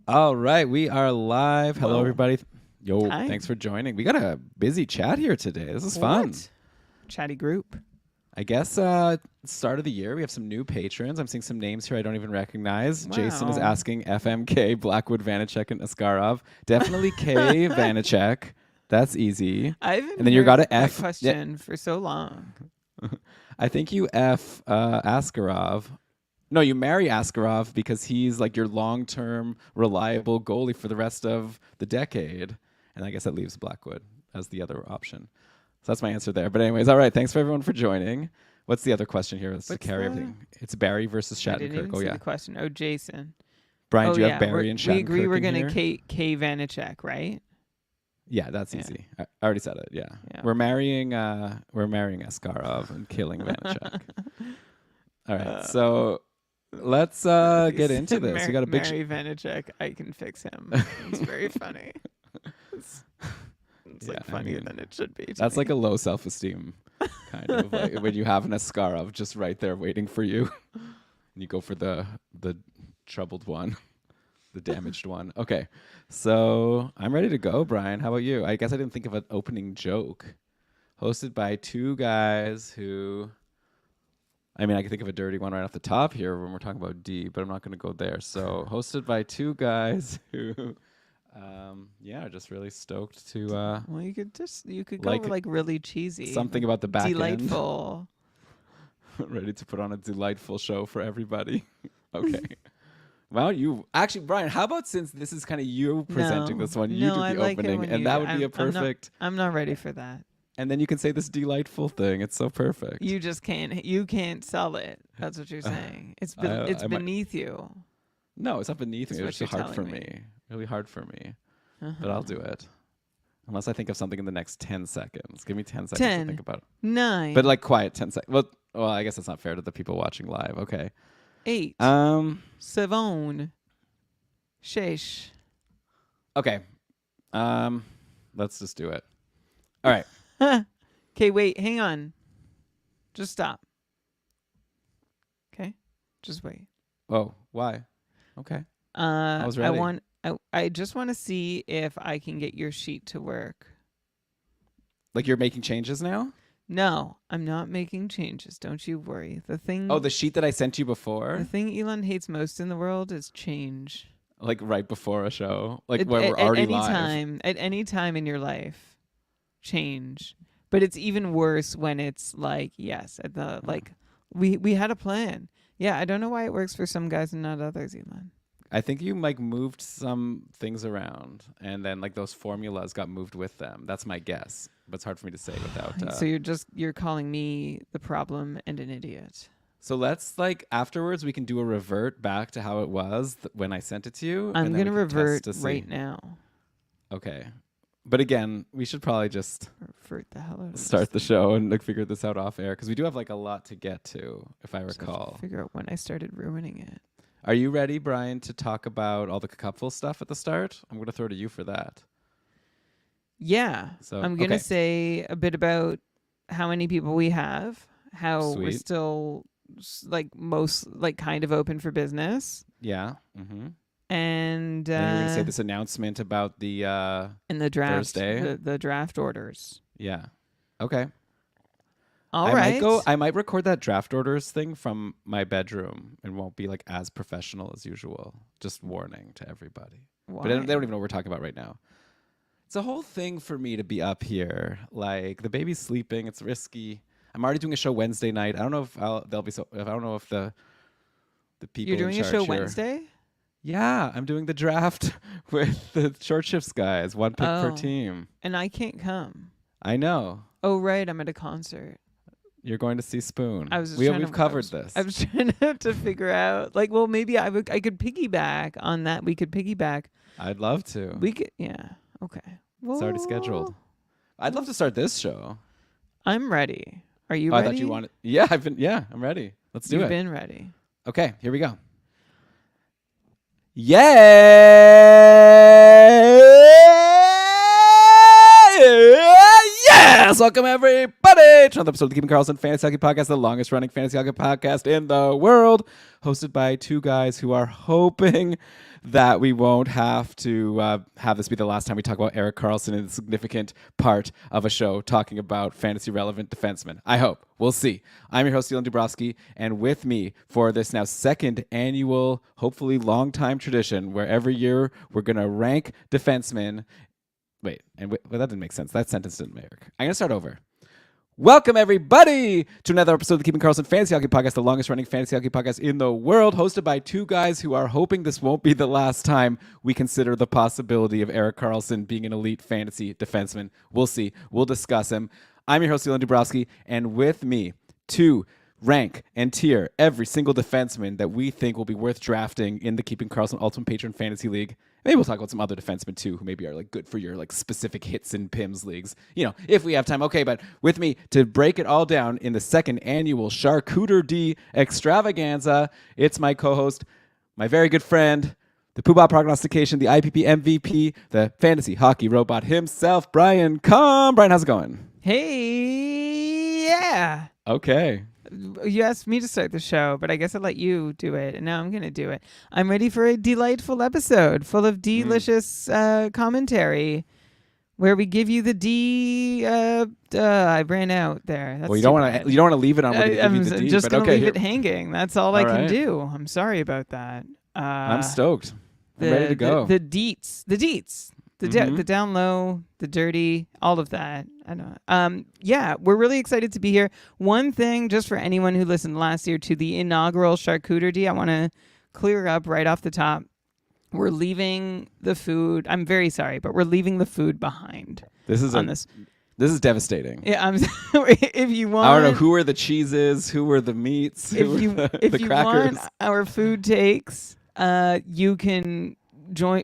All right, we are live. Hello, Whoa. everybody. Yo, Hi. thanks for joining. We got a busy chat here today. This is fun. What? Chatty group. I guess start of the year, we have some new patrons. I'm seeing some names here I don't even recognize. Wow. Jason is asking FMK, Blackwood, Vanacek, and Askarov. Definitely K, Vanacek. That's easy. I haven't And then you heard got to that F. question for so long. I think you F Askarov. No, you marry Askarov because he's like your long-term reliable goalie for the rest of the decade. And I guess that leaves Blackwood as the other option. So that's my answer there. But anyways, all right. Thanks for everyone for joining. What's the other question here? Let's What's carry the- everything. It's Barry versus I didn't even Shattenkirk. Oh see yeah. the question. Oh, Jason. Brian, oh, do you yeah. have Barry and Shattenkirk We agree we're in going to here? K Vanacek, right? Yeah, that's Yeah. easy. I already said it. Yeah. Yeah. We're marrying Askarov and killing Vanacek. All right. So let's get into this. We got a big Mary Vanacek. I can fix him. It's very funny. It's Yeah, like I funnier mean, than it should be. That's like a low self-esteem kind of like when you have an Askarov just right there waiting for you, and you go for the troubled one, the damaged one. Okay, so I'm ready to go, Brian. How about you? I guess I didn't think of an opening joke. Hosted by two guys who, I mean, I can think of a dirty one right off the top here when we're talking about D, but I'm not going to go there. So hosted by two guys who. Yeah, just really stoked to Well, you could like go like really cheesy. something about the back end. Delightful. Ready to put on a delightful show for everybody. Okay. Well, you actually, Brian, how about since this is kind of you presenting this one, you do I the like it opening, when and you- that would be a I'm not- perfect. I'm not ready for that. And then you can say this delightful thing. It's so perfect. You just can't. You can't sell it. That's what you're saying. It's it's I might- beneath you. No, it's not beneath me. That's It's what just you're hard for telling me. Really hard for me. Uh-huh. But I'll do it. Unless I think of something in the next 10 seconds. Give me 10 seconds 10, to think about it. 9. But like quiet 10 seconds. Well, I guess that's not fair to the people watching live. Okay. 8. 7. 6. Okay. Let's just do it. All right. Okay, wait. Hang on. Just stop. Okay. Just wait. Oh, why? Okay. I was ready. I just want to see if I can get your sheet to work. Like you're making changes now? No, I'm not making changes. Don't you worry. The thing. Oh, the sheet that I sent you The before? thing Elon hates most in the world is change. Like right before a show? Like At- where at, we're already at any live? time, at any time in your life, change. But it's even worse when it's like, yes, at the like we had a plan. Yeah, I don't know why it works for some guys and not others, Elon. I think you like moved some things around and then like those formulas got moved with them. That's my guess. But it's hard for me to say without So you're calling me the problem and an idiot. So let's like afterwards we can do a revert back to how it was when I sent it to you. I'm and then gonna we can test revert to see. right now. Okay. But again, we should probably just Revert the hell out of start the this show and like figure this out off air because we do have like a lot to get to, if I thing. Just have to recall. figure out when I started ruining it. Are you ready, Brian, to talk about all the cupful stuff at the start? I'm going to throw to you for that. Yeah. So I'm gonna okay. say a bit about how many people we have, how we're Sweet. still kind of open for business, Yeah. Mm-hmm. and And you're going to say this announcement about the and the draft, Thursday? the draft orders. yeah. Okay. All I right. I might record that draft orders thing from my bedroom and won't be like as professional as usual. Just warning to everybody. But they don't even know what we're talking about right now. It's a whole thing for me to be up here. Like the baby's sleeping. It's risky. I'm already doing a show Wednesday night. I don't know if they'll be so. I don't know if the people. You're doing in a charge show here- Wednesday? Yeah, I'm doing the draft with the short shifts guys. One pick per Oh. team. And I can't come. I know. Oh right, I'm at a concert. You're going to see Spoon. I was just we've trying to- covered this. I was trying to figure out, like, well, maybe I could piggyback on that. We could piggyback. I'd love to. We could, yeah. Okay. It's already scheduled. I'd love to start this show. I'm ready. Are you Oh, ready? I thought you wanted. Yeah, I'm ready. Let's do You've it. been ready. Okay, here we go. Yes! welcome everybody to another episode of the Keeping Karlsson Fantasy Hockey Podcast, the longest running fantasy hockey podcast in the world, hosted by two guys who are hoping that we won't have to have this be the last time we talk about Erik Karlsson in a significant part of a show talking about fantasy relevant defensemen. I hope. We'll see. I'm your host, Dylan Dubrowski, and with me for this now second annual, hopefully long time tradition where every year we're going to rank defensemen. Wait, well, that didn't make sense. That sentence didn't work. I'm going to start over. Welcome, everybody, to another episode of the Keeping Karlsson Fantasy Hockey Podcast, the longest-running fantasy hockey podcast in the world, hosted by two guys who are hoping this won't be the last time we consider the possibility of Erik Karlsson being an elite fantasy defenseman. We'll see. We'll discuss him. I'm your host, Dylan Dubrowski, and with me, to rank and tier every single defenseman that we think will be worth drafting in the Keeping Karlsson Ultimate Patron Fantasy League. Maybe we'll talk about some other defensemen too, who maybe are like good for your like specific hits and PIMS leagues, you know, if we have time. Okay, but with me to break it all down in the second annual Charcuter-D extravaganza, it's my co-host, my very good friend, the Poobah Prognostication, the IPP MVP, the fantasy hockey robot himself, Brian Come. Brian, how's it going? Hey, yeah. Okay. You asked me to start the show, but I guess I'll let you do it, and now I'm going to do it. I'm ready for a delightful episode full of delicious commentary where we give you the D. I ran out there. That's well, you don't want to leave it on where I'm give you the D, just but going to okay, leave it hanging. That's all I can do. I'm sorry about that. I'm stoked. I'm ready to go. The deets. The down low, the dirty, all of that. I know. Yeah, we're really excited to be here. One thing, just for anyone who listened last year to the inaugural Charcuter-D, I want to clear up right off the top. We're leaving the food. I'm very sorry, but we're leaving the food behind. This is devastating. Yeah, I'm sorry. If you want, I don't know who are the cheeses, who are the meats, if you crackers. Want our food takes, you can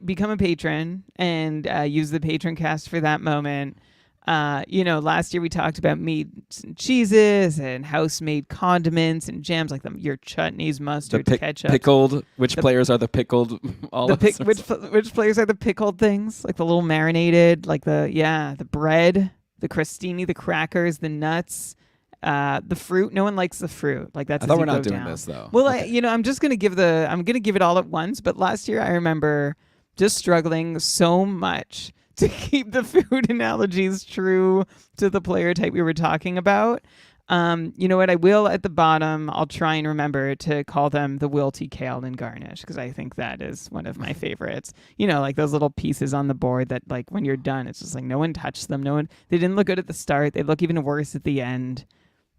become a patron and use the patron cast for that moment. Last year we talked about meats and cheeses and house-made condiments and jams like your chutneys, mustard, ketchup. Pickled. Which players are the pickled? Which players are the pickled things? Like the little marinated, like the bread, the crostini, the crackers, the nuts. The fruit. No one likes the fruit. Like that's. I thought we're not doing this though. Well, okay. I'm just gonna give it all at once. But last year I remember just struggling so much to keep the food analogies true to the player type we were talking about. You know what? I will at the bottom. I'll try and remember to call them the wilty kale and garnish because I think that is one of my favorites. You know, like those little pieces on the board that, like, when you're done, it's just like no one touched them. They didn't look good at the start. They look even worse at the end.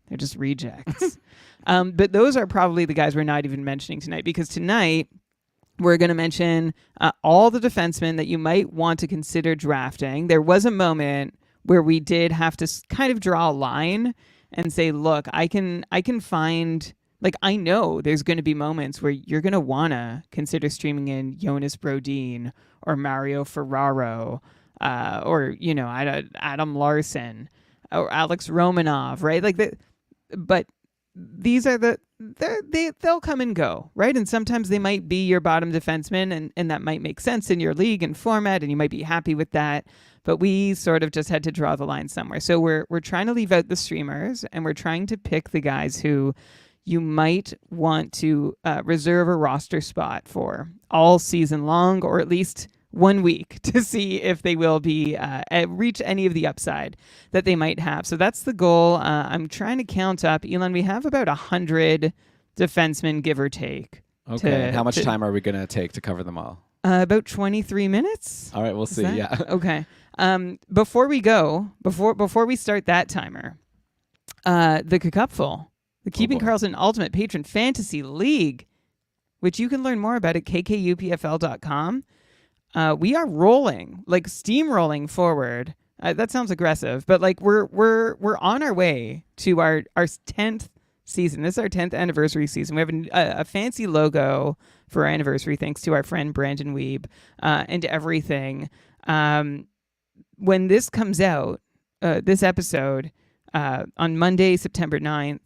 They're just rejects. But those are probably the guys we're not even mentioning tonight because tonight we're going to mention all the defensemen that you might want to consider drafting. There was a moment where we did have to kind of draw a line and say, look, I can find, like, I know there's going to be moments where you're going to want to consider streaming in Jonas Brodin or Mario Ferraro or, Adam Larson or Alex Romanov, right? But these are they'll come and go, right? And sometimes they might be your bottom defenseman, and that might make sense in your league and format, and you might be happy with that. But we sort of just had to draw the line somewhere. So we're trying to leave out the streamers, and we're trying to pick the guys who you might want to reserve a roster spot for all season long, or at least 1 week to see if they will be reach any of the upside that they might have. So that's the goal. I'm trying to count up. Elon, we have about 100 defensemen, give or take. Okay. How much time are we going to take to cover them all? About 23 minutes. All right, we'll see. Yeah. Okay. Before we start that timer, the Cupful, the Keeping Karlsson Ultimate Patron Fantasy League, which you can learn more about at kkupfl.com. We are rolling, like steamrolling forward. That sounds aggressive, but like we're on our way to our 10th season. This is our 10th anniversary season. We have a fancy logo for our anniversary, thanks to our friend Brandon Weeb and everything. When this comes out, this episode on Monday, September 9th,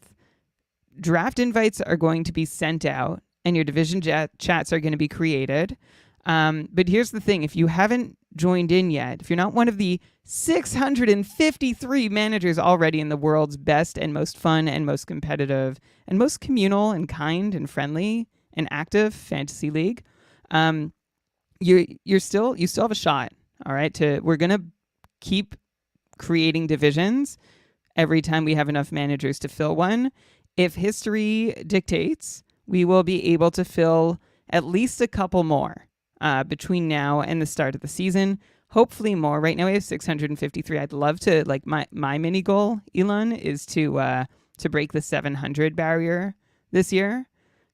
draft invites are going to be sent out, and your division chats are going to be created. But here's the thing. If you haven't joined in yet, if you're not one of the 653 managers already in the world's best and most fun and most competitive and most communal and kind and friendly and active fantasy league, you still have a shot. All right. We're gonna keep creating divisions every time we have enough managers to fill one. If history dictates, we will be able to fill at least a couple more between now and the start of the season. Hopefully more. Right now we have 653. I'd love to, like, my mini goal, Elon, is to break the 700 barrier this year.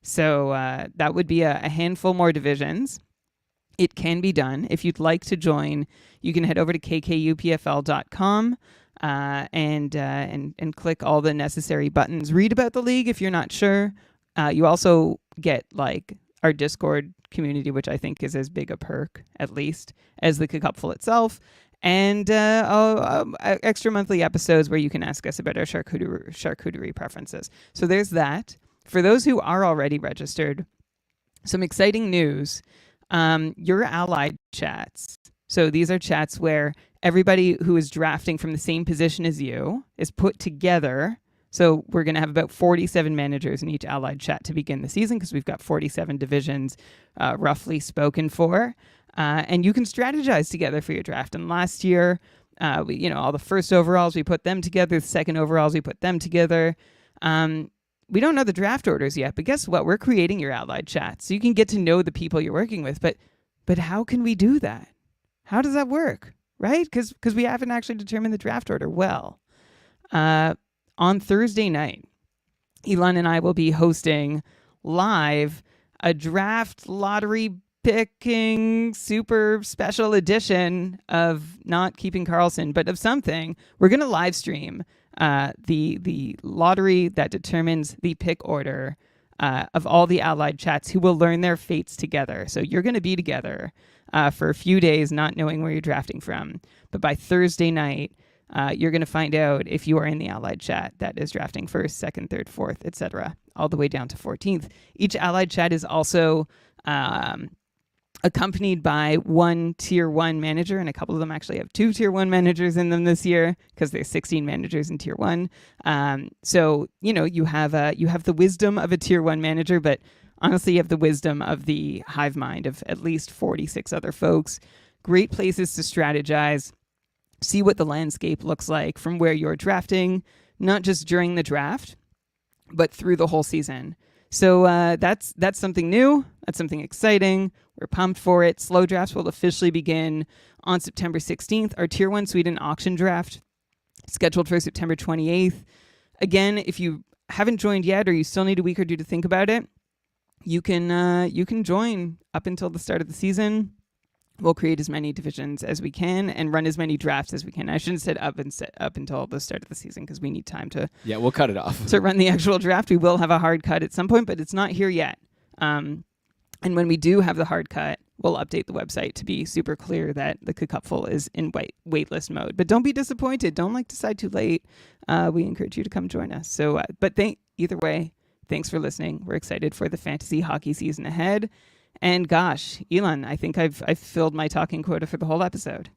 So that would be a handful more divisions. It can be done. If you'd like to join, you can head over to kkupfl.com and click all the necessary buttons. Read about the league if you're not sure. You also get like our Discord community, which I think is as big a perk, at least, as the Cupful itself, and extra monthly episodes where you can ask us about our charcuterie preferences. So there's that. For those who are already registered, some exciting news. Your allied chats. So these are chats where everybody who is drafting from the same position as you is put together. So we're going to have about 47 managers in each allied chat to begin the season because we've got 47 divisions roughly spoken for. And you can strategize together for your draft. And last year, all the first overalls, we put them together. The second overalls, we put them together. We don't know the draft orders yet, but guess what? We're creating your allied chat so you can get to know the people you're working with. But how can we do that? How does that work, right? Because we haven't actually determined the draft order well. On Thursday night, Elon and I will be hosting live a draft lottery picking super special edition of not Keeping Karlsson, but of something. We're going to live stream the lottery that determines the pick order of all the allied chats who will learn their fates together. So you're going to be together for a few days, not knowing where you're drafting from. But by Thursday night, you're going to find out if you are in the allied chat that is drafting first, second, third, fourth, etc., all the way down to 14th. Each allied chat is also accompanied by one tier 1 manager, and a couple of them actually have 2 tier 1 managers in them this year because there's 16 managers in tier 1. So you have the wisdom of a tier 1 manager, but honestly you have the wisdom of the hive mind of at least 46 other folks. Great places to strategize, see what the landscape looks like from where you're drafting, not just during the draft, but through the whole season. So that's something new. That's something exciting. We're pumped for it. Slow drafts will officially begin on September 16th. Our Tier 1 Sweden auction draft scheduled for September 28th. Again, if you haven't joined yet or you still need a week or two to think about it, you can join up until the start of the season. We'll create as many divisions as we can and run as many drafts as we can. I shouldn't say up until the start of the season because we need time to... Yeah, we'll cut it off. To run the actual draft. We will have a hard cut at some point, but it's not here yet. And when we do have the hard cut, we'll update the website to be super clear that the Cupful is in waitlist mode. But don't be disappointed. Don't decide too late. We encourage you to come join us. So, either way, thanks for listening. We're excited for the fantasy hockey season ahead. And gosh, Elon, I think I've filled my talking quota for the whole episode.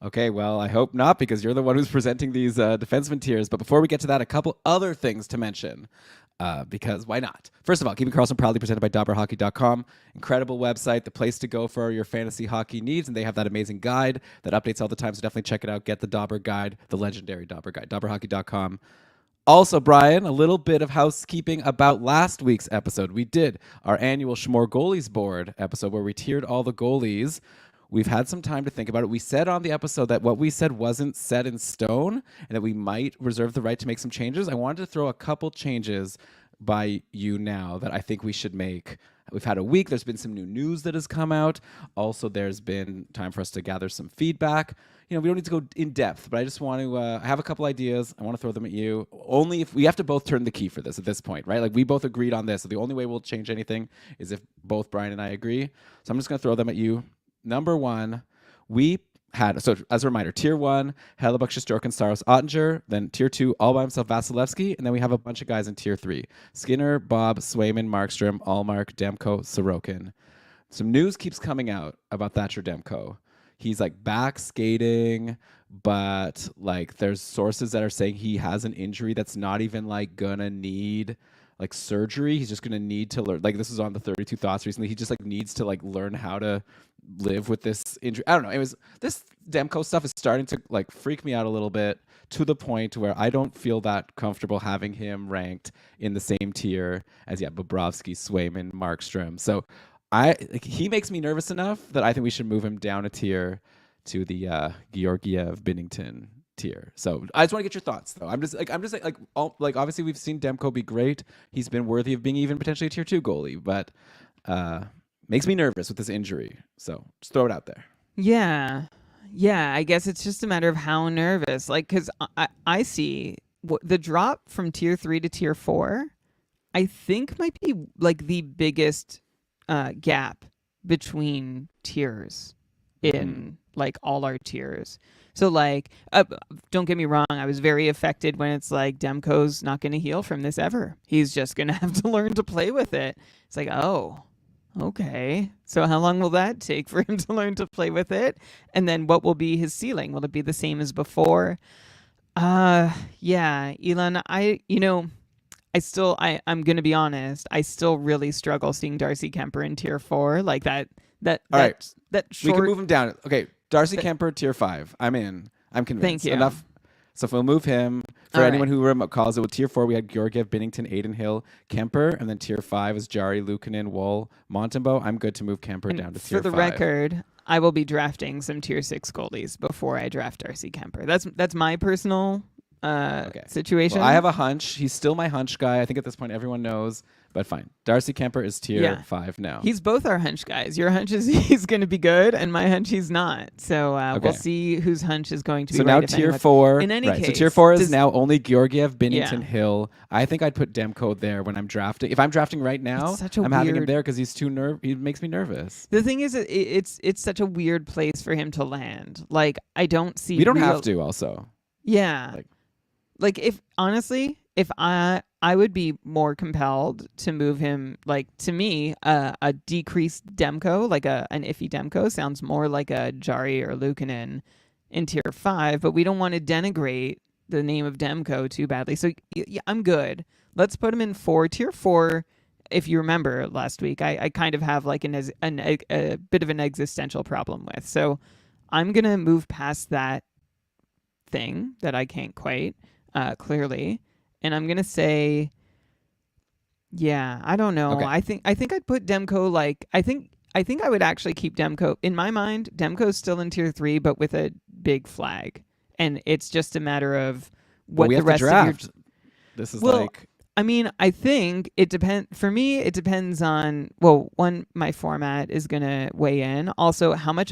Okay, well, I hope not because you're the one who's presenting these defenseman tiers. But before we get to that, a couple other things to mention. Because why not? First of all, Keeping Karlsson proudly presented by DobberHockey.com. Incredible website, the place to go for your fantasy hockey needs. And they have that amazing guide that updates all the time. So definitely check it out. Get the Dobber guide, the legendary Dobber guide, DobberHockey.com. Also, Brian, a little bit of housekeeping about last week's episode. We did our annual Schmore Goalies Board episode where we tiered all the goalies. We've had some time to think about it. We said on the episode that what we said wasn't set in stone and that we might reserve the right to make some changes. I wanted to throw a couple changes by you now that I think we should make. We've had a week. There's been some new news that has come out. Also, there's been time for us to gather some feedback. We don't need to go in depth, but I just want to I have a couple ideas. I want to throw them at you. Only if we have to both turn the key for this at this point, right? Like we both agreed on this. So the only way we'll change anything is if both Brian and I agree. So I'm just going to throw them at you. Number one, we had, so as a reminder, Tier 1, Hellebuck, Shesterkin, Saros, Ottinger. Then Tier 2, all by himself, Vasilevsky. And then we have a bunch of guys in Tier 3. Skinner, Bob, Swayman, Markstrom, Allmark, Demko, Sorokin. some news keeps coming out about Thatcher Demko. He's like back skating, but like there's sources that are saying he has an injury that's not even like gonna need like surgery. He's just gonna need to learn. Like this was on the 32 Thoughts recently. He just like needs to like learn how to live with this injury. I don't know. It was this Demko stuff is starting to like freak me out a little bit to the point where I don't feel that comfortable having him ranked in the same tier as Bobrovsky, Swayman, Markstrom. So he makes me nervous enough that I think we should move him down a tier to the Georgiev Binnington tier. So I just want to get your thoughts though. I'm just like obviously we've seen Demko be great. He's been worthy of being even potentially a tier 2 goalie, but makes me nervous with this injury. So just throw it out there. Yeah. Yeah, I guess it's just a matter of how nervous. Like, because I see the drop from tier 3 to tier 4, I think might be like the biggest gap between tiers in like all our tiers. So like, don't get me wrong, I was very affected when it's like Demko's not going to heal from this ever. He's just going to have to learn to play with it. It's like, oh, okay. So how long will that take for him to learn to play with it? And then what will be his ceiling? Will it be the same as before? Yeah, Elon, I'm going to be honest. I still really struggle seeing Darcy Kemper in tier 4. Like that All right. short. We can move him down. Okay. Darcy Kemper, tier 5. I'm in. I'm convinced. Thank you. Enough. So if we'll move him, for All anyone who calls it, with tier 4, we had Georgiev, Binnington, Aiden Hill, Kemper, and then tier 5 is Jari, Luukkonen, Woll, Montembeau. I'm good to move Kemper down to tier 5. For the record, I will be drafting some tier 6 goalies before I draft Darcy Kemper. That's my personal situation. Well, I have a hunch. He's still my hunch guy. I think at this point everyone knows, but fine. Darcy Kemper is tier 5 now. He's both our hunch guys. Your hunch is he's going to be good, and my hunch he's not. So we'll see whose hunch is going to be so right. So now tier 4. In any case. So tier 4 is now only Georgiev, Binnington, Hill. I think I'd put Demko there when I'm drafting. If I'm drafting right now, I'm having him there because he's he makes me nervous. The thing is, it's such a weird place for him to land. Like, I don't see... We don't have to also. Yeah. Like if honestly, if I would be more compelled to move him, like to me, a decreased Demko, like an iffy Demko sounds more like a Jari or Luukkonen in tier 5, but we don't want to denigrate the name of Demko too badly. So yeah, I'm good. Let's put him in 4. Tier 4, if you remember last week, I kind of have like a bit of an existential problem with. So I'm going to move past that thing that I can't quite. Clearly, and I'm gonna say, yeah, I don't know. Okay. I think I'd put Demko like I think I would actually keep Demko in my mind. Demko's still in tier 3, but with a big flag, and it's just a matter of what we the have rest to draft. of your. This is Well, I mean, I think it depends. For me, it depends on, well, one, my format is going to weigh in. Also, how much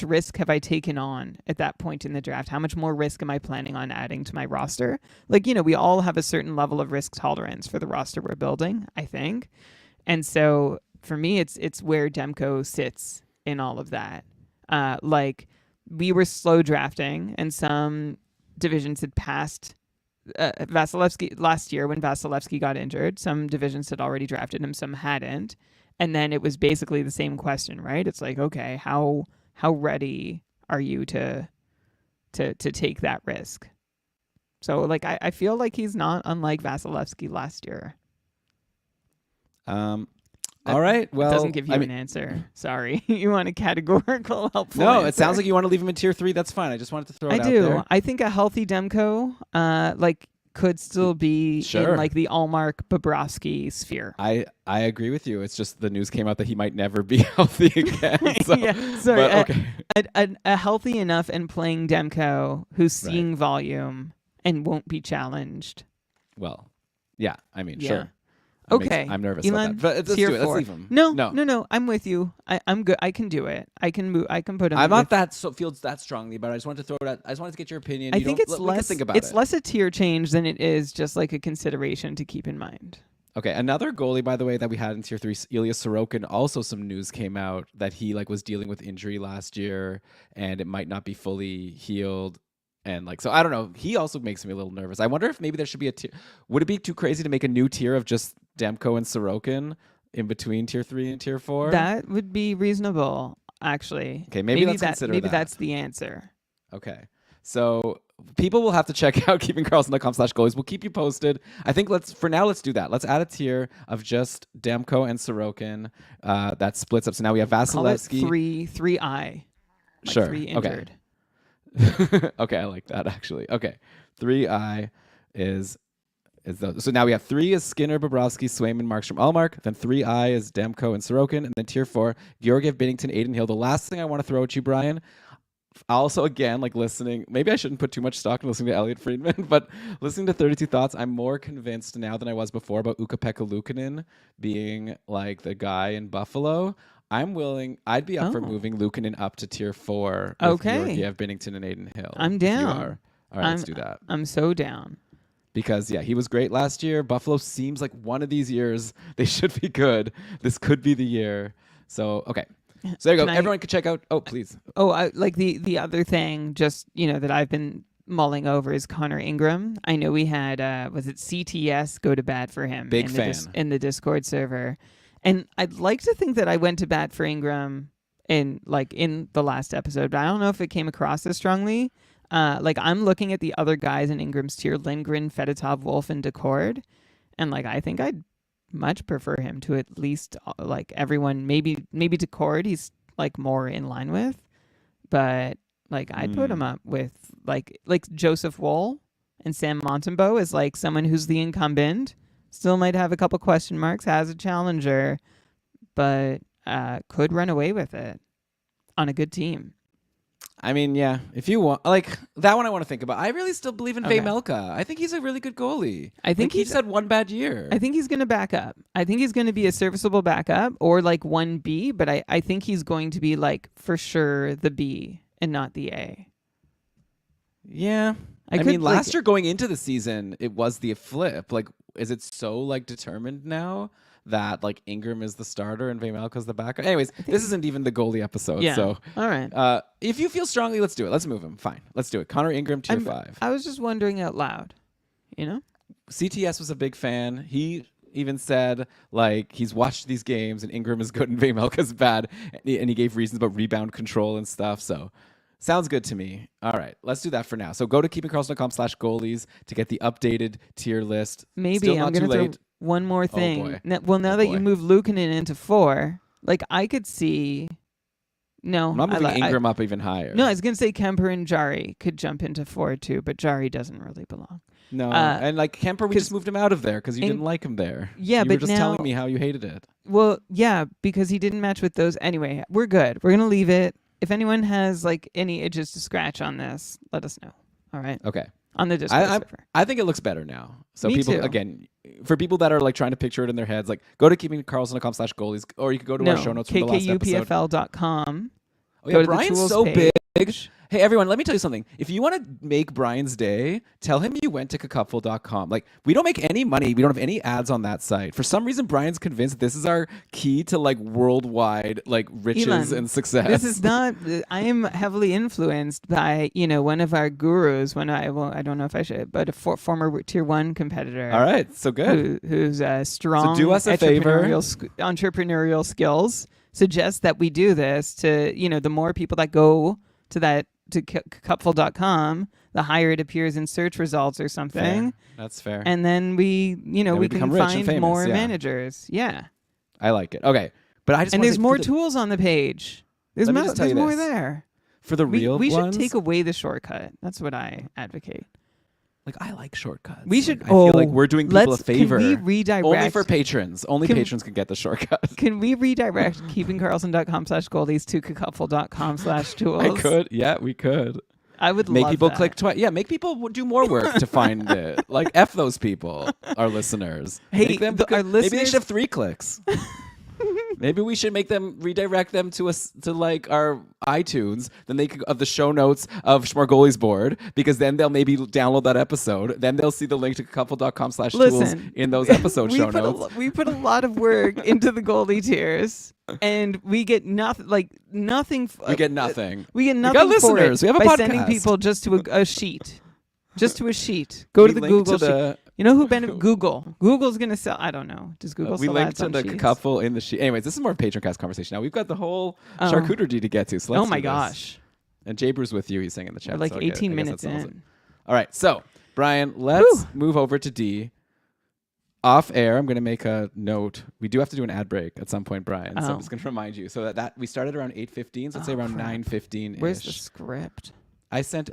risk have I taken on at that point in the draft? How much more risk am I planning on adding to my roster? Like, we all have a certain level of risk tolerance for the roster we're building, I think. And so for me, it's where Demko sits in all of that. Like, we were slow drafting, and some divisions had passed Vasilevsky last year when Vasilevsky got injured. Some divisions had already drafted him, some hadn't, and then it was basically the same question, right? It's like, okay, how ready are you to take that risk? So like I feel like he's not unlike Vasilevsky last year. All right. Well, it doesn't give you an answer. Sorry. You want a categorical helpful No, answer. it sounds like you want to leave him in tier 3. That's fine. I just wanted to throw it out there. there. I think a healthy Demko could still be in like the Allmark Bobrovsky sphere. I agree with you. It's just the news came out that he might never be healthy again. So, yeah, sorry. But, okay. A healthy enough and playing Demko who's seeing volume and won't be challenged. Well, yeah. I mean, sure. Okay. I'm nervous Elon, about that. But let's do it. Let's leave him. No. I'm with you. I'm good. I can do it. I can move. I can put him. I'm not feels that strongly, but I just wanted to throw it out. I just wanted to get your opinion. I think it's less. It's less a tier change than it is just like a consideration to keep in mind. Okay, another goalie, by the way, that we had in tier 3, Ilya Sorokin. Also, some news came out that he was dealing with injury last year, and it might not be fully healed. And so I don't know. He also makes me a little nervous. I wonder if maybe there should be a tier. Would it be too crazy to make a new tier of just Demko and Sorokin? in between tier 3 and tier 4? That would be reasonable, actually. Okay, maybe let's consider maybe that. that's the answer. Okay. So people will have to check out keepingkarlsson.com/goalies. We'll keep you posted. I think let's do that. Let's add a tier of just Demko and Sorokin that splits up. So now we have Vasilevsky. Call it 3I. Like sure. 3 injured. Okay. Okay, I like that actually. Okay. 3I is those. So now we have 3 is Skinner, Bobrovsky, Swayman, Markstrom, Allmark. Then 3I is Demko and Sorokin. And then tier 4, Georgiev, Binnington, Adin Hill. The last thing I want to throw at you, Brian, also again, like listening, maybe I shouldn't put too much stock in listening to Elliot Friedman, but listening to 32 Thoughts, I'm more convinced now than I was before about Ukko-Pekka Luukkonen being like the guy in Buffalo. I'd be up for moving Luukkonen up to tier 4 with Georgiev, Binnington, and Adin Hill. I'm down. All right, let's do that. I'm so down. Because, yeah, he was great last year. Buffalo seems like one of these years they should be good. This could be the year. So, okay. So there you go. Everyone can check out. Oh, please. Like the other thing, just, that I've been mulling over is Connor Ingram. I know we had, was it CTS go to bat for him? Big fan. In the Discord server. And I'd like to think that I went to bat for Ingram in the last episode, but I don't know if it came across as strongly. I'm looking at the other guys in Ingram's tier, Lindgren, Fedotov, Wolf, and Decord. And I think I'd much prefer him to at least everyone, maybe Decord he's more in line with. But I'd put him up with like Joseph Woll and Sam Montembeau as someone who's the incumbent. Still might have a couple question marks, has a challenger, but could run away with it on a good team. I mean, yeah, if you want, that one I want to think about. I really still believe in Vejmelka. I think he's a really good goalie. I think he's had one bad year. I think he's going to back up. I think he's going to be a serviceable backup or 1B, but I think he's going to be for sure the B and not the A. Yeah. I mean, last year going into the season, it was the flip. Is it so determined now that Ingram is the starter and Vejmelka's the backup? Anyways, this isn't even the goalie episode. Yeah. So all right. If you feel strongly, let's do it. Let's move him. Fine. Let's do it. Connor Ingram, tier 5. I was just wondering out loud, CTS was a big fan. He even said he's watched these games and Ingram is good and Vejmelka's bad, and he gave reasons about rebound control and stuff. So sounds good to me. All right, let's do that for now. So go to keepingkarlsson.com/goalies to get the updated tier list. Maybe Still I'm not going too to throw one more thing. boy. Now that you move Luukkonen into 4, I could see. No, I'm not moving Ingram up even higher. No, I was going to say Kemper and Jari could jump into 4 too, but Jari doesn't really belong. No, and Kemper, we just moved him out of there because you didn't like him there. Yeah, you but were just telling me how you hated it. Well, yeah, because he didn't match with those. Anyway, we're good. We're going to leave it. If anyone has any itches to scratch on this, let us know. All right. Okay. On the Discord server. I think it looks better now. So Me people, too. again, for people that are trying to picture it in their heads, go to keepingkarlsson.com/goalies, or you could go to our show notes from the last episode. KKUPFL.com. Oh yeah, Brian's so big. Hey, everyone, let me tell you something. If you want to make Brian's day, tell him you went to kakupful.com. We don't make any money. We don't have any ads on that site. For some reason, Brian's convinced this is our key to worldwide riches Elon, and success. This is not. I am heavily influenced by one of our gurus. I don't know if I should, but a former tier 1 competitor. All right, so good. Who's strong. So do us a favor. Entrepreneurial skills suggests that we do this to the more people that go to cupful.com, the higher it appears in search results or something. Fair. That's fair. And then we can find famous, more managers. Yeah. I like it. Okay. But I just there's more tools on the page. There's more there. For the real we ones, should take away the shortcut. That's what I advocate. I like shortcuts. We should. I feel like we're doing people a favor. Can we redirect? Only for patrons. Only patrons can get the shortcut. Can we redirect keepingkarlsson.com/goalies to kakupful.com/tools? I could. Yeah, we could. I would make love people that. click twice. Yeah, make people do more work to find it. F those people, our listeners. Hey, our listeners. Maybe they should have 3 clicks. Maybe we should make them redirect them to us to our iTunes. Then they could of the show notes of Schmargoli's board, because then they'll maybe download that episode. Then they'll see the link to couple.com/tools in those episode show notes. We put a lot of work into the goalie tiers, and we get nothing. Nothing. We get nothing. We get We nothing got listeners. for it We have a by podcast. sending people just to a sheet. Just to a sheet. Go to the Google sheet. You know who Google. Google's gonna sell. I don't know. Does Google we sell linked ads to on the sheets? couple in the sheet. Anyways, this is more Patreon conversation now. We've got the whole Charcuter-D to get to. So let's Oh my do this. gosh. And Jay Brew's with you. He's saying in the chat. We're like so 18 I guess minutes that settles it. in. All right. So, Brian, let's move over to D. Off air, I'm going to make a note. We do have to do an ad break at some point, Brian. So I'm just going to remind you. So that we started around 8:15. So let's say around 9:15. Where's the script?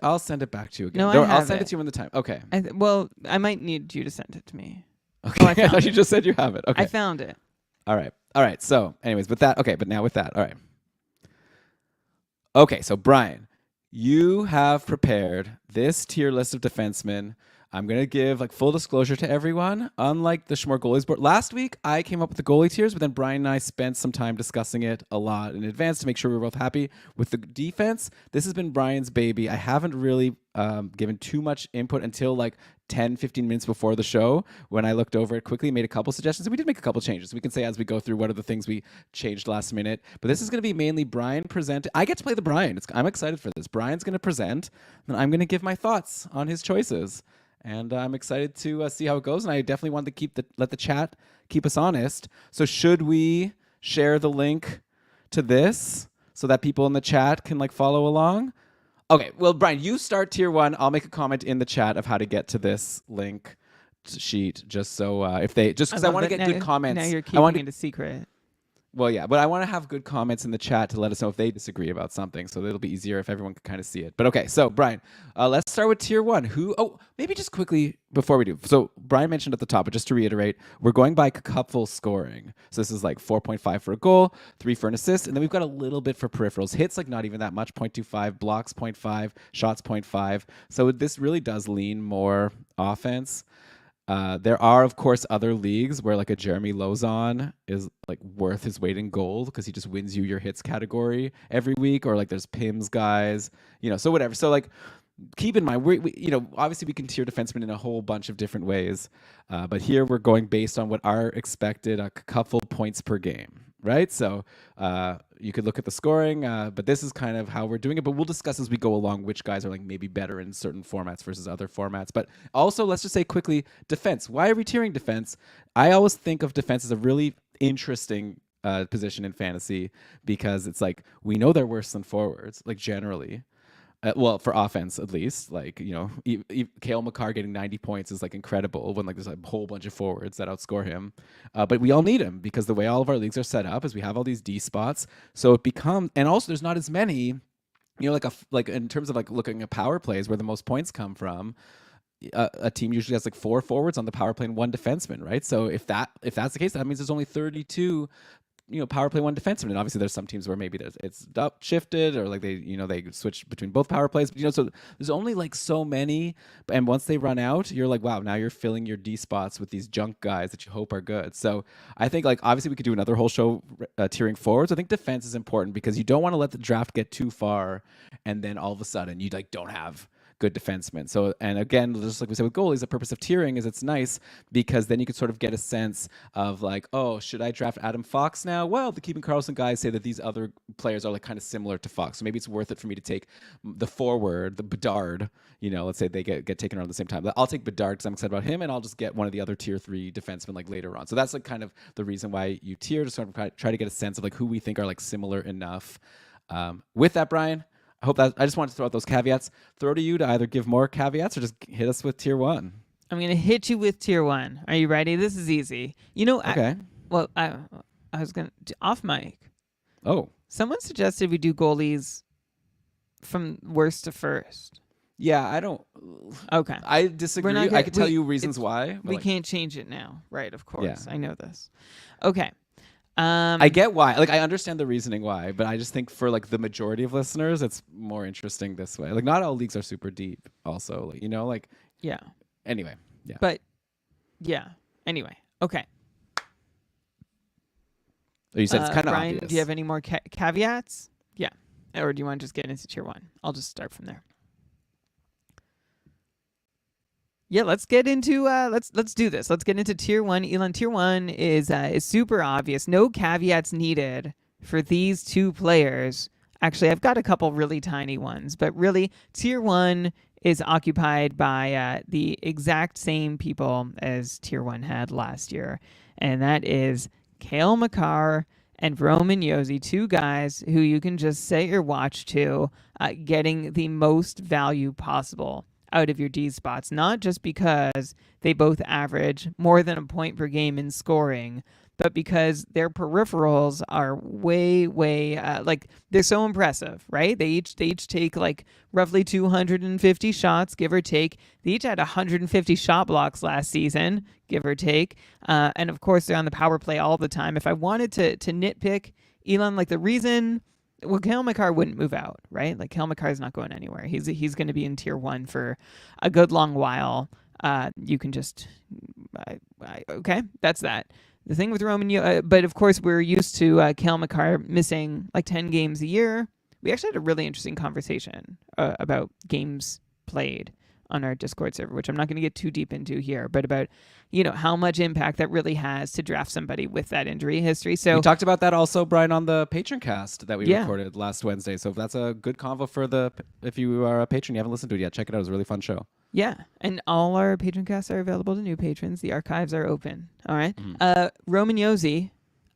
I'll send it back to you again. No, I'll send it to you when the time. Okay. Well, I might need you to send it to me. Okay. I I thought you just said you have it. Okay. I found it. All right. So, anyways, with that. Okay. But now with that. All right. Okay. So, Brian, you have prepared this tier list of defensemen. I'm going to give like full disclosure to everyone. Unlike the Schmore goalies board, last week I came up with the goalie tiers, but then Brian and I spent some time discussing it a lot in advance to make sure we were both happy with the defense. This has been Brian's baby. I haven't really given too much input until like 10, 15 minutes before the show when I looked over it quickly, made a couple suggestions, and we did make a couple changes. We can say as we go through what are the things we changed last minute. But this is going to be mainly Brian present. I get to play the Brian. I'm excited for this. Brian's going to present, and I'm going to give my thoughts on his choices. And I'm excited to see how it goes. And I definitely want to let the chat keep us honest. So should we share the link to this so that people in the chat can like follow along? Okay. Well, Brian, you start tier 1. I'll make a comment in the chat of how to get to this link sheet, just so because I want to get good comments. Now you're keeping it a secret. Well, yeah, but I want to have good comments in the chat to let us know if they disagree about something, so it'll be easier if everyone can kind of see it. But okay, so Brian, let's start with tier 1. Maybe just quickly before we do. So Brian mentioned at the top, but just to reiterate, we're going by cupful scoring. So this is like 4.5 for a goal, 3 for an assist, and then we've got a little bit for peripherals. Hits like not even that much, 0.25, blocks 0.5, shots 0.5. So this really does lean more offense. There are, of course, other leagues where like a Jeremy Lozon is like worth his weight in gold because he just wins you your hits category every week, or like there's PIMS guys, so whatever. So like keep in mind, we obviously we can tier defensemen in a whole bunch of different ways, but here we're going based on what our expected couple points per game. Right. So you could look at the scoring, but this is kind of how we're doing it. But we'll discuss as we go along which guys are like maybe better in certain formats versus other formats. But also, let's just say quickly, defense. Why are we tiering defense? I always think of defense as a really interesting position in fantasy because it's like we know they're worse than forwards, like generally. Well, for offense at least, like Cale Makar getting 90 points is like incredible when like there's a whole bunch of forwards that outscore him. But we all need him because the way all of our leagues are set up is we have all these D spots. So it becomes, and also there's not as many, like in terms of like looking at power plays where the most points come from. A team usually has like 4 forwards on the power play and 1 defenseman, right? So if that's the case, that means there's only 32. Power play 1 defenseman, and obviously there's some teams where maybe it's shifted or like they switch between both power plays. But so there's only like so many, and once they run out, you're like, wow, now you're filling your D spots with these junk guys that you hope are good. So I think like obviously we could do another whole show tiering forwards. I think defense is important because you don't want to let the draft get too far, and then all of a sudden you like don't have good defensemen. So, and again, just like we said with goalies, the purpose of tiering is it's nice because then you could sort of get a sense of like, oh, should I draft Adam Fox now? Well, the Keeping Karlsson guys say that these other players are like kind of similar to Fox. So maybe it's worth it for me to take the forward, the Bedard, let's say they get taken around at the same time. I'll take Bedard because I'm excited about him, and I'll just get one of the other tier 3 defensemen like later on. So that's like kind of the reason why you tier, to sort of try to get a sense of like who we think are like similar enough. With that, Brian, I just wanted to throw out those caveats. Throw to you to either give more caveats or just hit us with tier 1. I'm going to hit you with tier 1. Are you ready? This is easy. Okay. I was going to, off mic. Oh. Someone suggested we do goalies from worst to first. Yeah, I don't. Okay. I disagree. I could tell you reasons why. We can't change it now. Right, of course. Yeah. I know this. Okay. I get why. Like, I understand the reasoning why, but I just think for like the majority of listeners, it's more interesting this way. Like, not all leagues are super deep. Also, like, yeah. Anyway, yeah. But yeah. Anyway, okay. You said it's kind of Brian, obvious. Do you have any more caveats? Yeah. Or do you want to just get into tier 1? I'll just start from there. Yeah, let's get into let's do this. Let's get into tier 1. Elon, tier 1 is super obvious. No caveats needed for these 2 players. Actually, I've got a couple really tiny ones, but really tier 1 is occupied by the exact same people as Tier 1 had last year. And that is Cale Makar and Roman Josi, two guys who you can just set your watch to getting the most value possible out of your D spots, not just because they both average more than a point per game in scoring, but because their peripherals are way, like they're so impressive, right? They each take like roughly 250 shots, give or take. They each had 150 shot blocks last season, give or take. And of course, they're on the power play all the time. If I wanted to nitpick, Elon, like the reason, well, Cale Makar wouldn't move out, right? Like Cale Makar is not going anywhere. He's going to be in Tier 1 for a good long while. You can just, okay, that's that. The thing with Roman, but of course we're used to Cale Makar missing like 10 games a year. We actually had a really interesting conversation about games played on our Discord server, which I'm not going to get too deep into here, but about, how much impact that really has to draft somebody with that injury history. So we talked about that also, Brian, on the patron cast that we recorded last Wednesday. So that's a good convo for if you are a patron, you haven't listened to it yet, check it out. It was a really fun show. Yeah, and all our patron casts are available to new patrons. The archives are open. All right. Roman Josi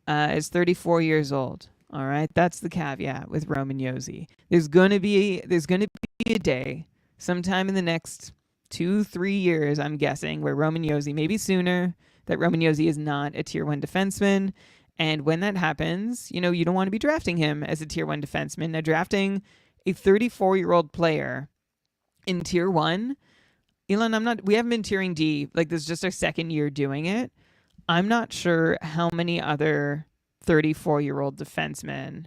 is 34 years old. All right, that's the caveat with Roman Josi. There's gonna be a day, sometime in the next 2-3 years, I'm guessing, where Roman Josi, maybe sooner, that Roman Josi is not a Tier 1 defenseman. And when that happens, you don't want to be drafting him as a Tier 1 defenseman. Now, drafting a 34-year-old player in Tier 1, Elon, we haven't been tiering D. Like, this is just our second year doing it. I'm not sure how many other 34-year-old defensemen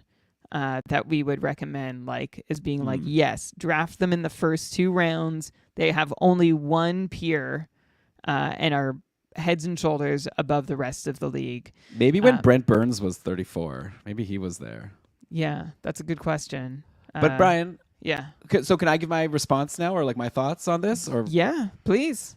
that we would recommend, like, as being like, yes, draft them in the first 2 rounds. They have only one peer and are heads and shoulders above the rest of the league. Maybe when Brent Burns was 34, maybe he was there. Yeah, that's a good question. But Brian... Yeah. So can I give my response now, or like my thoughts on this? Or yeah, please.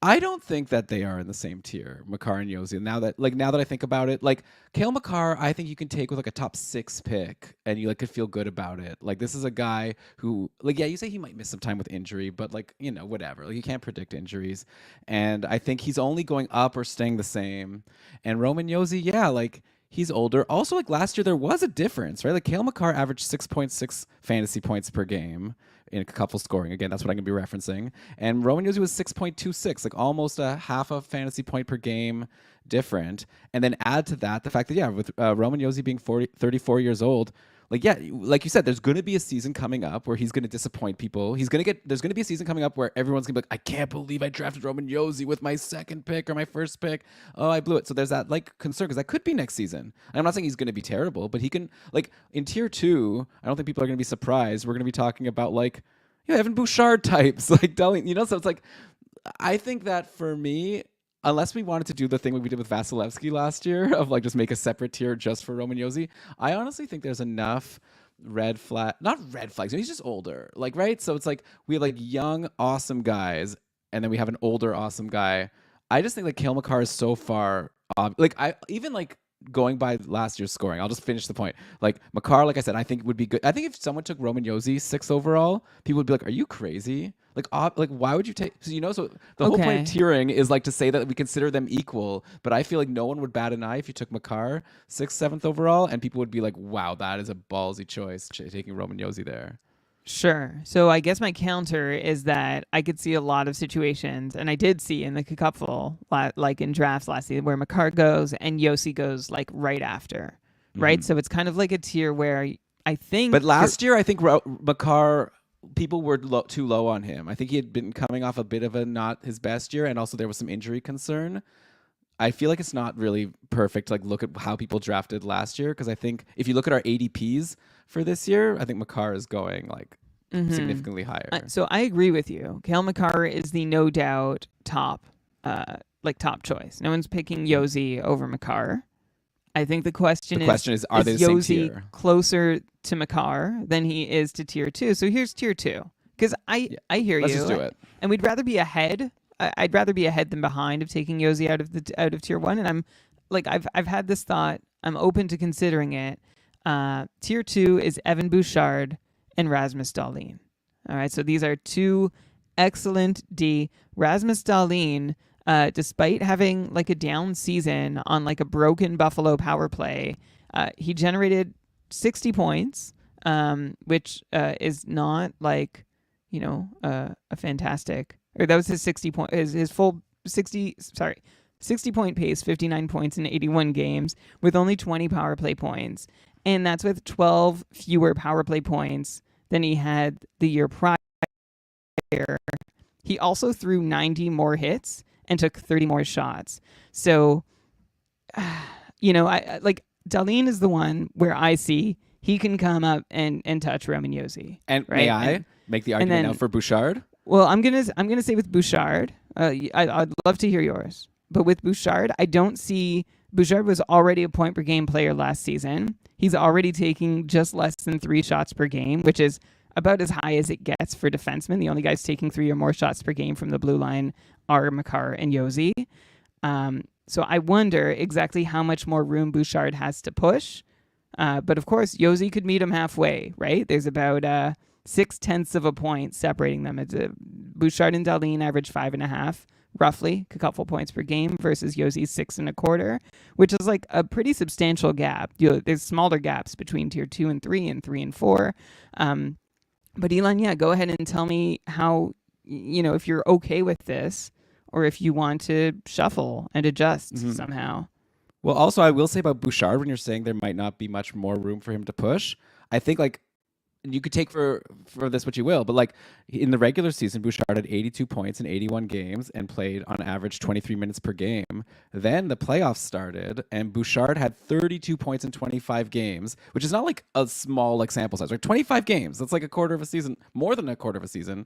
I don't think that they are in the same tier, Makar and Josi. Now that I think about it, like Cale Makar, I think you can take with like a top 6 pick, and you like could feel good about it. Like this is a guy who, like, yeah, you say he might miss some time with injury, but like whatever. Like you can't predict injuries, and I think he's only going up or staying the same. And Roman Josi, yeah, like. He's older. Also, like last year, there was a difference, right? Like Cale Makar averaged 6.6 fantasy points per game in a couple scoring. Again, that's what I'm going to be referencing. And Roman Josi was 6.26, like almost a half a fantasy point per game different. And then add to that the fact that, yeah, with Roman Josi being 34 years old, like, yeah, like you said, there's going to be a season coming up where he's going to disappoint people. There's going to be a season coming up where everyone's going to be like, I can't believe I drafted Roman Josi with my second pick or my first pick. Oh, I blew it. So there's that like concern because that could be next season. And I'm not saying he's going to be terrible, but he can, like, in Tier 2, I don't think people are going to be surprised. We're going to be talking about like, Evan Bouchard types, like Delling, so it's like, I think that for me, unless we wanted to do the thing we did with Vasilevsky last year of like just make a separate tier just for Roman Josi, I honestly think there's enough not red flags. He's just older, like, right? So it's like we have like young, awesome guys, and then we have an older, awesome guy. I just think like Cale Makar is so far, like I even like going by last year's scoring. I'll just finish the point. Like Makar, like I said, I think would be good. I think if someone took Roman Josi 6 overall, people would be like, "Are you crazy?" Like why would you take? So so the whole point of tiering is like to say that we consider them equal. But I feel like no one would bat an eye if you took Makar 6th, 7th overall, and people would be like, "Wow, that is a ballsy choice taking Roman Josi there." Sure. So I guess my counter is that I could see a lot of situations, and I did see in the couple, like in drafts last season, where Makar goes and Josi goes like right after, right? So it's kind of like a tier where I think. But last year, I think Makar, people were too low on him. I think he had been coming off a bit of a not his best year, and also there was some injury concern. I feel like it's not really perfect to like look at how people drafted last year, because I think if you look at our ADPs for this year, I think Makar is going like significantly higher. So I agree with you. Cale Makar is the no doubt top choice. No one's picking Josi over Makar. I think the question is, are they the same tier? Closer to Makar than he is to Tier 2? So here's Tier 2, because I hear Let's you. Just do it. And we'd rather be ahead. I'd rather be ahead than behind of taking Josi out of Tier 1. And I'm like, I've had this thought. I'm open to considering it. Tier 2 is Evan Bouchard and Rasmus Dahlin. All right, so these are 2 excellent D. Rasmus Dahlin, despite having like a down season on like a broken Buffalo power play, he generated 60 points, which is not like, a fantastic, or that was his 60 point pace, 59 points in 81 games with only 20 power play points. And that's with 12 fewer power play points than he had the year prior. He also threw 90 more hits and took 30 more shots. So, I like Dahlin is the one where I see he can come up and touch Roman Josi. And right? may I make the argument now for Bouchard? Well, I'm gonna say with Bouchard, I'd love to hear yours. But with Bouchard, I don't see. Bouchard was already a point per game player last season. He's already taking just less than 3 shots per game, which is about as high as it gets for defensemen. The only guys taking 3 or more shots per game from the blue line are Makar and Josi. So I wonder exactly how much more room Bouchard has to push. But of course, Josi could meet him halfway, right? There's about 0.6 of a point separating them. Bouchard and Dahlin average 5.5, roughly, a couple points per game, versus Josi's 6.25, which is like a pretty substantial gap. There's smaller gaps between tier 2 and 3 and 3 and 4. But Elon, go ahead and tell me how, if you're okay with this, or if you want to shuffle and adjust somehow. Well, also, I will say about Bouchard, when you're saying there might not be much more room for him to push, I think, like, you could take for this what you will, but, like, in the regular season, Bouchard had 82 points in 81 games and played on average 23 minutes per game. Then the playoffs started, and Bouchard had 32 points in 25 games, which is not, like, a small, like, sample size. Like, 25 games, that's like a quarter of a season, more than a quarter of a season.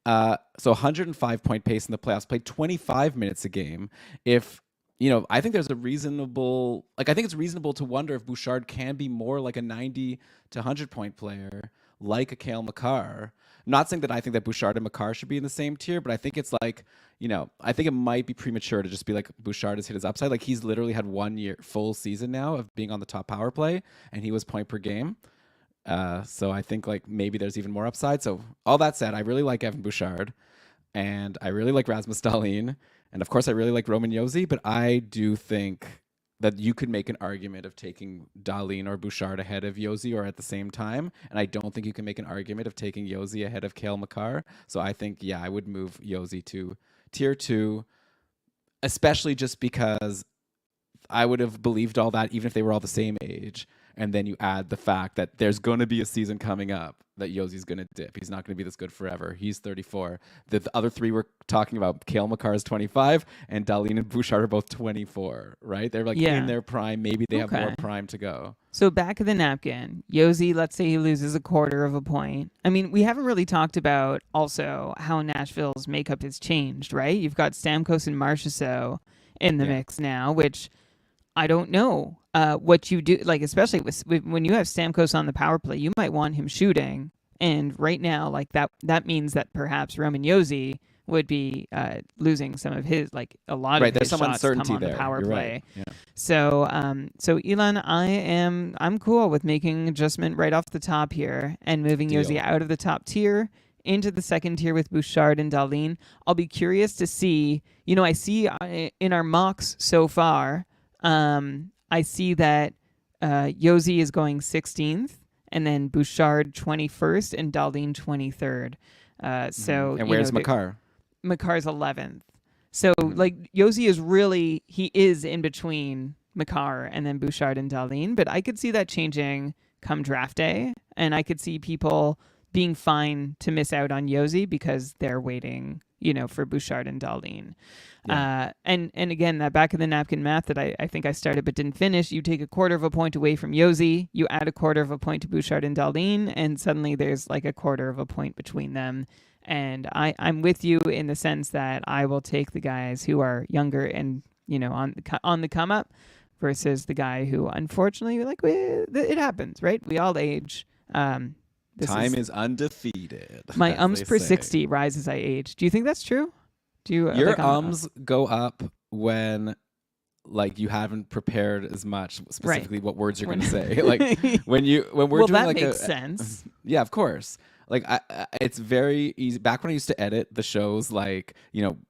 So 105-point pace in the playoffs, played 25 minutes a game. I think there's a reasonable, I think it's reasonable to wonder if Bouchard can be more like a 90 to 100-point player, like a Cale Makar. I'm not saying that I think that Bouchard and Makar should be in the same tier, but I think it's like, I think it might be premature to just be like Bouchard has hit his upside. Like, he's literally had 1 year, full season now of being on the top power play, and he was point per game. So I think, like, maybe there's even more upside. So all that said, I really like Evan Bouchard, and I really like Rasmus Dahlin. And of course, I really like Roman Josi, but I do think that you could make an argument of taking Dahlin or Bouchard ahead of Josi or at the same time. And I don't think you can make an argument of taking Josi ahead of Cale Makar. So I think, I would move Josi to tier 2, especially just because I would have believed all that even if they were all the same age. And then you add the fact that there's going to be a season coming up that Josi's going to dip. He's not going to be this good forever. He's 34. The other 3 we're talking about, Cale Makar is 25, and Dahlin and Bouchard are both 24, right? They're in their prime. Maybe they have more prime to go. So back of the napkin, Josi, let's say he loses a quarter of a point. I mean, we haven't really talked about also how Nashville's makeup has changed, right? You've got Stamkos and Marchessault in the mix now, which I don't know what you do, like, especially when you have Stamkos on the power play, you might want him shooting. And right now, like, that means that perhaps Roman Josi would be losing some of his, like, a lot of his there's some shots uncertainty come on there. the power You're play. Right. Yeah. So Elon, I'm cool with making an adjustment right off the top here and moving Josi out of the top tier into the second tier with Bouchard and Dahlin. I'll be curious to see, I see in our mocks so far, I see that Josi is going 16th, and then Bouchard 21st, and Dahlin 23rd. And where's Makar? Makar's 11th. So, like, Josi is in between Makar and then Bouchard and Dahlin, but I could see that changing come draft day, and I could see people being fine to miss out on Josi because they're waiting, for Bouchard and Dahlin. Yeah. And again, that back of the napkin math that I think I started but didn't finish, you take a quarter of a point away from Josi, you add a quarter of a point to Bouchard and Dahlin, and suddenly there's like a quarter of a point between them. And I'm with you in the sense that I will take the guys who are younger and, on the come up versus the guy who, unfortunately, it happens, right? We all age. Time is undefeated. My ums per 60 rise as I age. Do you think that's true? Do you, your ums go up when, like, you haven't prepared as much specifically what words you're going to say. Like when we're doing that like makes sense. Yeah, of course. like it's very easy. Back when I used to edit the shows, like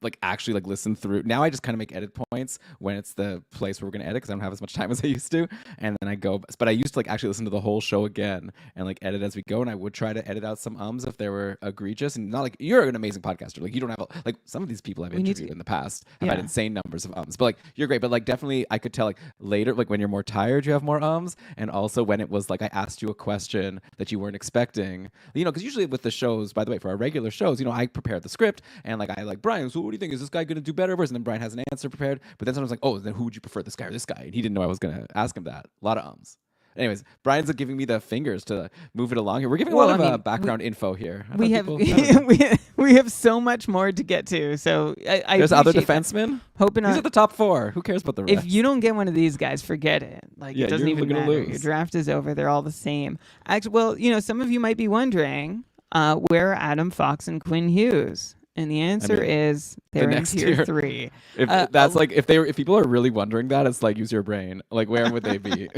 like actually like listen through. Now I just kind of make edit points when it's the place where we're gonna edit because I don't have as much time as I used to, and then I go. But I used to like actually listen to the whole show again and like edit as we go, and I would try to edit out some ums if they were egregious. And not like you're an amazing podcaster, like you don't have like some of these people I've interviewed in the past have had insane numbers of ums, but like you're great. But like definitely I could tell like later, like when you're more tired, you have more ums, and also when it was like I asked you a question that you weren't expecting, because usually with the shows, by the way, for our regular shows, I prepare the script and like I like Brian, so what do you think? Is this guy gonna do better? And then Brian has an answer prepared, but then someone's like, oh, then who would you prefer, this guy or this guy? And he didn't know I was gonna ask him that. A lot of ums. Anyways, Brian's giving me the fingers to move it along here. We're giving a lot of background info here. We have so much more to get to. So there's other defensemen. Hoping these are the top 4. Who cares about the rest? If you don't get one of these guys, forget it. Like it doesn't even matter. Your draft is over. They're all the same. Actually, well, some of you might be wondering where are Adam Fox and Quinn Hughes. And the answer is they're in tier 3. If that's like if people are really wondering that, it's like use your brain. Like where would they be?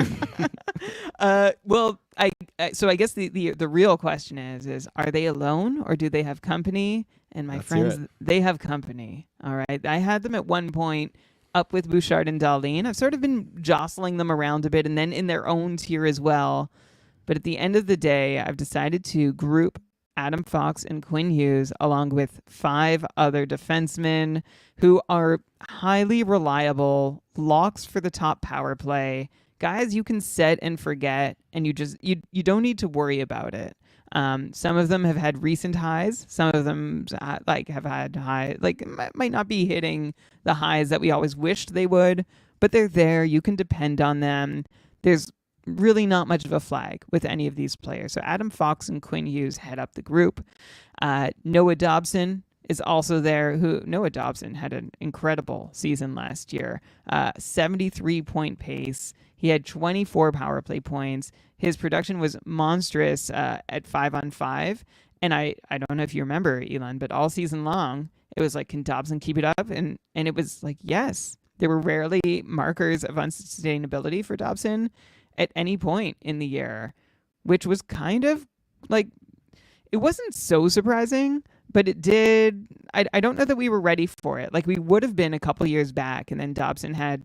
Well, so I guess the real question is are they alone or do they have company? And my friends, they have company. All right, I had them at one point up with Bouchard and Dahlin. I've sort of been jostling them around a bit, and then in their own tier as well. But at the end of the day, I've decided to group Adam Fox and Quinn Hughes along with 5 other defensemen who are highly reliable, locks for the top power play, guys you can set and forget, and you don't need to worry about it. Some of them have had recent highs. Some of them have had high, might not be hitting the highs that we always wished they would, but they're there. You can depend on them. There's really not much of a flag with any of these players. So Adam Fox and Quinn Hughes head up the group. Noah Dobson is also there. Noah Dobson had an incredible season last year. 73-point pace. He had 24 power play points. His production was monstrous at 5-on-5. And I don't know if you remember, Elon, but all season long, it was like, can Dobson keep it up? And it was like, yes. There were rarely markers of unsustainability for Dobson at any point in the year, which was kind of like, it wasn't so surprising, but it did. I don't know that we were ready for it. Like we would have been a couple years back, and then Dobson had,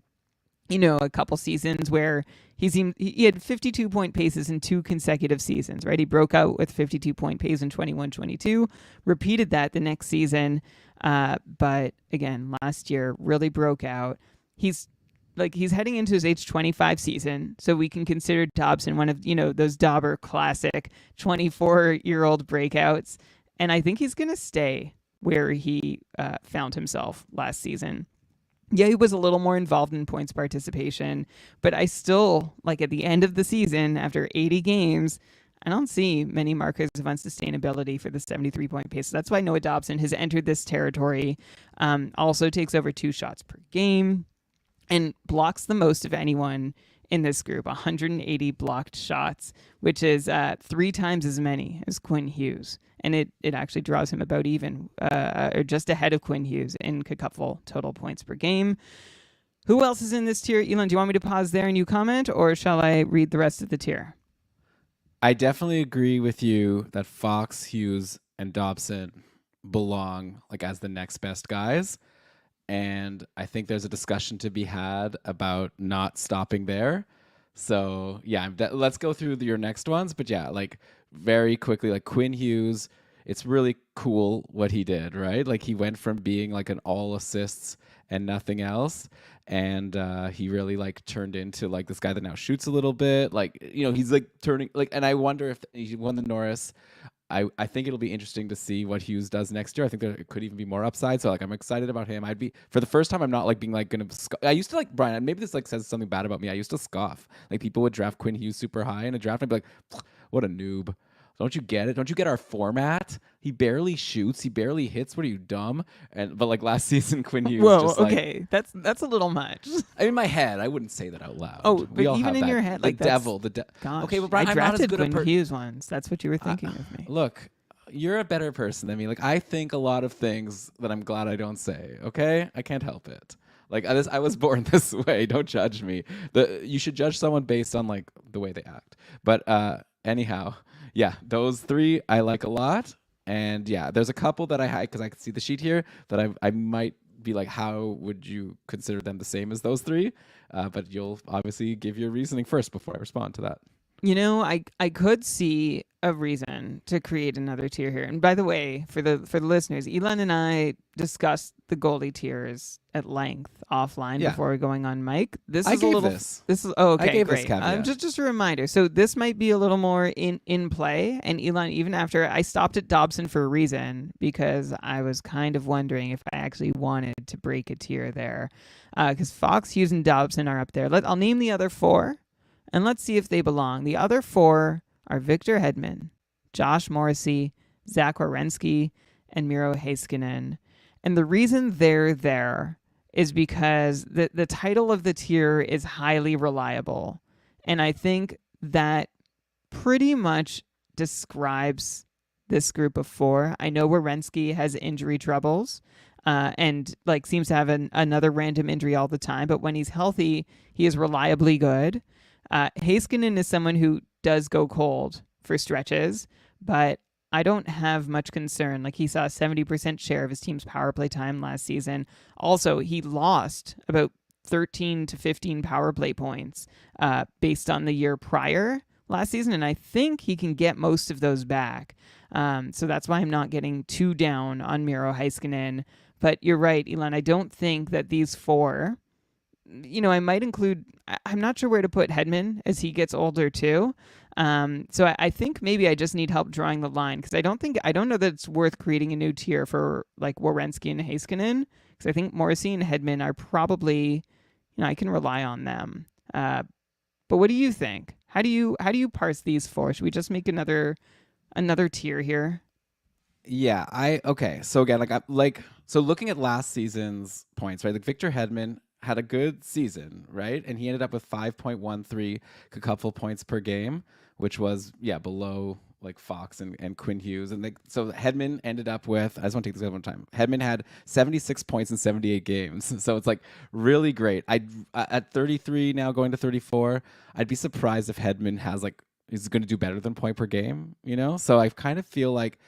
a couple seasons where he had 52-point paces in 2 consecutive seasons, right? He broke out with 52-point pace in 21-22, repeated that the next season, but again, last year really broke out. He's heading into his age 25 season, so we can consider Dobson one of, those Dauber classic 24-year-old breakouts. And I think he's going to stay where he found himself last season. Yeah, he was a little more involved in points participation, but I still, at the end of the season, after 80 games, I don't see many markers of unsustainability for the 73-point pace. So that's why Noah Dobson has entered this territory. Also takes over 2 shots per game. And blocks the most of anyone in this group, 180 blocked shots, which is 3 times as many as Quinn Hughes. And it actually draws him about even, or just ahead of Quinn Hughes in Cacupful total points per game. Who else is in this tier? Elon, do you want me to pause there and you comment, or shall I read the rest of the tier? I definitely agree with you that Fox, Hughes, and Dobson belong as the next best guys. And I think there's a discussion to be had about not stopping there. So, yeah, let's go through your next ones. But, yeah, very quickly, Quinn Hughes, it's really cool what he did, right? He went from being, an all assists and nothing else. And he really, turned into, this guy that now shoots a little bit. He's, turning, and I wonder if he won the Norris. I think it'll be interesting to see what Hughes does next year. I think there could even be more upside. So I'm excited about him. I'd be, for the first time, I'm not being gonna. I used to Brian. Maybe this says something bad about me. I used to scoff. People would draft Quinn Hughes super high in a draft, and I'd be like, what a noob. Don't you get it? Don't you get our format? He barely shoots. He barely hits. What are you, dumb? But last season, Quinn Hughes. Whoa, just okay, that's a little much. In my head, I wouldn't say that out loud. Oh, but even in your head, the devil. Gosh, okay, well, Brian, I drafted Quinn Hughes once. That's what you were thinking of me. Look, you're a better person than me. I think a lot of things that I'm glad I don't say. Okay, I can't help it. I was born this way. Don't judge me. You should judge someone based on the way they act. But anyhow. Yeah, those three I like a lot. And yeah, there's a couple that I had because I can see the sheet here that I might be like, how would you consider them the same as those three? But you'll obviously give your reasoning first before I respond to that. I could see a reason to create another tier here. And by the way, for the listeners, Elon and I discussed the goalie tiers at length offline Yeah, before going on mic. This I is a gave little. this. This is oh, I okay, gave this great. caveat. Just a reminder. So this might be a little more in play. And Elon, even after I stopped at Dobson for a reason because I was kind of wondering if I actually wanted to break a tier there, because Fox, Hughes, and Dobson are up there. I'll name the other four and let's see if they belong. The other four are Victor Hedman, Josh Morrissey, Zach Werenski, and Miro Heiskanen. And the reason they're there is because the title of the tier is highly reliable. And I think that pretty much describes this group of four. I know Werenski has injury troubles. And like seems to have another random injury all the time, but when he's healthy, he is reliably good. Heiskanen is someone who does go cold for stretches, but I don't have much concern. Like he saw a 70% share of his team's power play time last season. Also, he lost about 13 to 15 power play points based on the year prior last season, and I think he can get most of those back. So that's why I'm not getting too down on Miro Heiskanen. But you're right, Elon. I don't think that these four, I might include, I'm not sure where to put Hedman as he gets older too. So I think maybe I just need help drawing the line because I don't know that it's worth creating a new tier for like Werenski and Heiskanen because I think Morrissey and Hedman are probably, I can rely on them. But what do you think? How do you parse these four? Should we just make another tier here? Yeah, okay. So again, so looking at last season's points, right? Like Victor Hedman had a good season, right? And he ended up with 5.13 couple points per game, which was below like Fox and Quinn Hughes. And so Hedman ended up with, I just want to take this one time. Hedman had 76 points in 78 games. So it's like really great. At 33 now going to 34, I'd be surprised if Hedman is going to do better than point per game, So I kind of feel like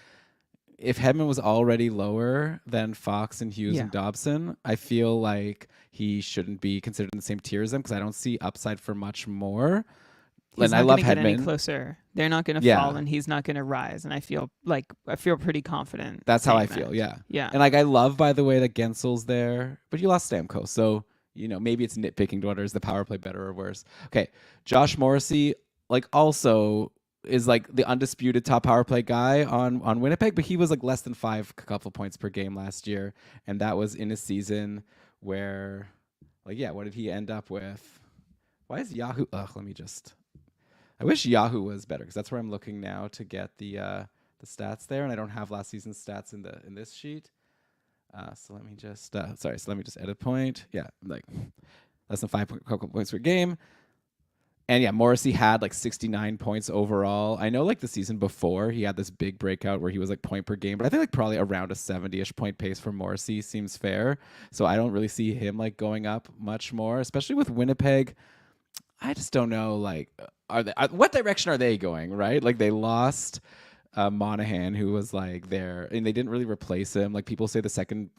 if Hedman was already lower than Fox and Hughes and Dobson, I feel like he shouldn't be considered in the same tier as them because I don't see upside for much more. He's and I love Hedman. Get any Hedman. closer. They're not going to fall, and he's not going to rise. And I feel pretty confident. That's how I feel. Yeah. And I love, by the way, that Gensel's there, but you lost Stamkos, so maybe it's nitpicking to whether is the power play better or worse. Okay, Josh Morrissey, also is the undisputed top power play guy on Winnipeg, but he was less than 5 couple points per game last year, and that was in a season where what did he end up with? Why is Yahoo? I wish Yahoo was better because that's where I'm looking now to get the stats there, and I don't have last season's stats in this sheet. So let me just edit point. Yeah, less than 5 couple points per game. And Morrissey had 69 points overall. I know the season before he had this big breakout where he was point per game, but I think probably around a 70-ish point pace for Morrissey seems fair. So I don't really see him going up much more, especially with Winnipeg. I just don't know what direction are they going, right? They lost Monahan, who was there, and they didn't really replace him. People say the second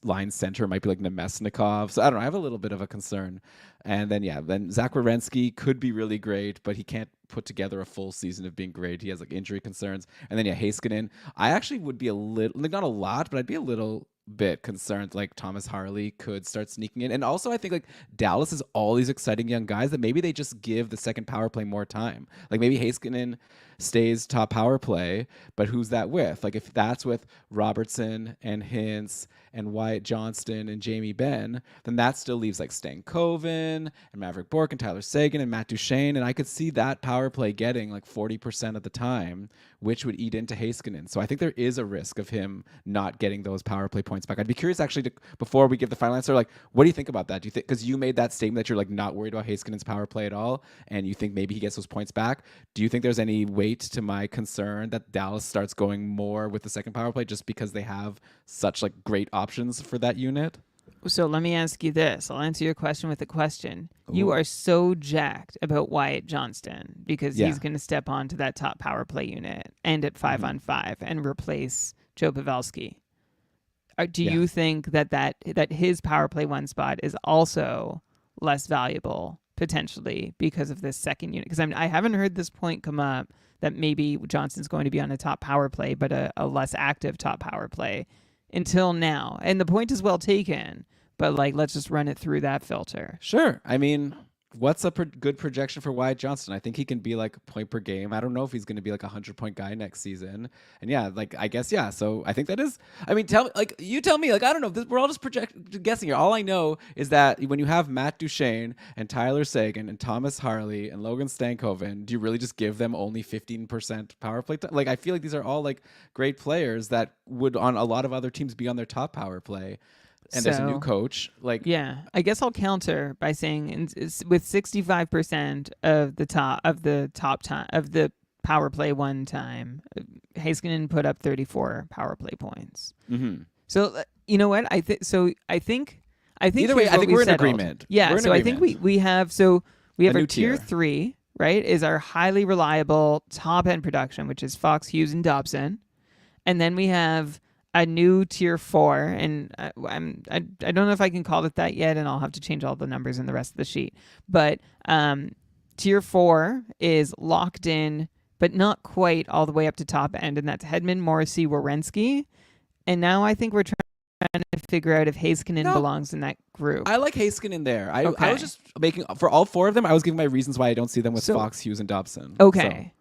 line center might be Nemesnikov. So I don't know. I have a little bit of a concern. And then Zach Werenski could be really great, but he can't put together a full season of being great. He has injury concerns. And then Heiskanen. I actually would be a little, not a lot, but I'd be a little bit concerned Thomas Harley could start sneaking in. And also I think Dallas has all these exciting young guys that maybe they just give the second power play more time. Maybe Heiskanen stays top power play, but who's that with? If that's with Robertson and Hintz and Wyatt Johnston and Jamie Benn, then that still leaves Stankoven and Maverick Bourque and Tyler Seguin and Matt Duchene, and I could see that power play getting 40% of the time, which would eat into Heiskanen. So I think there is a risk of him not getting those power play points back. I'd be curious actually before we give the final answer, what do you think about that? Do you think, because you made that statement that you're not worried about Heiskanen's power play at all, and you think maybe he gets those points back? Do you think there's any weight to my concern that Dallas starts going more with the second power play just because they have such great options for that unit? So let me ask you this. I'll answer your question with a question. You Ooh. are so jacked about Wyatt Johnston because Yeah. he's going to step onto that top power play unit and at 5-on-5 and replace Joe Pavelski. Do Yeah. you think that his power play one spot is also less valuable potentially because of this second unit? Because I haven't heard this point come up that maybe Johnston's going to be on a top power play, but a less active top power play until now. And the point is well taken, but like let's just run it through that filter. Sure. I mean, what's a good projection for Wyatt Johnston? I think he can be like a point per game. I don't know if he's going to be like a 100-point guy next season. And yeah, like I guess yeah. So I think that is. I mean, you tell me. Like I don't know. We're all just guessing here. All I know is that when you have Matt Duchene and Tyler Seguin and Thomas Harley and Logan Stankoven, do you really just give them only 15% power play? Like I feel like these are all like great players that would on a lot of other teams be on their top power play. And there's a new coach. Like yeah, I guess I'll counter by saying with 65% of the power play one time, Heiskanen put up 34 power play points. Mm-hmm. So you know what I think. I think either way, I think we're in agreement. Yeah, so I think we have our tier 3, right? Is our highly reliable top end production, which is Fox, Hughes, and Dobson, and then we have a new tier 4, and I don't know if I can call it that yet, and I'll have to change all the numbers in the rest of the sheet. But tier 4 is locked in, but not quite all the way up to top end, and that's Hedman, Morrissey, Werenski. And now I think we're trying to figure out if Heiskanen belongs in that group. I like Heiskanen there. I was just making, for all 4 of them, I was giving my reasons why I don't see them with Fox, Hughes, and Dobson. Okay.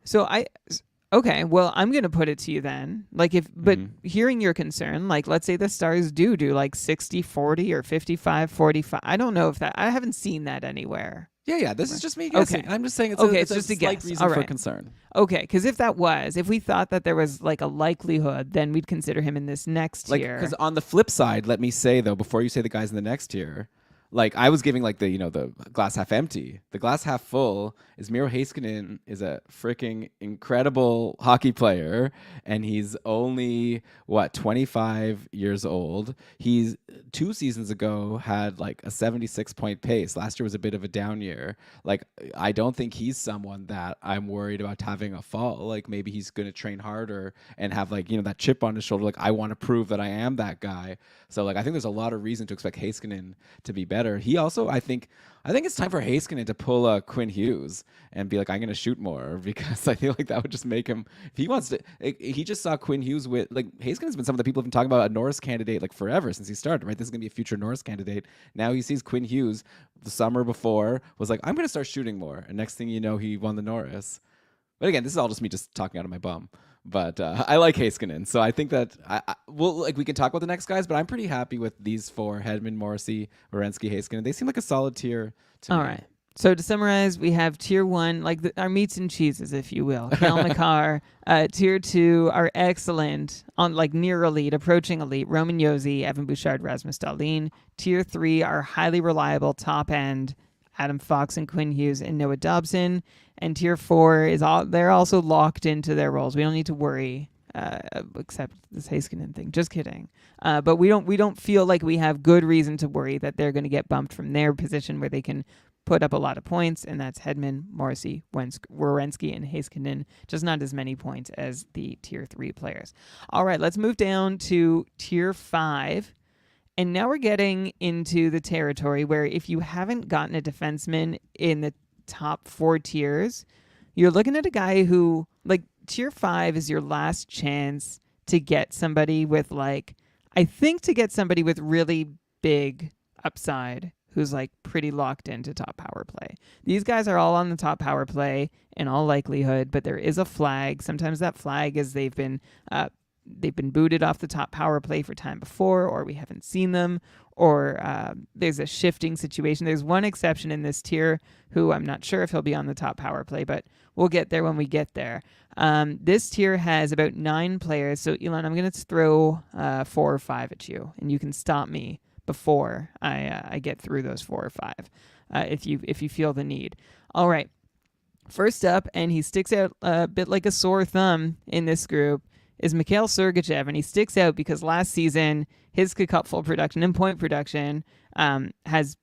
Okay, well, I'm going to put it to you then. Like but hearing your concern, like let's say the Stars do like 60-40 or 55-45. I don't know if that, I haven't seen that anywhere. Yeah, this is just me guessing. Okay. I'm just saying it's just a slight reason for concern. Okay, because if we thought that there was like a likelihood, then we'd consider him in this next tier. Because on the flip side, let me say though, before you say the guys in the next tier, like I was giving like the glass half empty. The glass half full is Miro Heiskanen is a freaking incredible hockey player, and he's only 25 years old. He's 2 seasons ago had like a 76-point pace. Last year was a bit of a down year. Like I don't think he's someone that I'm worried about having a fall. Like maybe he's going to train harder and have like that chip on his shoulder. Like I want to prove that I am that guy. So like I think there's a lot of reason to expect Heiskanen to be better. He also I think it's time for Heiskanen to pull a Quinn Hughes and be like, I'm going to shoot more, because I feel like that would just make him, if he wants to, he just saw Quinn Hughes with, like, Heiskanen's been some of the people who've been talking about a Norris candidate like forever since he started, right? This is going to be a future Norris candidate. Now he sees Quinn Hughes the summer before was like, I'm going to start shooting more. And next thing you know, he won the Norris. But again, this is all just me just talking out of my bum. But I like Heiskanen, so I think that we can talk about the next guys, but I'm pretty happy with these 4: Hedman, Morrissey, Werenski, Heiskanen. They seem like a solid tier to me. All right. So to summarize, we have tier 1, like our meats and cheeses, if you will. Cal McCarr. Tier 2 are excellent, on like near elite, approaching elite. Roman Josi, Evan Bouchard, Rasmus Dahlin. Tier 3 are highly reliable, top end. Adam Fox and Quinn Hughes and Noah Dobson. And tier 4 they're also locked into their roles. We don't need to worry, except this Heiskanen thing. Just kidding. But we don't feel like we have good reason to worry that they're going to get bumped from their position where they can put up a lot of points, and that's Hedman, Morrissey, Werenski, and Heiskanen. Just not as many points as the tier 3 players. All right, let's move down to tier 5. And now we're getting into the territory where if you haven't gotten a defenseman in the top 4 tiers, you're looking at a guy who, like, tier 5 is your last chance to get somebody with, like, I think to get somebody with really big upside who's, like, pretty locked into top power play. These guys are all on the top power play in all likelihood, but there is a flag. Sometimes that flag is they've been booted off the top power play for time before, or we haven't seen them, or there's a shifting situation. There's one exception in this tier who I'm not sure if he'll be on the top power play, but we'll get there when we get there. This tier has about 9 players. So, Elon, I'm going to throw 4 or 5 at you, and you can stop me before I get through those 4 or 5 if you feel the need. All right. First up, and he sticks out a bit like a sore thumb in this group, is Mikhail Sergachev, and he sticks out because last season his cupful production and point production has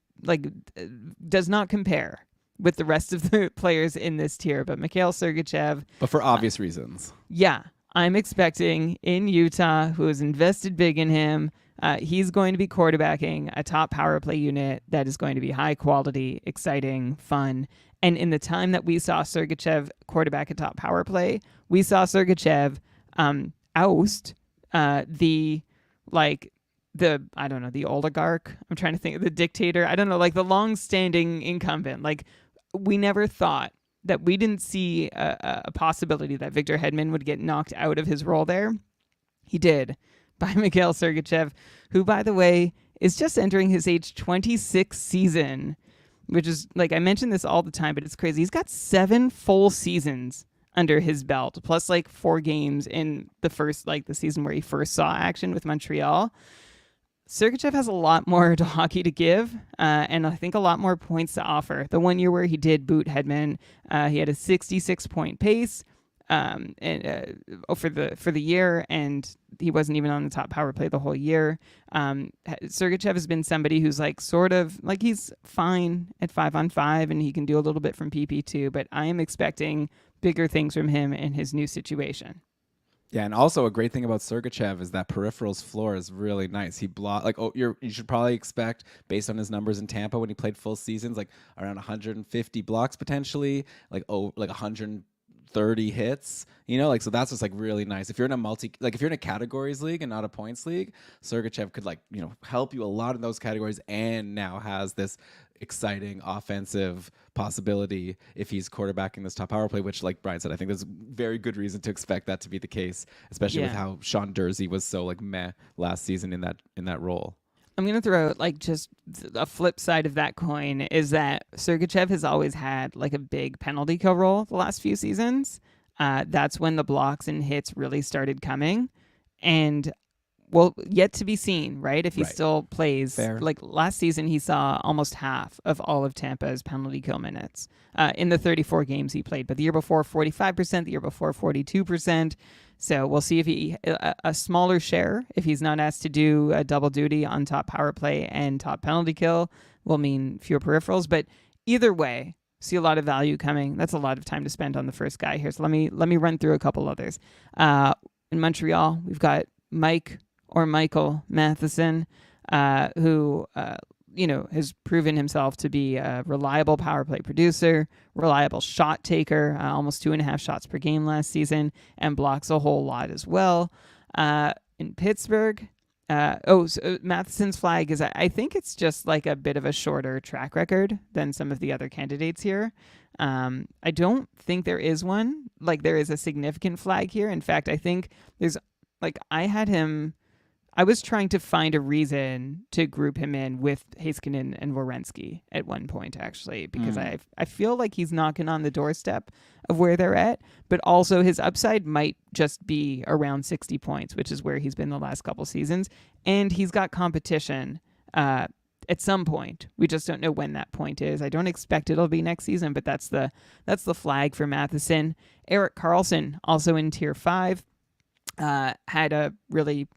does not compare with the rest of the players in this tier. But Mikhail Sergachev, but for obvious reasons. Yeah, I'm expecting in Utah, who has invested big in him, he's going to be quarterbacking a top power play unit that is going to be high quality, exciting, fun. And in the time that we saw Sergachev quarterback a top power play, we saw Sergachev oust the oligarch. I'm trying to think of the dictator. I don't know, like the long-standing incumbent. Like, we never thought that we didn't see a possibility that Victor Hedman would get knocked out of his role there. He did, by Mikhail Sergachev, who, by the way, is just entering his age 26 season, which is, like, I mention this all the time, but it's crazy. He's got 7 full seasons under his belt, plus 4 games in the season where he first saw action with Montreal. Sergachev has a lot more to hockey to give, and I think a lot more points to offer. The 1 year where he did boot Hedman, he had a 66-point pace for the year, and he wasn't even on the top power play the whole year. Sergachev has been somebody who's he's fine at 5-on-5, and he can do a little bit from PP2, but I am expecting bigger things from him in his new situation. Yeah, and also a great thing about Sergachev is that peripherals floor is really nice. He you should probably expect, based on his numbers in Tampa when he played full seasons, around 150 blocks potentially, 130 hits. So that's just really nice. If you're in if you're in a categories league and not a points league, Sergachev could help you a lot in those categories, and now has this exciting offensive possibility if he's quarterbacking this top power play, which, like Brian said, I think there's very good reason to expect that to be the case, especially with how Sean Dursey was so meh last season in that role. I'm going to throw out just a flip side of that coin is that Sergachev has always had a big penalty kill role the last few seasons. That's when the blocks and hits really started coming. And yet to be seen, right? If he still plays. Fair. Last season, he saw almost half of all of Tampa's penalty kill minutes in the 34 games he played. But the year before, 45%. The year before, 42%. So we'll see if he a smaller share, if he's not asked to do a double duty on top power play and top penalty kill, will mean fewer peripherals. But either way, see a lot of value coming. That's a lot of time to spend on the first guy here. So let me run through a couple others. In Montreal, we've got Michael Matheson, who has proven himself to be a reliable power play producer, reliable shot taker, almost 2.5 shots per game last season, and blocks a whole lot as well. In Pittsburgh, Matheson's flag is, I think it's just a bit of a shorter track record than some of the other candidates here. I don't think there is one. There is a significant flag here. In fact, I think there's I was trying to find a reason to group him in with Heiskanen and Werenski at one point, actually, because I feel like he's knocking on the doorstep of where they're at, but also his upside might just be around 60 points, which is where he's been the last couple seasons, and he's got competition at some point. We just don't know when that point is. I don't expect it'll be next season, but that's the flag for Matheson. Erik Karlsson, also in Tier 5, had a really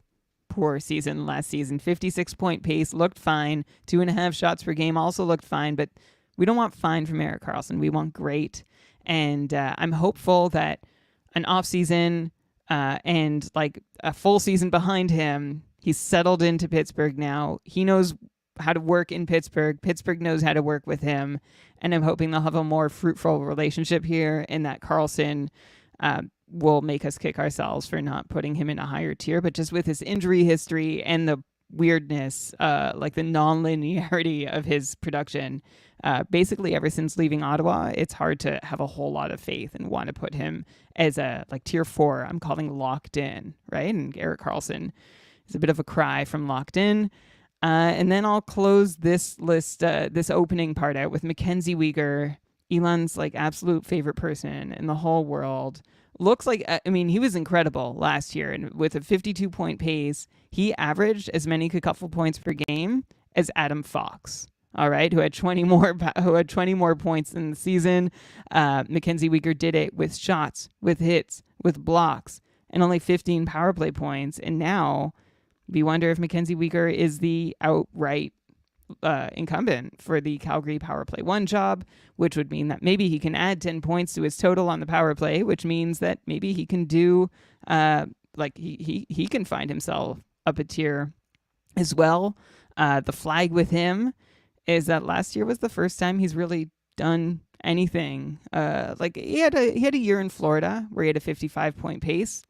poor season last season. 56-point pace, looked fine. 2.5 shots per game also looked fine, but we don't want fine from Erik Karlsson. We want great. And I'm hopeful that an off season and a full season behind him, he's settled into Pittsburgh now. He knows how to work in Pittsburgh. Pittsburgh knows how to work with him. And I'm hoping they'll have a more fruitful relationship here, and that Karlsson will make us kick ourselves for not putting him in a higher tier. But just with his injury history and the weirdness, the non-linearity of his production, basically ever since leaving Ottawa, it's hard to have a whole lot of faith and want to put him as a Tier 4. I'm calling locked in, right? And Erik Karlsson is a bit of a cry from locked in. And then I'll close this list, this opening part out with Mackenzie Weegar, Elon's absolute favorite person in the whole world. Looks he was incredible last year, and with a 52-point pace, he averaged as many couple points per game as Adam Fox. All right, who had 20 more points in the season. Mackenzie Weegar did it with shots, with hits, with blocks, and only 15 power play points. And now we wonder if Mackenzie Weegar is the outright incumbent for the Calgary power play 1 job, which would mean that maybe he can add 10 points to his total on the power play, which means that maybe he can do he can find himself up a tier as well. The flag with him is that last year was the first time he's really done anything. He had a year in Florida where he had a 55-point pace.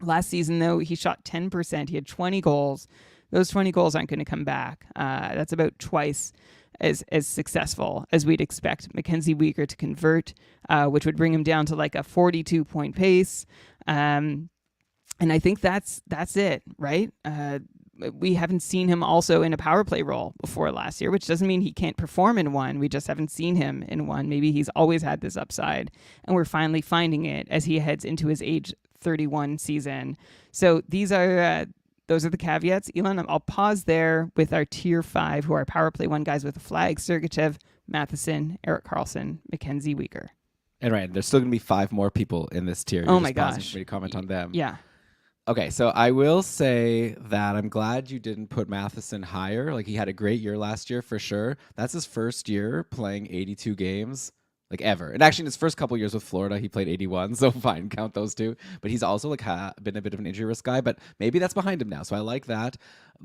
Last season, though, he shot 10%. He had 20 goals. Those 20 goals aren't going to come back. That's about twice as successful as we'd expect Mackenzie Weegar to convert, which would bring him down to like a 42-point pace. And I think that's it, right? We haven't seen him also in a power play role before last year, which doesn't mean he can't perform in one. We just haven't seen him in one. Maybe he's always had this upside, and we're finally finding it as he heads into his age 31 season. So those are the caveats. Elon, I'll pause there with our tier 5, who are power play 1 guys with a flag: Sergachev, Matheson, Erik Karlsson, Mackenzie Weegar. And right, there's still going to be 5 more people in this tier. Oh my gosh. For me to comment on them. Yeah. Okay, so I will say that I'm glad you didn't put Matheson higher. Like, he had a great year last year for sure. That's his first year playing 82 games, like, ever. And actually, in his first couple years with Florida, he played 81, so fine, count those 2. But he's also like been a bit of an injury risk guy, but maybe that's behind him now. So I like that.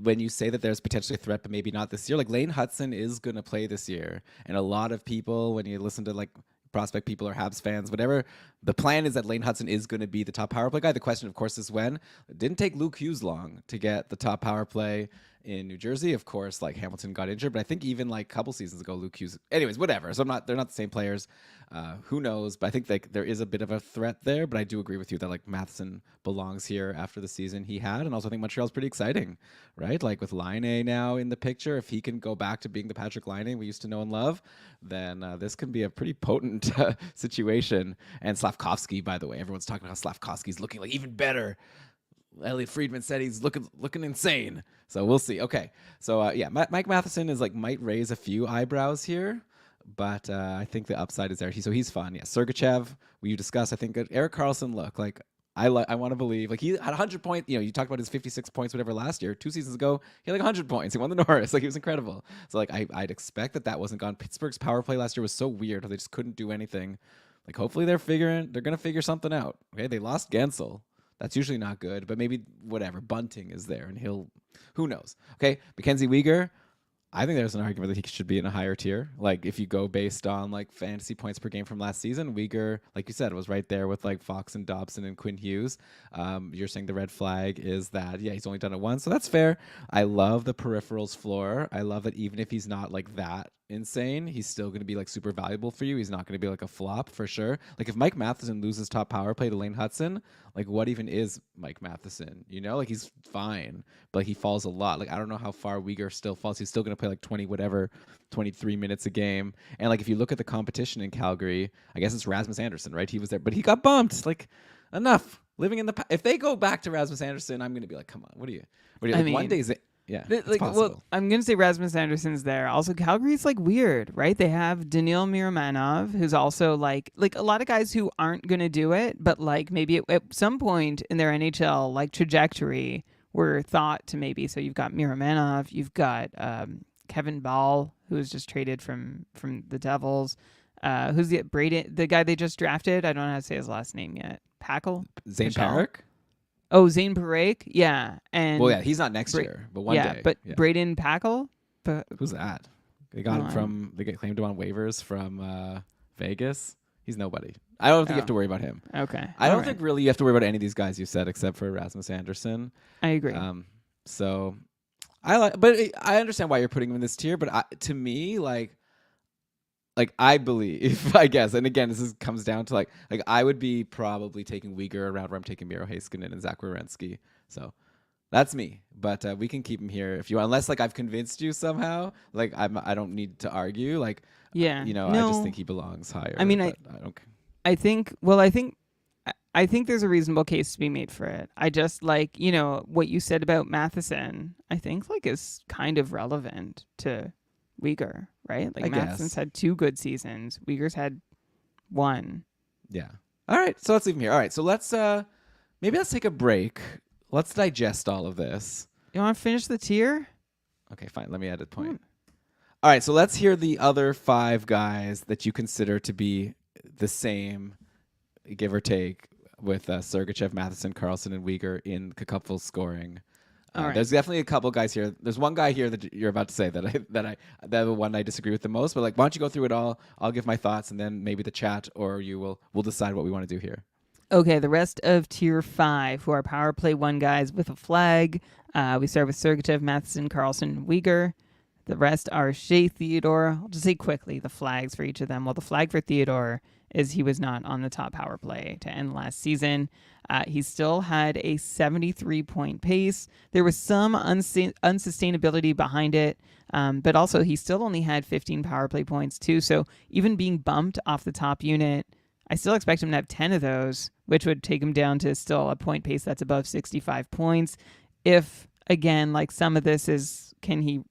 When you say that there's potentially a threat, but maybe not this year, like, Lane Hudson is going to play this year. And a lot of people, when you listen to like prospect people or Habs fans, whatever, the plan is that Lane Hudson is going to be the top power play guy. The question, of course, is when. It didn't take Luke Hughes long to get the top power play in New Jersey. Of course, like, Hamilton got injured, but I think even like a couple seasons ago, Luke Hughes. Anyways, whatever. So they're not the same players. Who knows? But I think like there is a bit of a threat there. But I do agree with you that like Matheson belongs here after the season he had, and also I think Montreal's pretty exciting, right? Like with Laine now in the picture, if he can go back to being the Patrick Laine we used to know and love, then this can be a pretty potent situation. And Slavkovsky, by the way, everyone's talking about how Slavkovsky's looking like even better. Elliot Friedman said he's looking insane. So we'll see. Okay. So Mike Matheson is like might raise a few eyebrows here, but I think the upside is there. He's fun. Yeah. Sergachev, you discussed. I think Erik Karlsson, look, like I want to believe, like, he had 100 points. You talked about his 56 points, whatever, last year. 2 seasons ago, he had like 100 points. He won the Norris. Like, he was incredible. So like I'd expect that wasn't gone. Pittsburgh's power play last year was so weird. They just couldn't do anything. Like, hopefully they're going to figure something out. Okay. They lost Gensel. That's usually not good, but maybe whatever. Bunting is there, and who knows? Okay, Mackenzie Weegar, I think there's an argument that he should be in a higher tier. Like, if you go based on like fantasy points per game from last season, Weegar, like you said, was right there with like Fox and Dobson and Quinn Hughes. You're saying the red flag is that, yeah, he's only done it once, so that's fair. I love the peripherals floor. I love that even if he's not like that insane, he's still going to be like super valuable for you. He's not going to be like a flop for sure. Like, if Mike Matheson loses top power play to Lane Hudson, like, what even is Mike Matheson? Like, he's fine, but like, he falls a lot. Like, I don't know how far Weegar still falls. He's still going to play like 23 minutes a game. And like, if you look at the competition in Calgary, I guess it's Rasmus Anderson, right? He was there, but he got bumped. Like, enough. Living in if they go back to Rasmus Anderson, I'm going to be like, come on, what are you? Like, I mean, one day yeah, it's possible. Well, I'm going to say Rasmus Anderson's there. Also, Calgary's like weird, right? They have Daniil Miromanov, who's also like a lot of guys who aren't going to do it, but like maybe at some point in their NHL like trajectory were thought to maybe. So you've got Miromanov, you've got Kevin Ball, who was just traded from the Devils. Who's the guy they just drafted? I don't know how to say his last name yet. Zane Parik? Oh, Zane Parik, yeah, and well, yeah, he's not next year, but one day. But yeah. Braden Packle, who's that? They got him from. They claimed him on waivers from Vegas. He's nobody. I don't think you have to worry about him. Okay, I don't think really you have to worry about any of these guys you said, except for Rasmus Anderson. I agree. So but I understand why you're putting him in this tier. But to me, like I believe, I guess, and again, comes down to like I would be probably taking Weegar around where I'm taking Miro Heiskanen and Zach Werenski. So that's me. But we can keep him here if you want, unless like I've convinced you somehow. Like I don't need to argue. Like yeah, I just think he belongs higher. I mean, I don't. I think there's a reasonable case to be made for it. I just like what you said about Matheson. I think like is kind of relevant to Weegar, right? Like Matheson's had 2 good seasons. Weegar's had 1. Yeah. All right. So let's leave him here. All right. So let's maybe let's take a break. Let's digest all of this. You want to finish the tier? Okay, fine. Let me add a point. All right, so let's hear the other 5 guys that you consider to be the same, give or take, with Sergachev, Matheson, Karlsson, and Uyghur in Kakupful scoring. All right. There's definitely a couple guys here. There's one guy here that you're about to say that the one I disagree with the most. But like, why don't you go through it all? I'll give my thoughts, and then maybe the chat or we'll decide what we want to do here. Okay, the rest of tier 5, who are power play 1 guys with a flag. We start with Sergachev, Matheson, Karlsson, Uyghur. The rest are Shea Theodore. I'll just say quickly the flags for each of them. Well, the flag for Theodore is he was not on the top power play to end last season. He still had a 73-point pace. There was some unsustainability behind it, but also he still only had 15 power play points too. So even being bumped off the top unit, I still expect him to have 10 of those, which would take him down to still a point pace that's above 65 points. If, again, like some of this is, can he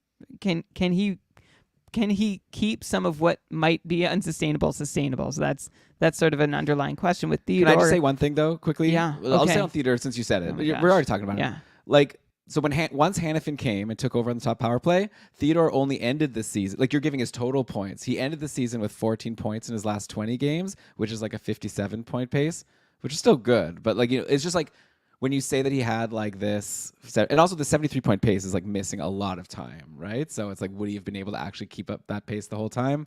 keep some of what might be unsustainable sustainable? So that's sort of an underlying question with Theodore. Can I just say one thing though, quickly? Yeah. I'll say on Theodore since you said it. Oh We're already talking about it. Like, so once Hannafin came and took over on the top power play, Theodore only ended the season. Like, you're giving his total points. He ended the season with 14 points in his last 20 games, which is like a 57-point pace, which is still good. But like, it's just like, when you say that he had like this, and also the 73-point pace is like missing a lot of time, right? So it's like, would he have been able to actually keep up that pace the whole time?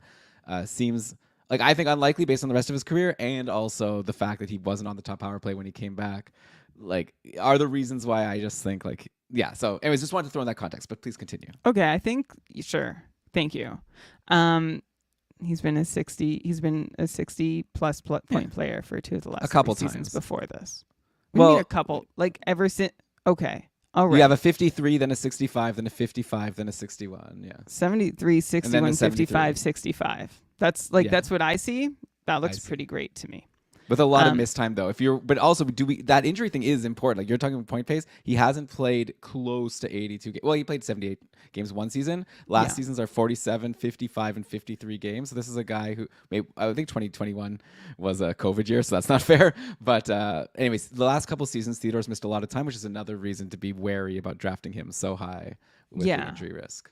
Seems like, I think, unlikely based on the rest of his career, and also the fact that he wasn't on the top power play when he came back, like, are the reasons why I just think like, yeah. So anyways, just wanted to throw in that context, but please continue. Okay, I think, sure. Thank you. He's been a 60 plus point player for 2 of the last a couple seasons times before this. Well, a couple, like ever since. Okay, all right. You have a 53, then a 65, then a 55, then a 61. Yeah, 73, 61, 55, 65. That's like that's what I see. That looks pretty great to me. With a lot of missed time, though. But also, that injury thing is important. Like, you're talking about point pace. He hasn't played close to 82 games. Well, he played 78 games one season. Last seasons are 47, 55, and 53 games. So this is a guy who, I think 2021 was a COVID year, so that's not fair. But anyways, the last couple seasons, Theodore's missed a lot of time, which is another reason to be wary about drafting him so high with the injury risk.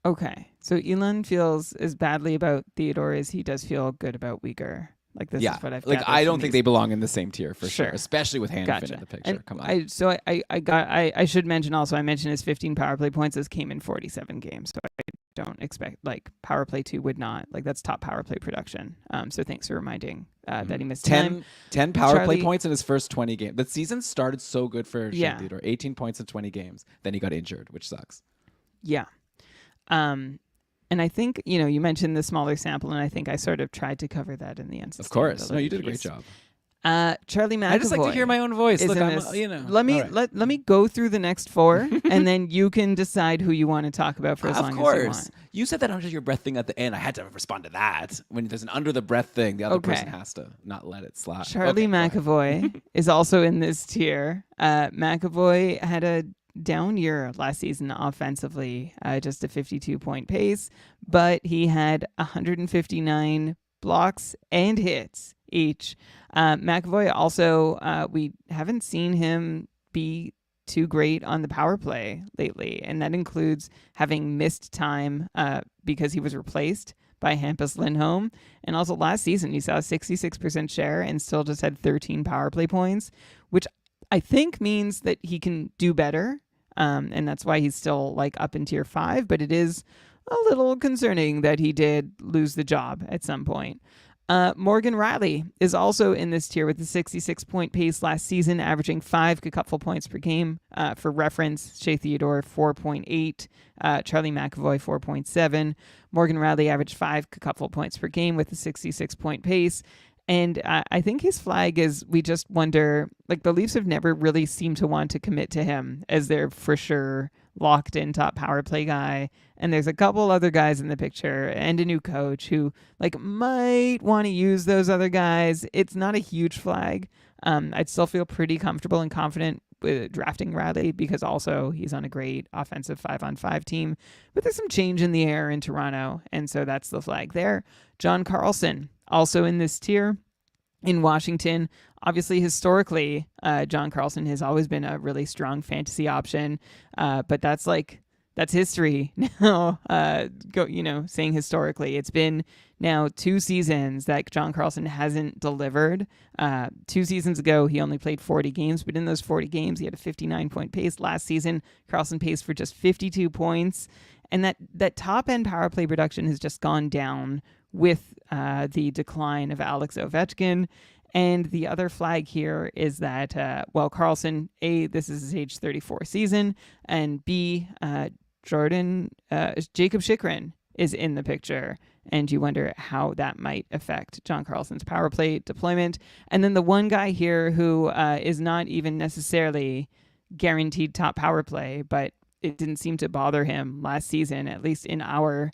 Okay. So Elon feels as badly about Theodore as he does feel good about Uyghur. Like, this is what I've like. I don't think they belong in the same tier for sure, especially with Hannafin in the picture. And come on. I should mention also. I mentioned his 15 power play points. Those came in 47 games, so I don't expect like power play 2 would not like that's top power play production. So thanks for reminding that he missed 10 power play points in his first 20 games. The season started so good for Theodore. 18 points in 20 games. Then he got injured, which sucks. Yeah. And I think, you mentioned the smaller sample, and I think I sort of tried to cover that in the end. Of course. No, you did a great job. Charlie McAvoy. I just like to hear my own voice. Look, Let me go through the next 4, and then you can decide who you want to talk about for as long as you want. You said that under your breath thing at the end. I had to respond to that. When there's an under the breath thing, the other person has to not let it slide. Charlie McAvoy is also in this tier. McAvoy had a down year last season offensively, just a 52-point pace, but he had 159 blocks and hits each. McAvoy also, we haven't seen him be too great on the power play lately, and that includes having missed time because he was replaced by Hampus Lindholm. And also last season, he saw a 66% share and still just had 13 power play points, which I think means that he can do better. And that's why he's still like up in tier 5, but it is a little concerning that he did lose the job at some point. Morgan Riley is also in this tier with the 66-point pace last season, averaging 5 Kakupful points per game. For reference, Shea Theodore 4.8, Charlie McAvoy 4.7. Morgan Riley averaged 5 Kakupful points per game with a 66-point pace. And I think his flag is, we just wonder, like, the Leafs have never really seemed to want to commit to him as their for sure locked in top power play guy. And there's a couple other guys in the picture and a new coach who like might want to use those other guys. It's not a huge flag. I'd still feel pretty comfortable and confident with drafting Riley because also he's on a great offensive 5-on-5 team. But there's some change in the air in Toronto. And so that's the flag there. John Karlsson, also in this tier. in Washington. Obviously, historically, John Karlsson has always been a really strong fantasy option, but that's history now. Saying historically, it's been now 2 seasons that John Karlsson hasn't delivered. 2 seasons ago, he only played 40 games, but in those 40 games, he had a 59-point pace. Last season, Karlsson paced for just 52 points, and that top-end power play production has just gone down with the decline of Alex Ovechkin. And the other flag here is that, Karlsson, A, this is his age 34 season, and B, Jacob Chychrun is in the picture, and you wonder how that might affect John Karlsson's power play deployment. And then the one guy here who is not even necessarily guaranteed top power play, but it didn't seem to bother him last season, at least in our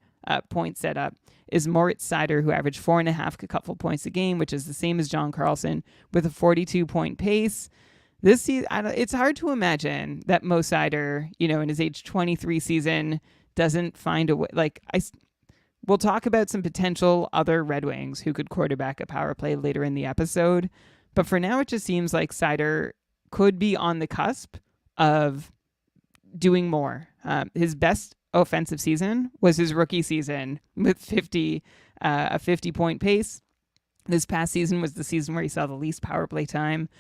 point setup, is Moritz Seider, who averaged 4.5 couple points a game, which is the same as John Karlsson, with a 42-point pace. This season, it's hard to imagine that Mo Seider, in his age 23 season, doesn't find a way. We'll talk about some potential other Red Wings who could quarterback a power play later in the episode. But for now, it just seems like Seider could be on the cusp of doing more. His best offensive season was his rookie season with a 50-point pace. This past season was the season where he saw the least power play time.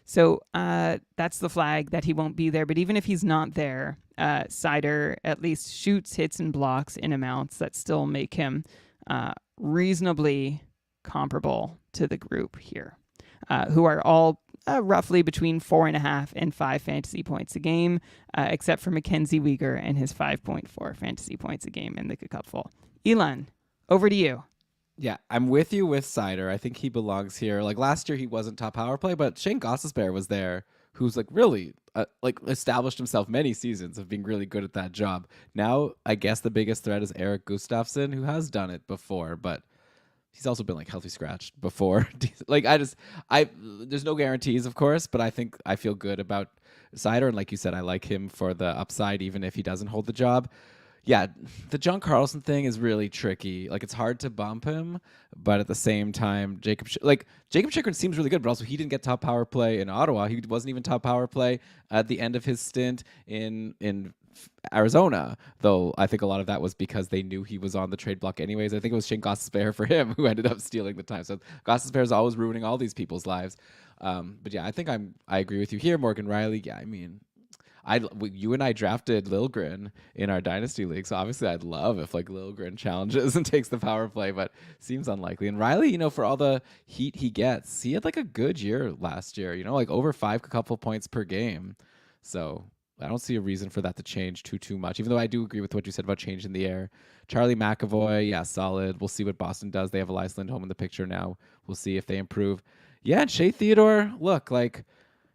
So that's the flag that he won't be there. But even if he's not there, Seider at least shoots, hits, and blocks in amounts that still make him reasonably comparable to the group here, who are all roughly between 4.5 and 5 fantasy points a game, except for Mackenzie Weegar and his 5.4 fantasy points a game in the cupful. Elon, over to you. Yeah, I'm with you with Seider. I think he belongs here. Like last year, he wasn't top power play, but Shane Gostisbehere was there, who's really established himself many seasons of being really good at that job. Now, I guess the biggest threat is Eric Gustafsson, who has done it before, but he's also been healthy scratched before. There's no guarantees, of course, but I feel good about Seider, and like you said, I like him for the upside, even if he doesn't hold the job. Yeah, the John Karlsson thing is really tricky. It's hard to bump him, but at the same time, Jacob Chychrun seems really good, but also he didn't get top power play in Ottawa. He wasn't even top power play at the end of his stint in Arizona, though I think a lot of that was because they knew he was on the trade block anyways. I think it was Shane Gostisbehere for him who ended up stealing the time. So Gostisbehere is always ruining all these people's lives. But yeah, I think I agree with you here, Morgan Riley. Yeah, I mean, you and I drafted Liljegren in our dynasty league, so obviously I'd love if Liljegren challenges and takes the power play, but seems unlikely. And Riley, for all the heat he gets, he had a good year last year. Over 5 couple points per game. So I don't see a reason for that to change too much, even though I do agree with what you said about change in the air. Charlie McAvoy, yeah, solid. We'll see what Boston does. They have Elias Lindholm in the picture now. We'll see if they improve. Yeah, and Shea Theodore, look,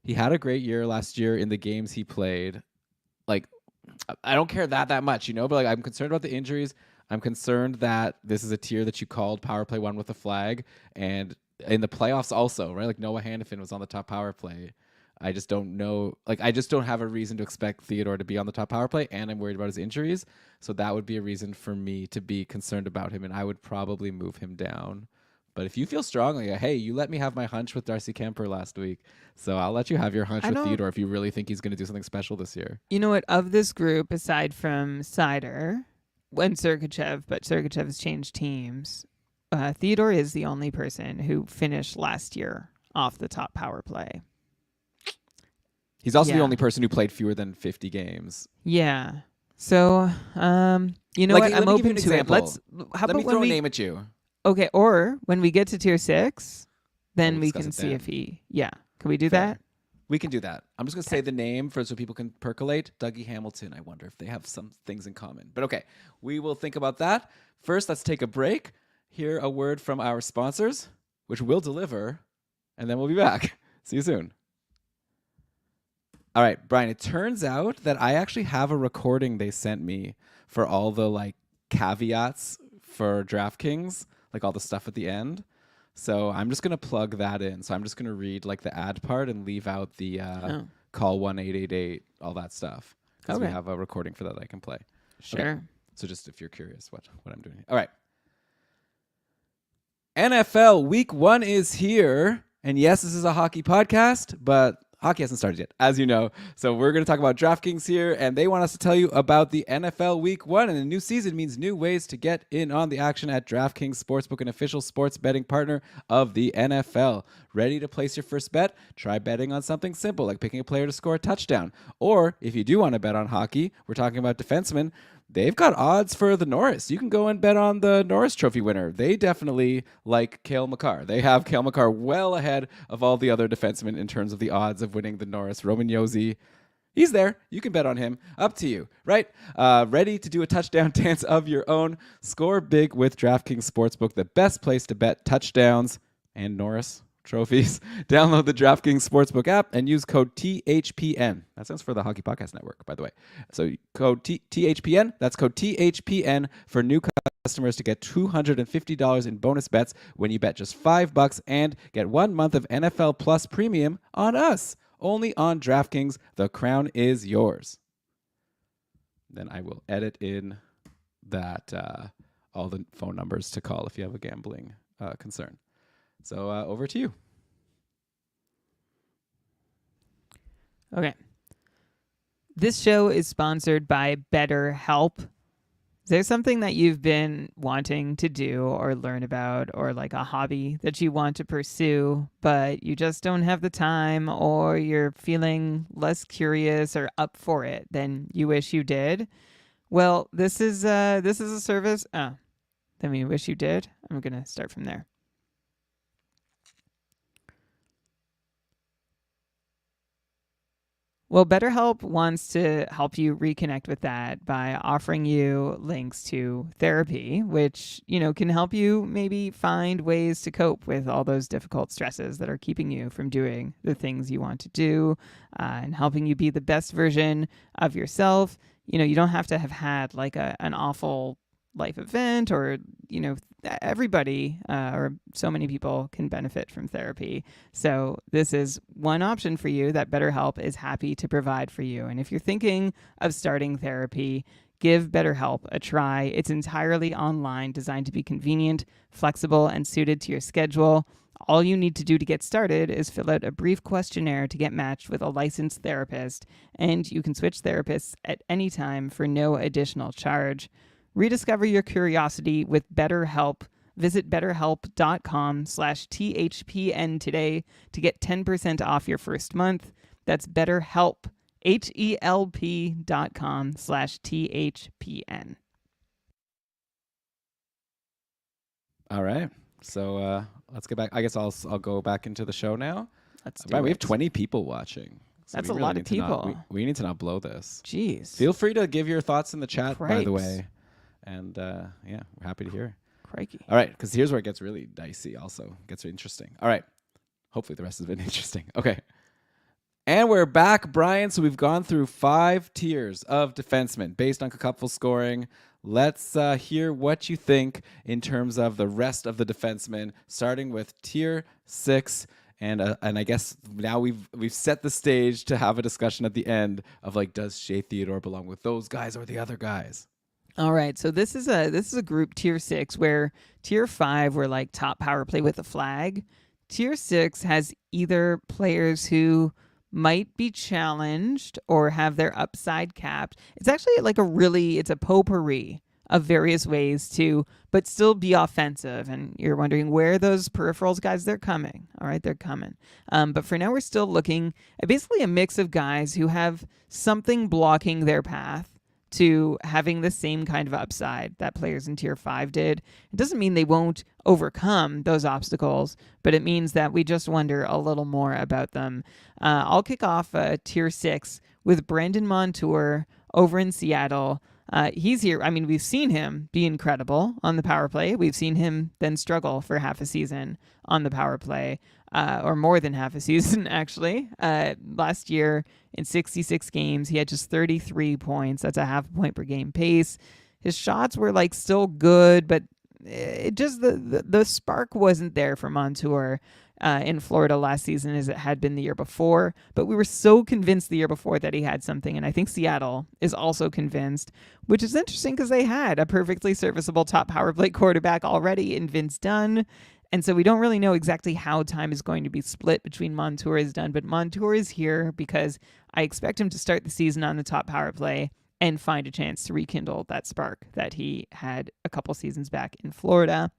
he had a great year last year in the games he played. I don't care that much, but I'm concerned about the injuries. I'm concerned that this is a tier that you called power play 1 with a flag. And in the playoffs also, right? Noah Hannafin was on the top power play. I just don't know. I just don't have a reason to expect Theodore to be on the top power play, and I'm worried about his injuries. So that would be a reason for me to be concerned about him, and I would probably move him down. But if you feel strongly, hey, you let me have my hunch with Darcy Kemper last week, so I'll let you have your hunch with Theodore if you really think he's going to do something special this year. You know what? Of this group, aside from Seider and Sergachev, but Sergachev has changed teams, Theodore is the only person who finished last year off the top power play. He's also the only person who played fewer than 50 games. Yeah. So, what? I'm open to it. Let me throw a name at you. Okay, or when we get to tier 6, then we can see if he... Yeah. Can we do that? We can do that. I'm just going to say the name so people can percolate. Dougie Hamilton. I wonder if they have some things in common. But okay, we will think about that. First, let's take a break. Hear a word from our sponsors, which we'll deliver, and then we'll be back. See you soon. All right, Brian, it turns out that I actually have a recording they sent me for all the caveats for DraftKings, all the stuff at the end. So I'm just going to plug that in. So I'm just going to read the ad part and leave out the call 1-888, all that stuff. Because we have a recording for that I can play. Sure. Okay. So just if you're curious what I'm doing. All right. NFL Week 1 is here. And yes, this is a hockey podcast, but hockey hasn't started yet, as you know. So we're going to talk about DraftKings here, and they want us to tell you about the NFL Week 1. And a new season means new ways to get in on the action at DraftKings Sportsbook, an official sports betting partner of the NFL. Ready to place your first bet? Try betting on something simple, like picking a player to score a touchdown. Or if you do want to bet on hockey, we're talking about defensemen, they've got odds for the Norris. You can go and bet on the Norris Trophy winner. They definitely like Cale Makar. They have Cale Makar well ahead of all the other defensemen in terms of the odds of winning the Norris. Roman Josi, he's there. You can bet on him. Up to you, right? Ready to do a touchdown dance of your own? Score big with DraftKings Sportsbook, the best place to bet touchdowns and Norris trophies. Download the DraftKings Sportsbook app and use code THPN. That stands for the Hockey Podcast Network, by the way. So code THPN, that's code THPN for new customers to get $250 in bonus bets when you bet just $5 and get 1 month of NFL Plus Premium on us. Only on DraftKings. The crown is yours. Then I will edit in that all the phone numbers to call if you have a gambling concern. So over to you. Okay. This show is sponsored by BetterHelp. Is there something that you've been wanting to do or learn about, or like a hobby that you want to pursue, but you just don't have the time, or you're feeling less curious or up for it than you wish you did? Well, this is a service. Than you wish you did. I'm going to start from there. Well, BetterHelp wants to help you reconnect with that by offering you links to therapy, which, can help you maybe find ways to cope with all those difficult stresses that are keeping you from doing the things you want to do, and helping you be the best version of yourself. You don't have to have had like an awful life event, or everybody or so many people can benefit from therapy. So this is one option for you that BetterHelp is happy to provide for you. And if you're thinking of starting therapy, give BetterHelp a try. It's entirely online, designed to be convenient, flexible, and suited to your schedule. All you need to do to get started is fill out a brief questionnaire to get matched with a licensed therapist, and you can switch therapists at any time for no additional charge. Rediscover your curiosity with BetterHelp. Visit betterhelp.com/THPN today to get 10% off your first month. That's BetterHelp, HELP.com/THPN. All right. So let's get back. I guess I'll go back into the show now. Let's do it. We have 20 people watching. So That's we a really lot need of to people. we need to not blow this. Jeez. Feel free to give your thoughts in the chat, by the Cripes. way. And we're happy to hear. Crikey. All right, because here's where it gets really dicey also. Gets interesting. All right. Hopefully the rest has been interesting. Okay. And we're back, Brian. So we've gone through 5 tiers of defensemen based on cupful scoring. Let's hear what you think in terms of the rest of the defensemen, starting with tier 6. And I guess now we've set the stage to have a discussion at the end of like, does Shea Theodore belong with those guys or the other guys? All right, so this is a group tier 6, where tier 5 were like top power play with a flag. Tier 6 has either players who might be challenged or have their upside capped. It's actually like it's a potpourri of various ways to, but still be offensive. And you're wondering where those peripherals guys, they're coming. All right, they're coming. But for now, we're still looking at basically a mix of guys who have something blocking their path to having the same kind of upside that players in tier 5 did. It doesn't mean they won't overcome those obstacles, but it means that we just wonder a little more about them. I'll kick off tier 6 with Brandon Montour over in Seattle. He's here. I mean, we've seen him be incredible on the power play. We've seen him then struggle for half a season on the power play, or more than half a season, actually. Last year, in 66 games, he had just 33 points. That's a half a point per game pace. His shots were like still good, but it just the spark wasn't there for Montour in Florida last season as it had been the year before. But we were so convinced the year before that he had something, and I think Seattle is also convinced, which is interesting because they had a perfectly serviceable top power play quarterback already in Vince Dunn. And so we don't really know exactly how time is going to be split between Montour is done, but Montour is here because I expect him to start the season on the top power play and find a chance to rekindle that spark that he had a couple seasons back in Florida.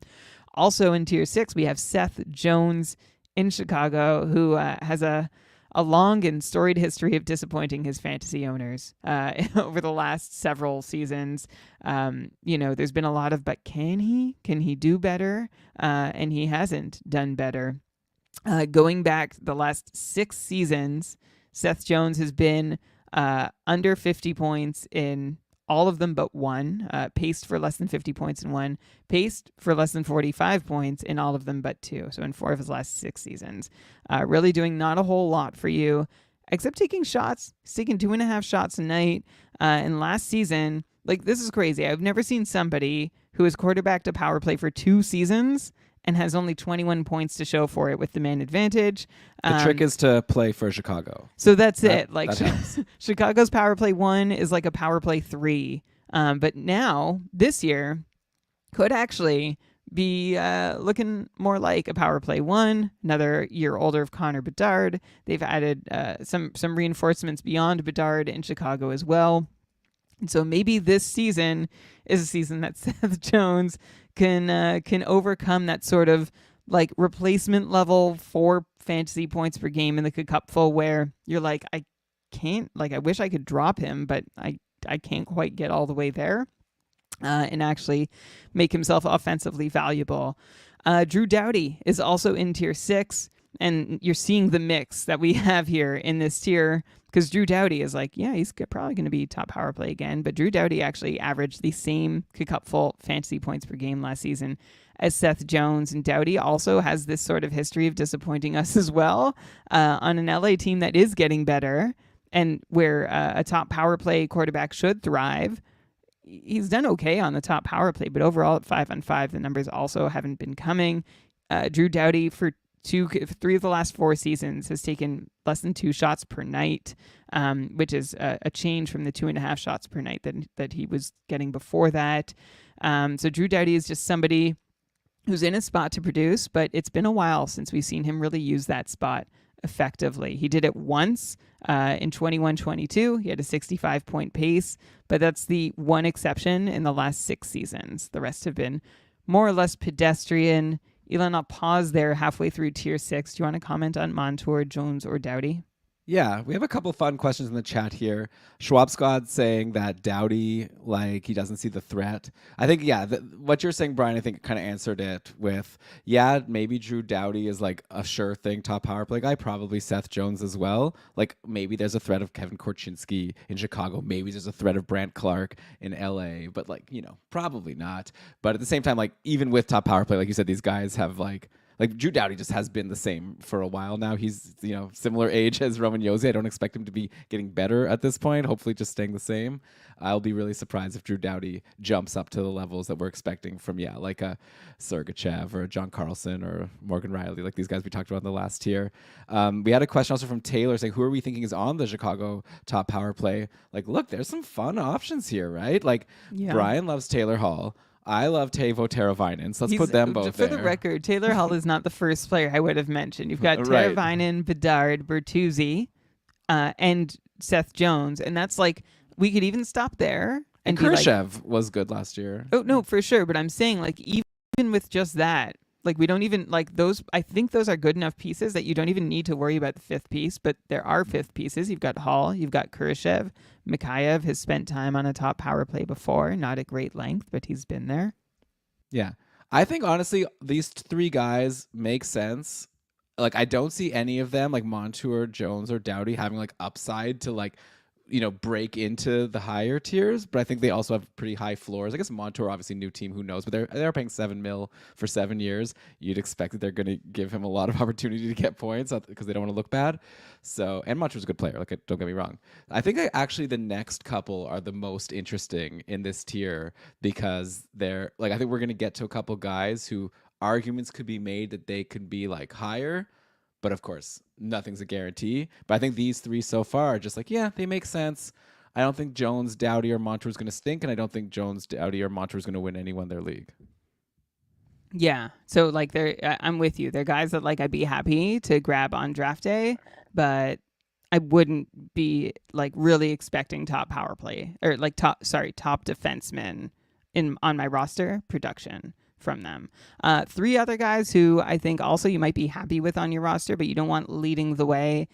Also in Tier 6, we have Seth Jones in Chicago, who has a long and storied history of disappointing his fantasy owners over the last several seasons. There's been a lot of, but can he do better? And he hasn't done better. Going back the last 6 seasons, Seth Jones has been under 50 points in all of them but one, paced for less than 50 points in one, paced for less than 45 points in all of them but 2. So in 4 of his last 6 seasons. Really doing not a whole lot for you, except taking shots. He's taking 2.5 shots a night. And last season, this is crazy. I've never seen somebody who has quarterbacked a power play for 2 seasons and has only 21 points to show for it with the man advantage. The trick is to play for Chicago. So that's it. That Chicago's power play 1 is like a power play 3. But now, this year, could actually be looking more like a power play 1, another year older of Connor Bedard. They've added some reinforcements beyond Bedard in Chicago as well. And so maybe this season is a season that Seth Jones can overcome that sort of replacement level 4 fantasy points per game in the cupful where you're like, I can't, I wish I could drop him, but I can't quite get all the way there and actually make himself offensively valuable. Drew Doughty is also in Tier 6, and you're seeing the mix that we have here in this tier because Drew Doughty is he's probably going to be top power play again, but Drew Doughty actually averaged the same cupful fantasy points per game last season as Seth Jones, and Doughty also has this sort of history of disappointing us as well on an LA team that is getting better and where a top power play quarterback should thrive. He's done okay on the top power play, but overall at 5-on-5, the numbers also haven't been coming. Drew Doughty for 3 of the last 4 seasons has taken less than 2 shots per night, which is a change from the 2.5 shots per night that he was getting before that. So Drew Doughty is just somebody who's in a spot to produce, but it's been a while since we've seen him really use that spot effectively. He did it once in 21-22. He had a 65-point pace, but that's the one exception in the last 6 seasons. The rest have been more or less pedestrian. Elon, I'll pause there halfway through Tier 6. Do you want to comment on Montour, Jones, or Doughty? Yeah, we have a couple fun questions in the chat here. Schwab Squad saying that Doughty, he doesn't see the threat. I think, what you're saying, Brian, I think kind of answered it with, maybe Drew Doughty is a sure thing top power play guy, probably Seth Jones as well. Maybe there's a threat of Kevin Korchinski in Chicago. Maybe there's a threat of Brant Clark in LA, but probably not. But at the same time, even with top power play, like you said, these guys have Drew Doughty just has been the same for a while now. He's, similar age as Roman Josi. I don't expect him to be getting better at this point. Hopefully just staying the same. I'll be really surprised if Drew Doughty jumps up to the levels that we're expecting from, a Sergachev or a John Karlsson or Morgan Riley, these guys we talked about in the last tier. We had a question also from Taylor saying, who are we thinking is on the Chicago top power play? Look, there's some fun options here, right? Brian loves Taylor Hall. I love Teuvo Teravainen, so let's put them both there. For the record, Taylor Hall is not the first player I would have mentioned. You've got Teravainen, Bedard, Bertuzzi, and Seth Jones, and that's we could even stop there. And Khrushchev was good last year. Oh, no, for sure, but I'm saying, even with just that, we don't even, those, I think those are good enough pieces that you don't even need to worry about the 5th piece, but there are 5th pieces. You've got Hall, you've got Khrushchev. Mikheyev has spent time on a top power play before, not at great length, but he's been there. Yeah. I think, honestly, these 3 guys make sense. I don't see any of them, Montour, Jones, or Doughty, having, upside to, break into the higher tiers, but I think they also have pretty high floors. I guess Montour, obviously new team, who knows, but they're paying $7 million for 7 years. You'd expect that they're going to give him a lot of opportunity to get points because they don't want to look bad. So, and Montour's a good player. Don't get me wrong. I think actually the next couple are the most interesting in this tier because they're I think we're going to get to a couple guys who arguments could be made that they could be higher. But of course, nothing's a guarantee. But I think these 3 so far are just they make sense. I don't think Jones, Doughty, or Montour is going to stink, and I don't think Jones, Doughty, or Montour is going to win anyone their league. Yeah. So like I'm with you. They're guys that like I'd be happy to grab on draft day, but I wouldn't be like really expecting top power play or like top defensemen in on my roster production from them. Three other guys who I think also you might be happy with on your roster, but you don't want leading the way,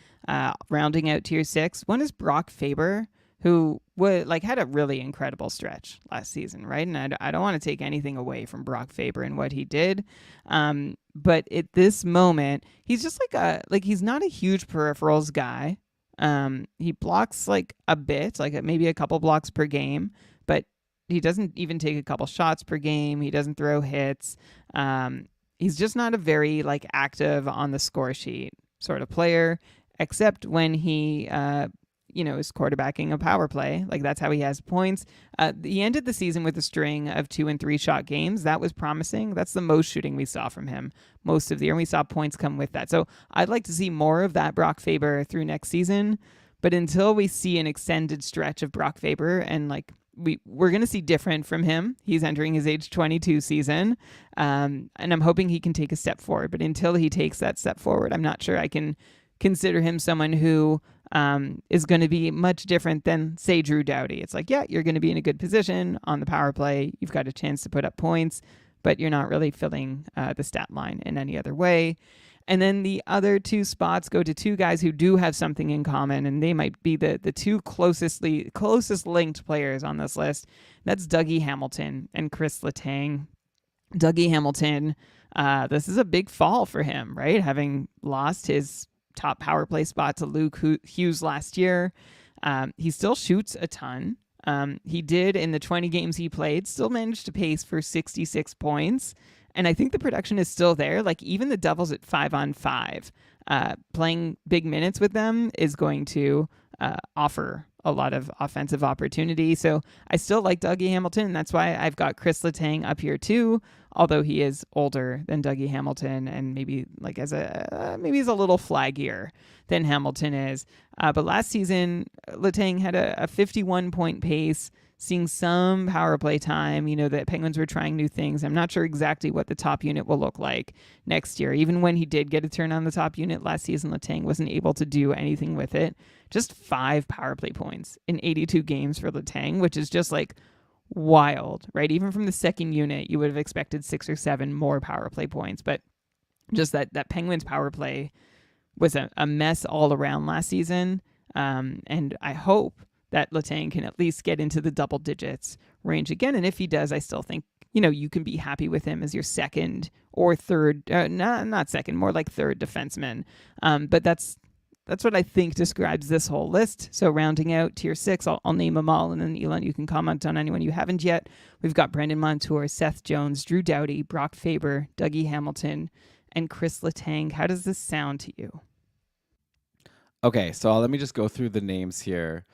rounding out tier 6. One is Brock Faber, who had a really incredible stretch last season, right? And I don't want to take anything away from Brock Faber and what he did, but at this moment, he's just he's not a huge peripherals guy. He blocks like a bit, like maybe a couple blocks per game, but he doesn't even take a couple shots per game. He doesn't throw hits. He's just not a very like active on the score sheet sort of player, except when he is quarterbacking a power play. Like that's how he has points. He ended the season with a string of 2 and 3 shot games. That was promising. That's the most shooting we saw from him most of the year. And we saw points come with that. So I'd like to see more of that Brock Faber through next season. But until we see an extended stretch of Brock Faber and like we're going to see different from him. He's entering his age 22 season. And I'm hoping he can take a step forward. But until he takes that step forward, I'm not sure I can consider him someone who is going to be much different than, say, Drew Doughty. It's like, yeah, you're going to be in a good position on the power play. You've got a chance to put up points, but you're not really filling the stat line in any other way. And then the other 2 spots go to 2 guys who do have something in common, and they might be the 2 closest linked players on this list. That's Dougie Hamilton and Chris Letang. Dougie Hamilton, this is a big fall for him, right? Having lost his top power play spot to Luke Hughes last year. He still shoots a ton. He did in the 20 games he played, still managed to pace for 66 points. And I think the production is still there. Like even the Devils at 5-on-5, playing big minutes with them is going to offer a lot of offensive opportunity. So I still like Dougie Hamilton. And that's why I've got Chris Letang up here too, although he is older than Dougie Hamilton and maybe like maybe he's a little flaggier than Hamilton is. But last season, Letang had a 51-point pace, seeing some power play time. The Penguins were trying new things. I'm not sure exactly what the top unit will look like next year. Even when he did get a turn on the top unit last season, Letang wasn't able to do anything with it. Just 5 power play points in 82 games for Letang, which is just like wild, right? Even from the second unit, you would have expected 6 or 7 more power play points. But just that Penguins power play was a mess all around last season. And I hope that Letang can at least get into the double digits range again. And if he does, I still think, you can be happy with him as your second or third, not second, more like third defenseman. But that's what I think describes this whole list. So rounding out tier 6, I'll name them all. And then Elon, you can comment on anyone you haven't yet. We've got Brendan Montour, Seth Jones, Drew Doughty, Brock Faber, Dougie Hamilton, and Chris Letang. How does this sound to you? Okay, so let me just go through the names here.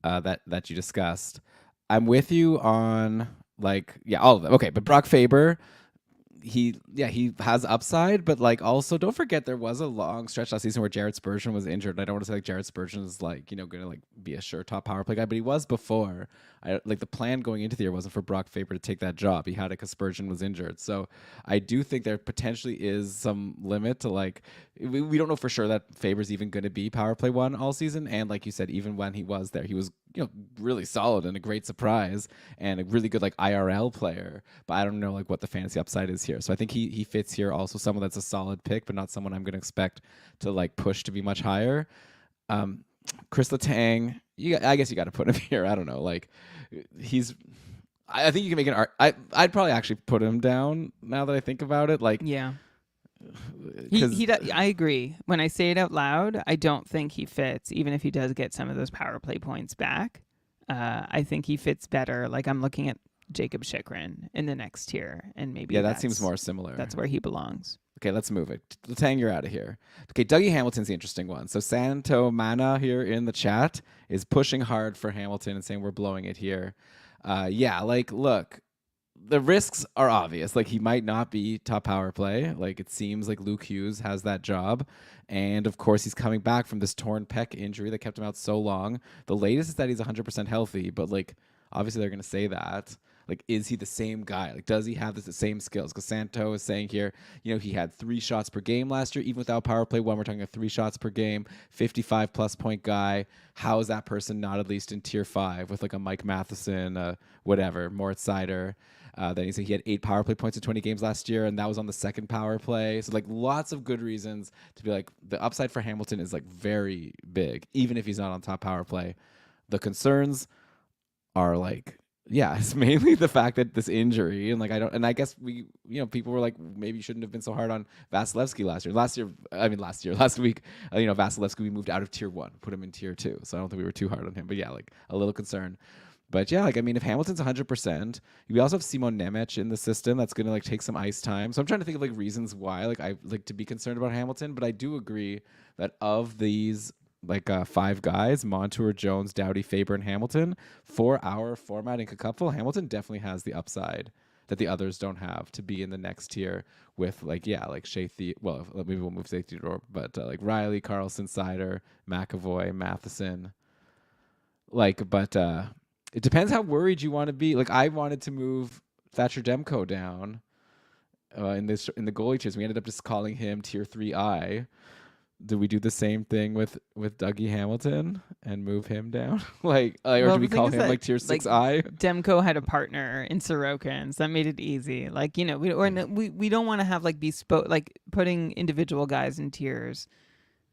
That you discussed. I'm with you on all of them. Okay, but Brock Faber, he has upside, but also don't forget there was a long stretch last season where Jared Spurgeon was injured. I don't want to say Jared Spurgeon is going to be a sure top power play guy, but he was before. The plan going into the year wasn't for Brock Faber to take that job. He had it because Spurgeon was injured. So I do think there potentially is some limit to we don't know for sure that Faber's even going to be power play 1 all season. And like you said, even when he was there, he was really solid and a great surprise and a really good IRL player. But I don't know what the fantasy upside is here. So I think he fits here. Also someone that's a solid pick, but not someone I'm going to expect to push to be much higher. Chris Letang, I guess you got to put him here. I don't know. I think you can make an I'd probably actually put him down now that I think about it. Yeah. I agree. When I say it out loud, I don't think he fits, even if he does get some of those power play points back. I think he fits better. I'm looking at Jacob Chychrun in the next tier, and maybe that seems more similar. That's where he belongs. Okay, let's move it. Letang, you're out of here. Okay, Dougie Hamilton's the interesting one. So Santo Mana here in the chat is pushing hard for Hamilton and saying we're blowing it here. Look, the risks are obvious. He might not be top power play. It seems like Luke Hughes has that job. And of course, he's coming back from this torn pec injury that kept him out so long. The latest is that he's 100% healthy, but obviously they're going to say that. Like, is he the same guy? Like, does he have the same skills? Because Santo is saying here, he had 3 shots per game last year, even without power play one. We're talking about 3 shots per game, 55 plus point guy. How is that person not at least in tier 5 with like a Mike Matheson, whatever, Moritz Seider? Then he said he had 8 power play points in 20 games last year, and that was on the second power play. So like lots of good reasons to be like the upside for Hamilton is like very big, even if he's not on top power play. The concerns are like, yeah, it's mainly the fact that this injury and like I guess we people were like maybe you shouldn't have been so hard on Vasilevsky last week. Last week, Vasilevsky we moved out of tier 1, put him in tier 2. So I don't think we were too hard on him. But yeah, like a little concern. But yeah, like I mean, if Hamilton's 100%, we also have Simon Nemec in the system that's going to like take some ice time. So I'm trying to think of like reasons why like I like to be concerned about Hamilton. But I do agree that of these like 5 guys, Montour, Jones, Doughty, Faber, and Hamilton, for our format in Cupful, Hamilton definitely has the upside that the others don't have to be in the next tier with like Shea well maybe we'll move Shea Theodore, but like Riley, Karlsson, Seider, McAvoy, Matheson, but it depends how worried you want to be. Like I wanted to move Thatcher Demko down in the goalie tiers. We ended up just calling him tier 3I. Do we do the same thing with Dougie Hamilton and move him down? or do we call him like tier 6I? Demko had a partner in Sorokin, so that made it easy. Like, we don't want to have like bespoke, like putting individual guys in tiers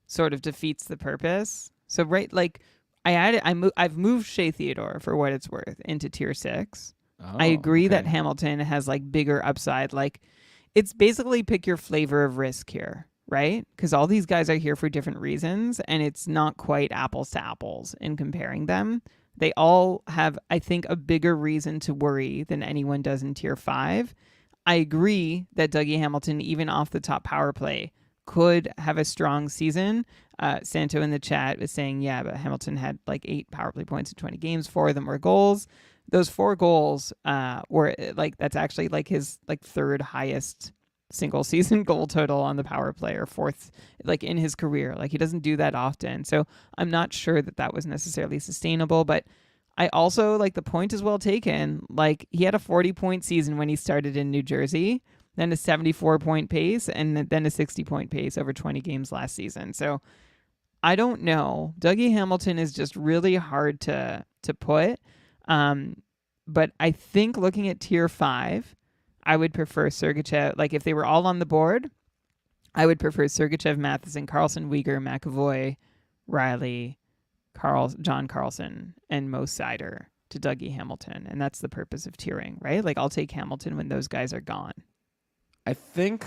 sort of defeats the purpose. So I've moved Shea Theodore for what it's worth into tier 6. Oh, I agree that Hamilton has like bigger upside. Like it's basically pick your flavor of risk here. Right? Because all these guys are here for different reasons, and it's not quite apples to apples in comparing them. They all have, I think, a bigger reason to worry than anyone does in tier 5. I agree that Dougie Hamilton, even off the top power play, could have a strong season. Santo in the chat was saying, yeah, but Hamilton had like 8 power play points in 20 games. 4 of them were goals. Those 4 goals were like, that's actually like his like 3rd highest single season goal total on the power play, or 4th like in his career. Like he doesn't do that often. So I'm not sure that was necessarily sustainable, but I also like the point is well taken. Like he had a 40-point season when he started in New Jersey, then a 74-point pace, and then a 60-point pace over 20 games last season. So I don't know. Dougie Hamilton is just really hard to put. But I think looking at tier 5, I would prefer Sergachev. Like if they were all on the board, I would prefer Sergachev, Matheson, Karlsson, Weegar, McAvoy, Riley, John Karlsson, and Mo Seider to Dougie Hamilton. And that's the purpose of tiering, right? Like I'll take Hamilton when those guys are gone. I think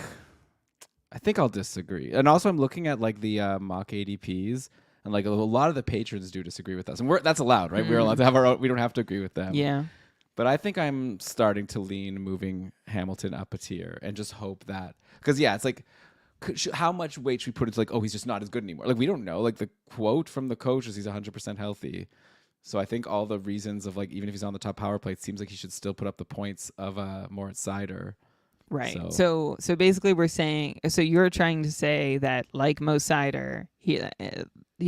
I'll disagree. And also I'm looking at like the mock ADPs, and like a lot of the patrons do disagree with us. And that's allowed, right? We're allowed to have our own, we don't have to agree with them. Yeah. But I think I'm starting to lean moving Hamilton up a tier and just hope that, because yeah, it's like how much weight should we put into like, oh, he's just not as good anymore. Like we don't know. Like the quote from the coach is he's 100% healthy. So I think all the reasons of like, even if he's on the top power play, it seems like he should still put up the points of Moritz Seider. Right. So basically we're saying, so you're trying to say that like Mo Seider, he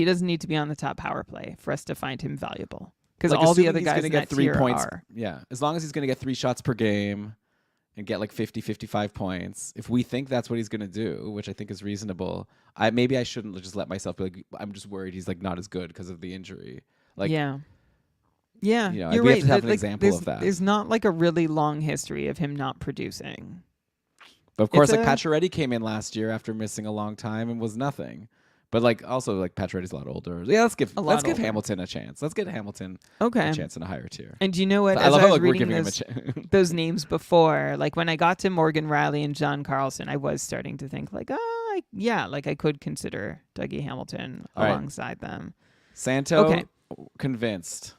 doesn't need to be on the top power play for us to find him valuable. Because like all the other guys in get that 3 tier points. Are. Yeah. As long as he's going to get 3 shots per game and get like 50, 55 points. If we think that's what he's going to do, which I think is reasonable, maybe I shouldn't just let myself be like, I'm just worried he's like not as good because of the injury. Like, yeah. You're right. Have to have an example of that. There's not like a really long history of him not producing. But of course, like Pacioretty came in last year after missing a long time and was nothing. But like also like Pacioretty's a lot older. Yeah, let's give Hamilton a chance. Let's get Hamilton a chance in a higher tier. And do you know what? I love I how was we're reading giving him a chance. those names before, like when I got to Morgan Riley and John Karlsson, I was starting to think like, like I could consider Dougie Hamilton alongside them. Santo, convinced.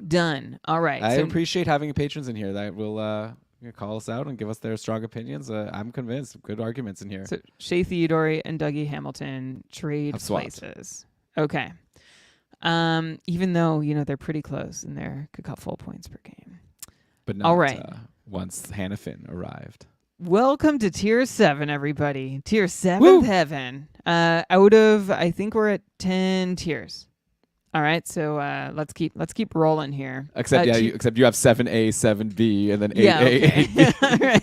Done. All right. I appreciate having patrons in here that will call us out and give us their strong opinions. I'm convinced. Good arguments in here. So Shea Theodore and Dougie Hamilton trade places. Okay. Even though, they're pretty close and they're full points per game. But not all right. Once Hannafin arrived. Welcome to Tier 7, everybody. Tier 7th heaven. Out of, I think we're at 10 tiers. All right, so let's keep rolling here. Except except you have 7A, 7B, and then 8A. Yeah, okay. 8B. All right,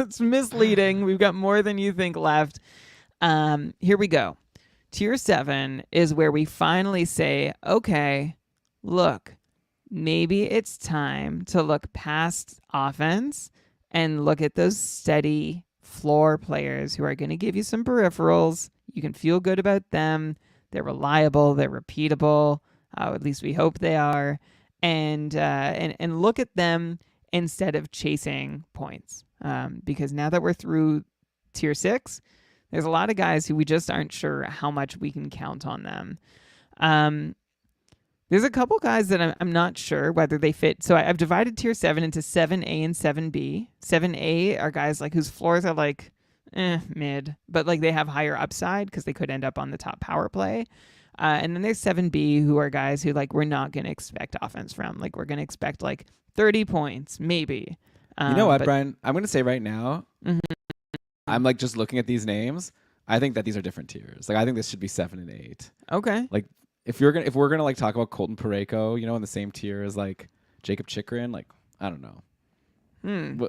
it's misleading. We've got more than you think left. Here we go. Tier 7 is where we finally say, okay, look, maybe it's time to look past offense and look at those steady floor players who are going to give you some peripherals. You can feel good about them. They're reliable. They're repeatable. At least we hope they are. And look at them instead of chasing points. Because now that we're through tier 6, there's a lot of guys who we just aren't sure how much we can count on them. There's a couple guys that I'm not sure whether they fit. So I've divided tier 7 into 7A and 7B. 7A are guys like whose floors are like mid, but like they have higher upside because they could end up on the top power play. And then there's 7B who are guys who like we're not going to expect offense from. Like we're going to expect like 30 points, maybe. You know what, Brian? I'm going to say right now, Mhm. I'm like just looking at these names. I think that these are different tiers. Like I think this should be 7 and 8. Okay. Like if we're gonna like talk about Colton Parayko, in the same tier as like Jacob Chikrin, like I don't know.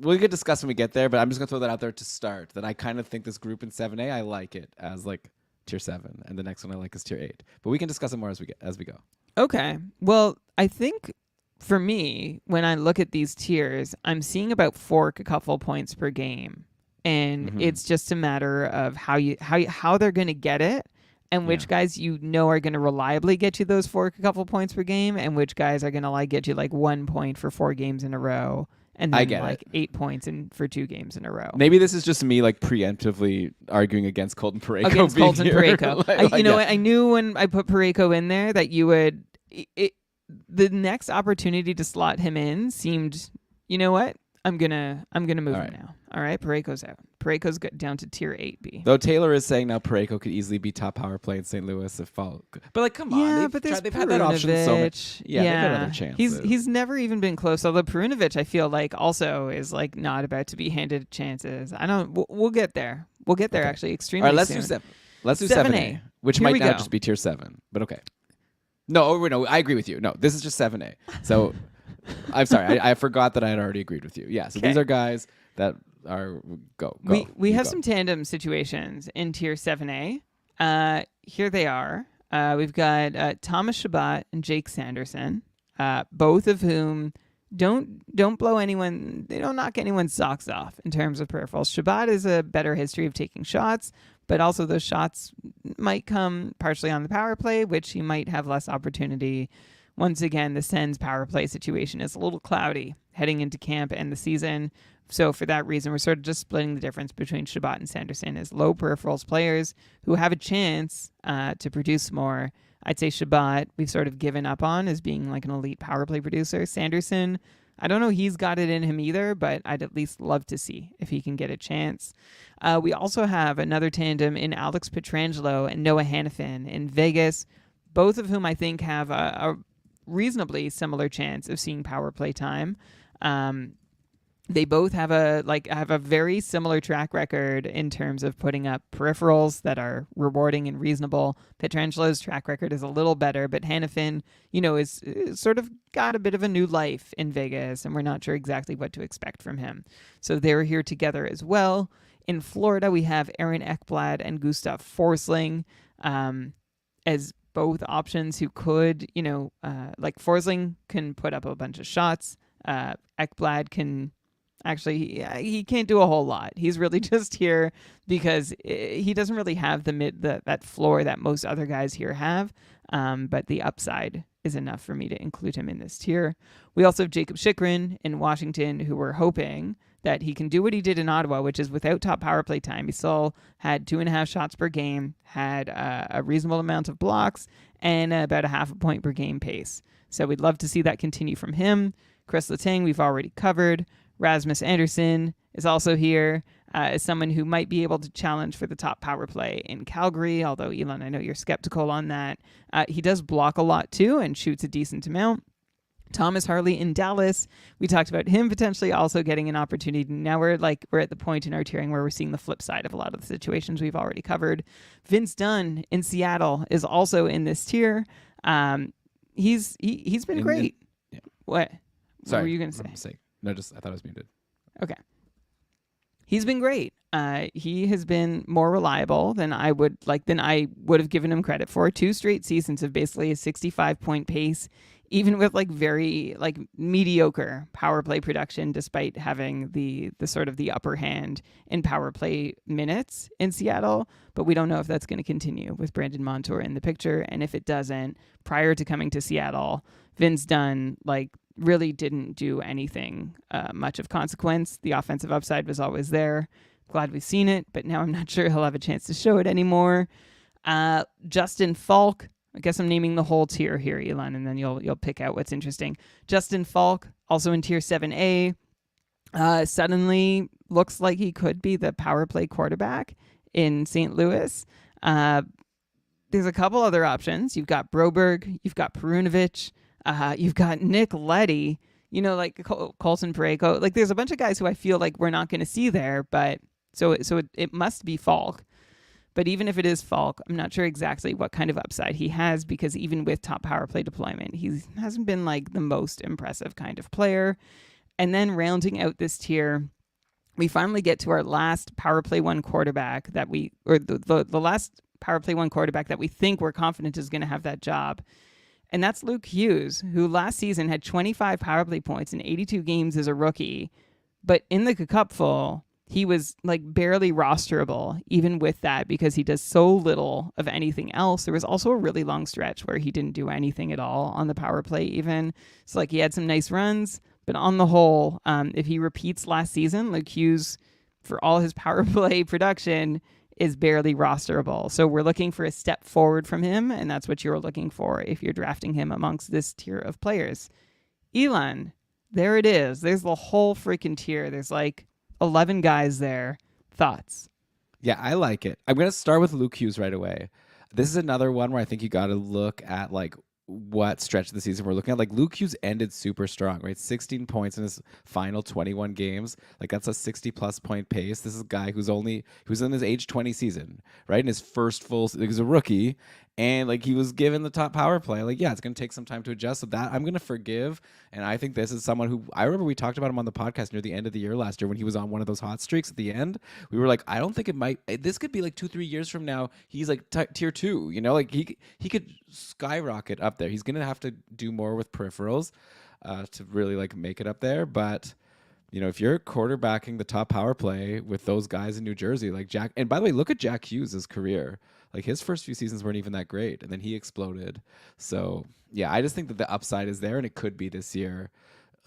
We could discuss when we get there, but I'm just gonna throw that out there to start. That I kind of think this group in 7A, I like it as like tier 7, and the next one I like is tier 8. But we can discuss it more as we go. Okay. Well, I think for me, when I look at these tiers, I'm seeing about a couple points per game. And it's just a matter of how they're going to get it, and which guys are going to reliably get you those a couple points per game, and which guys are going to like get you like 1 point for 4 games in a row, and then like 8 points for 2 games in a row. Maybe this is just me like preemptively arguing against Colton Parayko. Against Colton Parayko. What? I knew when I put Parayko in there that you would. The next opportunity to slot him in seemed. You know what? I'm gonna move him now. All right, Parayko's out. Parayko's got down to tier 8B. Though Taylor is saying now Parayko could easily be top power play in St. Louis if fall. But like, come on, but they've had that option so much. Yeah, they've had other chances. He's never even been close. Although Perunovic, I feel like also is like not about to be handed chances. We'll get there. We'll get there okay. Actually extremely soon. All right, soon. Let's do 7A, which Here might now just be tier 7. But okay. No, I agree with you. No, this is just 7A. So. I'm sorry, I forgot that I had already agreed with you. Yeah, so these are guys that are go. We have some tandem situations in tier 7A. Here they are. We've got Thomas Chabot and Jake Sanderson, both of whom don't blow anyone. They don't knock anyone's socks off in terms of peripherals. Chabot has a better history of taking shots, but also those shots might come partially on the power play, which he might have less opportunity. Once again, the Sens power play situation is a little cloudy heading into camp and the season. So for that reason, we're sort of just splitting the difference between Chabot and Sanderson as low peripherals players who have a chance to produce more. I'd say Chabot, we've sort of given up on as being like an elite power play producer. Sanderson, I don't know he's got it in him either, but I'd at least love to see if he can get a chance. We also have another tandem in Alex Pietrangelo and Noah Hannafin in Vegas, both of whom I think have a reasonably similar chance of seeing power play time. They both have a very similar track record in terms of putting up peripherals that are rewarding and reasonable. Pietrangelo's track record is a little better, but Hannafin, is sort of got a bit of a new life in Vegas, and we're not sure exactly what to expect from him. So they're here together as well. In Florida, we have Aaron Ekblad and Gustav Forsling as both options who could, like Forsling can put up a bunch of shots. Ekblad can actually, he can't do a whole lot. He's really just here because he doesn't really have that floor that most other guys here have. But the upside is enough for me to include him in this tier. We also have Jacob Chikrin in Washington, who we're hoping that he can do what he did in Ottawa, which is without top power play time. He still had 2.5 shots per game, had a reasonable amount of blocks, and about a half a point per game pace. So we'd love to see that continue from him. Chris Letang, we've already covered. Rasmus Andersson is also here as someone who might be able to challenge for the top power play in Calgary, although, Elon, I know you're skeptical on that. He does block a lot, too, and shoots a decent amount. Thomas Harley in Dallas. We talked about him potentially also getting an opportunity. Now we're at the point in our tiering where we're seeing the flip side of a lot of the situations we've already covered. Vince Dunn in Seattle is also in this tier. He's been great. Yeah. What? Sorry, What were you going to say? No, I thought I was muted. Okay. He's been great. He has been more reliable than I would have given him credit for. 2 straight seasons of basically a 65-point pace, even with very mediocre power play production, despite having the sort of the upper hand in power play minutes in Seattle. But we don't know if that's going to continue with Brandon Montour in the picture. And if it doesn't, prior to coming to Seattle, Vince Dunn really didn't do anything much of consequence. The offensive upside was always there. Glad we've seen it, but now I'm not sure he'll have a chance to show it anymore. Justin Falk. I guess I'm naming the whole tier here, Elon, and then you'll pick out what's interesting. Justin Falk, also in tier 7A, suddenly looks like he could be the power play quarterback in St. Louis. There's a couple other options. You've got Broberg, you've got Perunovich, you've got Nick Leddy, Colson Parayko. There's a bunch of guys who I feel like we're not going to see there, but so it must be Falk. But even if it is Falk, I'm not sure exactly what kind of upside he has, because even with top power play deployment, he hasn't been the most impressive kind of player. And then rounding out this tier, we finally get to our last power play 1 quarterback the last power play 1 quarterback that we think we're confident is going to have that job. And that's Luke Hughes, who last season had 25 power play points in 82 games as a rookie. But in the cupful, he was barely rosterable, even with that, because he does so little of anything else. There was also a really long stretch where he didn't do anything at all on the power play even. So he had some nice runs, but on the whole, if he repeats last season, Luke Hughes, for all his power play production, is barely rosterable. So we're looking for a step forward from him, and that's what you're looking for if you're drafting him amongst this tier of players. Elon, there it is. There's the whole freaking tier. There's 11 guys there. Thoughts? Yeah, I like it. I'm going to start with Luke Hughes right away. This is another one where I think you got to look at what stretch of the season we're looking at. Luke Hughes ended super strong, right? 16 points in his final 21 games. That's a 60-plus point pace. This is a guy who's in his age 20 season, right? In his first full, he's a rookie, and he was given the top power play. It's going to take some time to adjust. So that I'm going to forgive. And I think this is someone who, I remember we talked about him on the podcast near the end of the year last year when he was on one of those hot streaks at the end. We were I don't think this could be 2-3 years from now. He's tier 2, he could skyrocket up there. He's going to have to do more with peripherals to really make it up there. But if you're quarterbacking the top power play with those guys in New Jersey, Jack, and by the way, look at Jack Hughes' career. His first few seasons weren't even that great, and then he exploded. So yeah, I just think that the upside is there, and it could be this year,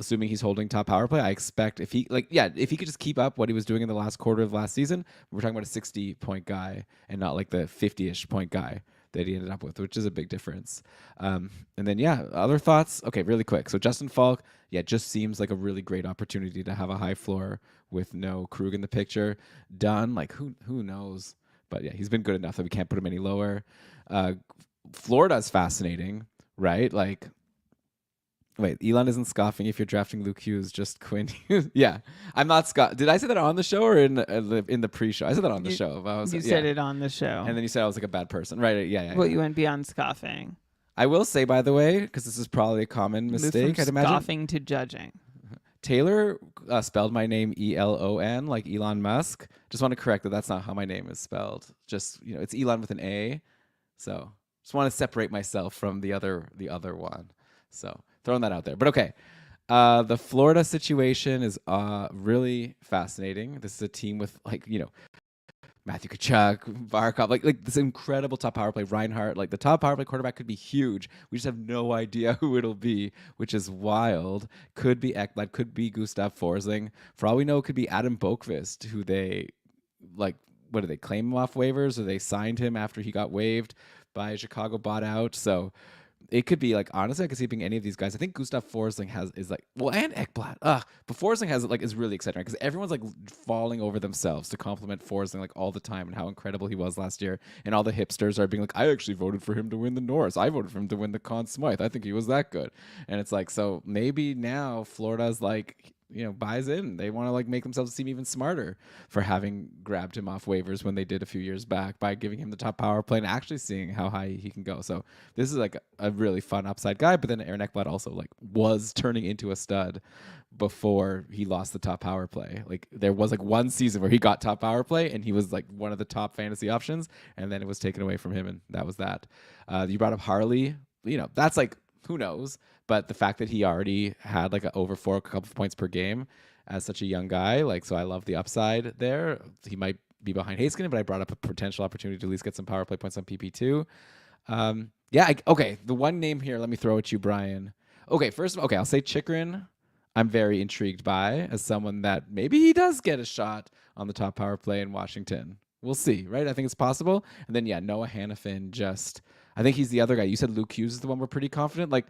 assuming he's holding top power play. I expect if he could just keep up what he was doing in the last quarter of last season, we're talking about a 60-point guy and not the 50-ish point guy that he ended up with, which is a big difference. And then, other thoughts? Okay, really quick. So Justin Falk, just seems like a really great opportunity to have a high floor with no Krug in the picture. Dunn, who knows? But yeah, he's been good enough that we can't put him any lower. Florida's fascinating, right? Wait, Elon isn't scoffing if you're drafting Luke Hughes, just Quinn Hughes. Yeah, I'm not Did I say that on the show or in the pre-show? I said that on the show. You said it on the show. And then you said I was a bad person. Right, yeah. Well, you went beyond scoffing. I will say, by the way, because this is probably a common mistake, I'd imagine. Scoffing to judging. Taylor spelled my name Elon, like Elon Musk. Just want to correct that that's not how my name is spelled. Just, it's Elon with an A. So just want to separate myself from the other one. So throwing that out there. But okay. The Florida situation is really fascinating. This is a team with Matthew Tkachuk, Barkov, this incredible top power play. Reinhardt, the top power play quarterback could be huge. We just have no idea who it'll be, which is wild. Could be Ekblad, could be Gustav Forsling. For all we know, it could be Adam Boqvist, who they what did they claim him off waivers, or they signed him after he got waived by Chicago, bought out. So it could be like, honestly, I could see it being any of these guys. I think Gustav Forsling is like, well, and Ekblad. But Forsling has like is really exciting because everyone's like falling over themselves to compliment Forsling like all the time and how incredible he was last year. And all the hipsters are being like, I actually voted for him to win the Norris. I voted for him to win the Conn Smythe. I think he was that good. And it's like, so maybe now Florida's like, buys in. They want to like make themselves seem even smarter for having grabbed him off waivers when they did a few years back by giving him the top power play and actually seeing how high he can go. So this is like a really fun upside guy. But then Aaron Ekblad also like was turning into a stud before he lost the top power play. Like there was like one season where he got top power play and he was like one of the top fantasy options, and then it was taken away from him, and that was that. You brought up Harley. That's like, who knows? But the fact that he already had like a couple of points per game as such a young guy, like, so I love the upside there. He might be behind Heiskanen, but I brought up a potential opportunity to at least get some power play points on PP2. Okay. The one name here, let me throw at you, Brian. Okay, I'll say Chychrun. I'm very intrigued by as someone that maybe he does get a shot on the top power play in Washington. We'll see, right? I think it's possible. And then, Noah Hanifin I think he's the other guy. You said Luke Hughes is the one we're pretty confident. Like,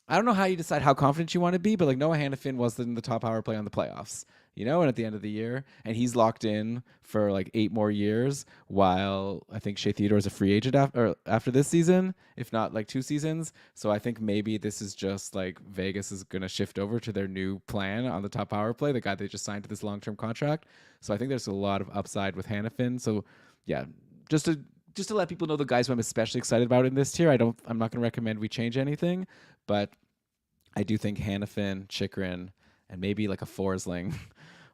I don't know how you decide how confident you want to be, but like Noah Hanifin was in the top power play on the playoffs, and at the end of the year, and he's locked in for like 8 more years, while I think Shea Theodore is a free agent after this season, if not like 2 seasons. So I think maybe this is just like Vegas is going to shift over to their new plan on the top power play, the guy they just signed to this long-term contract. So I think there's a lot of upside with Hanifin. So yeah, just to let people know the guys who I'm especially excited about in this tier. I'm not going to recommend we change anything, but I do think Hanifin, Chychrun, and maybe like a Forsling,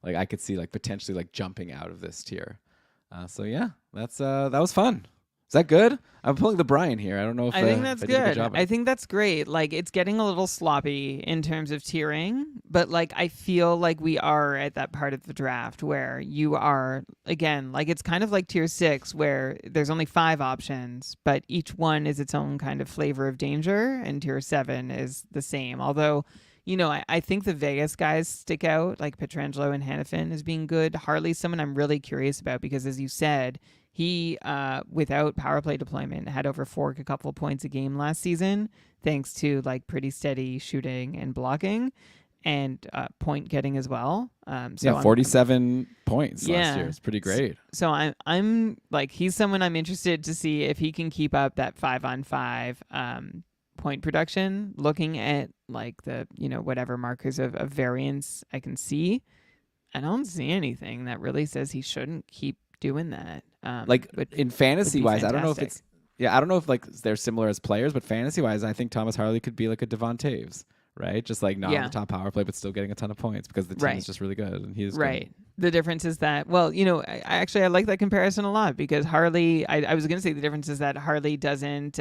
like I could see like potentially like jumping out of this tier. So yeah, that was fun. Is that good? I'm pulling the Brian here. I don't know if I think that's good. I it. think that's great. Like, it's getting a little sloppy in terms of tiering, but like I feel like we are at that part of the draft where you are, again, like it's kind of like tier 6 where there's only 5 options, but each one is its own kind of flavor of danger, and tier 7 is the same. Although, I think the Vegas guys stick out, like Pietrangelo and Hanifin as being good. Harley's someone I'm really curious about because, as you said, he, without power play deployment, had over 4 couple points a game last season, thanks to like pretty steady shooting and blocking, and point getting as well. 47 points last year. It's pretty great. So I'm like, he's someone I'm interested to see if he can keep up that 5-on-5 point production. Looking at like the whatever markers of variance I can see, I don't see anything that really says he shouldn't keep doing that. In fantasy wise, I don't know if fantastic. I don't know if like they're similar as players, but fantasy wise, I think Thomas Harley could be like a Devon Taves, right? Just like not on the top power play, but still getting a ton of points because the team is just really good, and he's right. Good. The difference is that, well, I like that comparison a lot because Harley. I was going to say the difference is that Harley doesn't.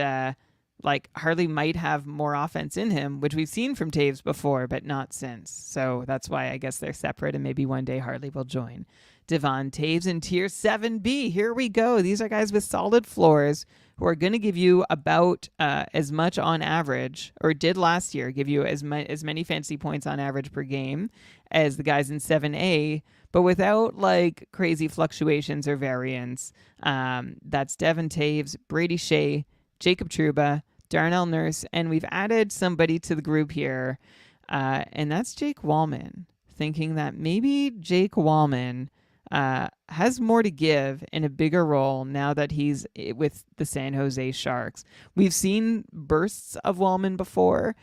Harley might have more offense in him, which we've seen from Taves before, but not since. So that's why I guess they're separate, and maybe one day Harley will join Devon Taves in tier 7B. Here we go. These are guys with solid floors who are going to give you about as much on average, or did last year give you as many fantasy points on average per game as the guys in 7A, but without like crazy fluctuations or variance. That's Devon Taves, Brady Shea, Jacob Trouba, Darnell Nurse, and we've added somebody to the group here, and that's Jake Wallman, thinking that maybe Jake Wallman has more to give in a bigger role now that he's with the San Jose Sharks. We've seen bursts of Wallman before.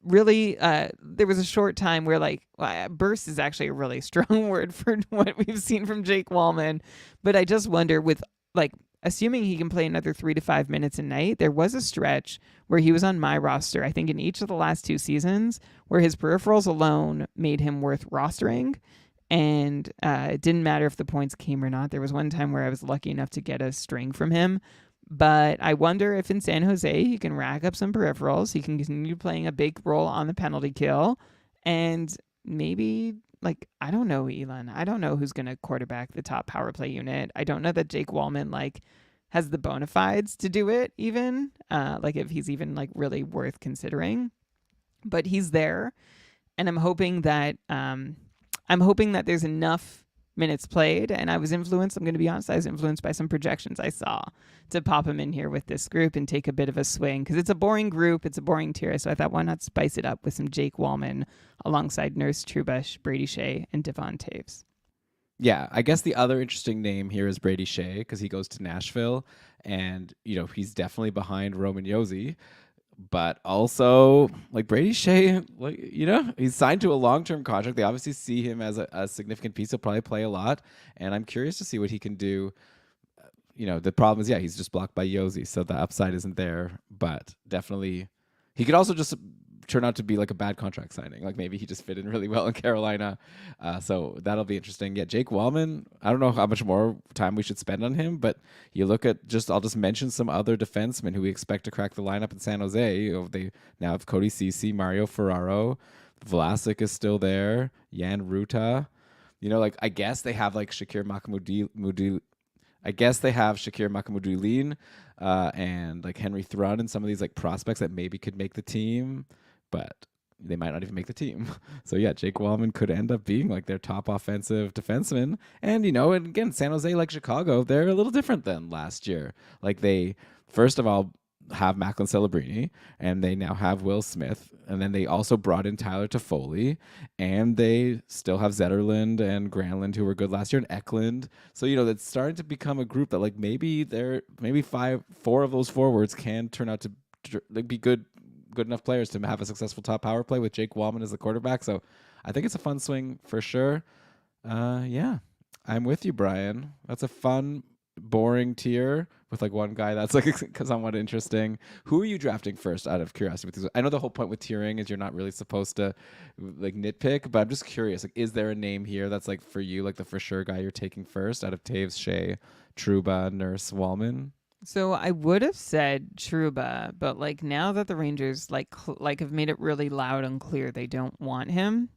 Really, there was a short time where burst is actually a really strong word for what we've seen from Jake Wallman, but I just wonder with assuming he can play another 3 to 5 minutes a night, there was a stretch where he was on my roster, I think in each of the last 2 seasons, where his peripherals alone made him worth rostering. And it didn't matter if the points came or not. There was one time where I was lucky enough to get a string from him. But I wonder if in San Jose he can rack up some peripherals. He can continue playing a big role on the penalty kill. And maybe, I don't know, Elon. I don't know who's going to quarterback the top power play unit. I don't know that Jake Wallman, has the bona fides to do it even. If he's even, really worth considering. But he's there. And I'm hoping that there's enough minutes played, and I was influenced. I'm going to be honest, I was influenced by some projections I saw to pop him in here with this group and take a bit of a swing because it's a boring group, it's a boring tier. So I thought, why not spice it up with some Jake Wallman alongside Nurse Trubush, Brady Shea, and Devon Taves. Yeah, I guess the other interesting name here is Brady Shea because he goes to Nashville, and he's definitely behind Roman Josi, but also like Brady Shea, like he's signed to a long-term contract. They obviously see him as a significant piece. He'll probably play a lot, and I'm curious to see what he can do. The problem is, he's just blocked by Josi, so the upside isn't there. But definitely, he could also just turn out to be like a bad contract signing. Like maybe he just fit in really well in Carolina. So that'll be interesting. Yeah, Jake Wallman, I don't know how much more time we should spend on him, but you look at I'll just mention some other defensemen who we expect to crack the lineup in San Jose. They now have Cody Ceci, Mario Ferraro, Vlasic is still there, Jan Ruta. I guess they have like Shakir Makamudilin. I guess they have Shakir Makamudilin and like Henry Thrun and some of these like prospects that maybe could make the team, but they might not even make the team. So yeah, Jake Wallman could end up being like their top offensive defenseman. And and again, San Jose, like Chicago, they're a little different than last year. Like they, first of all, have Macklin Celebrini, and they now have Will Smith, and then they also brought in Tyler Toffoli, and they still have Zetterlund and Granlund, who were good last year, and Eklund. So that's starting to become a group that like maybe four of those forwards can turn out to like be good enough players to have a successful top power play with Jake Wallman as the quarterback. So I think it's a fun swing for sure. Yeah, I'm with you, Brian. That's a fun, boring tier with like one guy that's like somewhat interesting. Who are you drafting first, out of curiosity? I know the whole point with tiering is you're not really supposed to like nitpick, but I'm just curious, like, is there a name here that's like for you, like the for sure guy you're taking first out of Taves, Shea, Trouba, Nurse, Wallman? So I would have said Trouba, but like now that the Rangers like have made it really loud and clear they don't want him,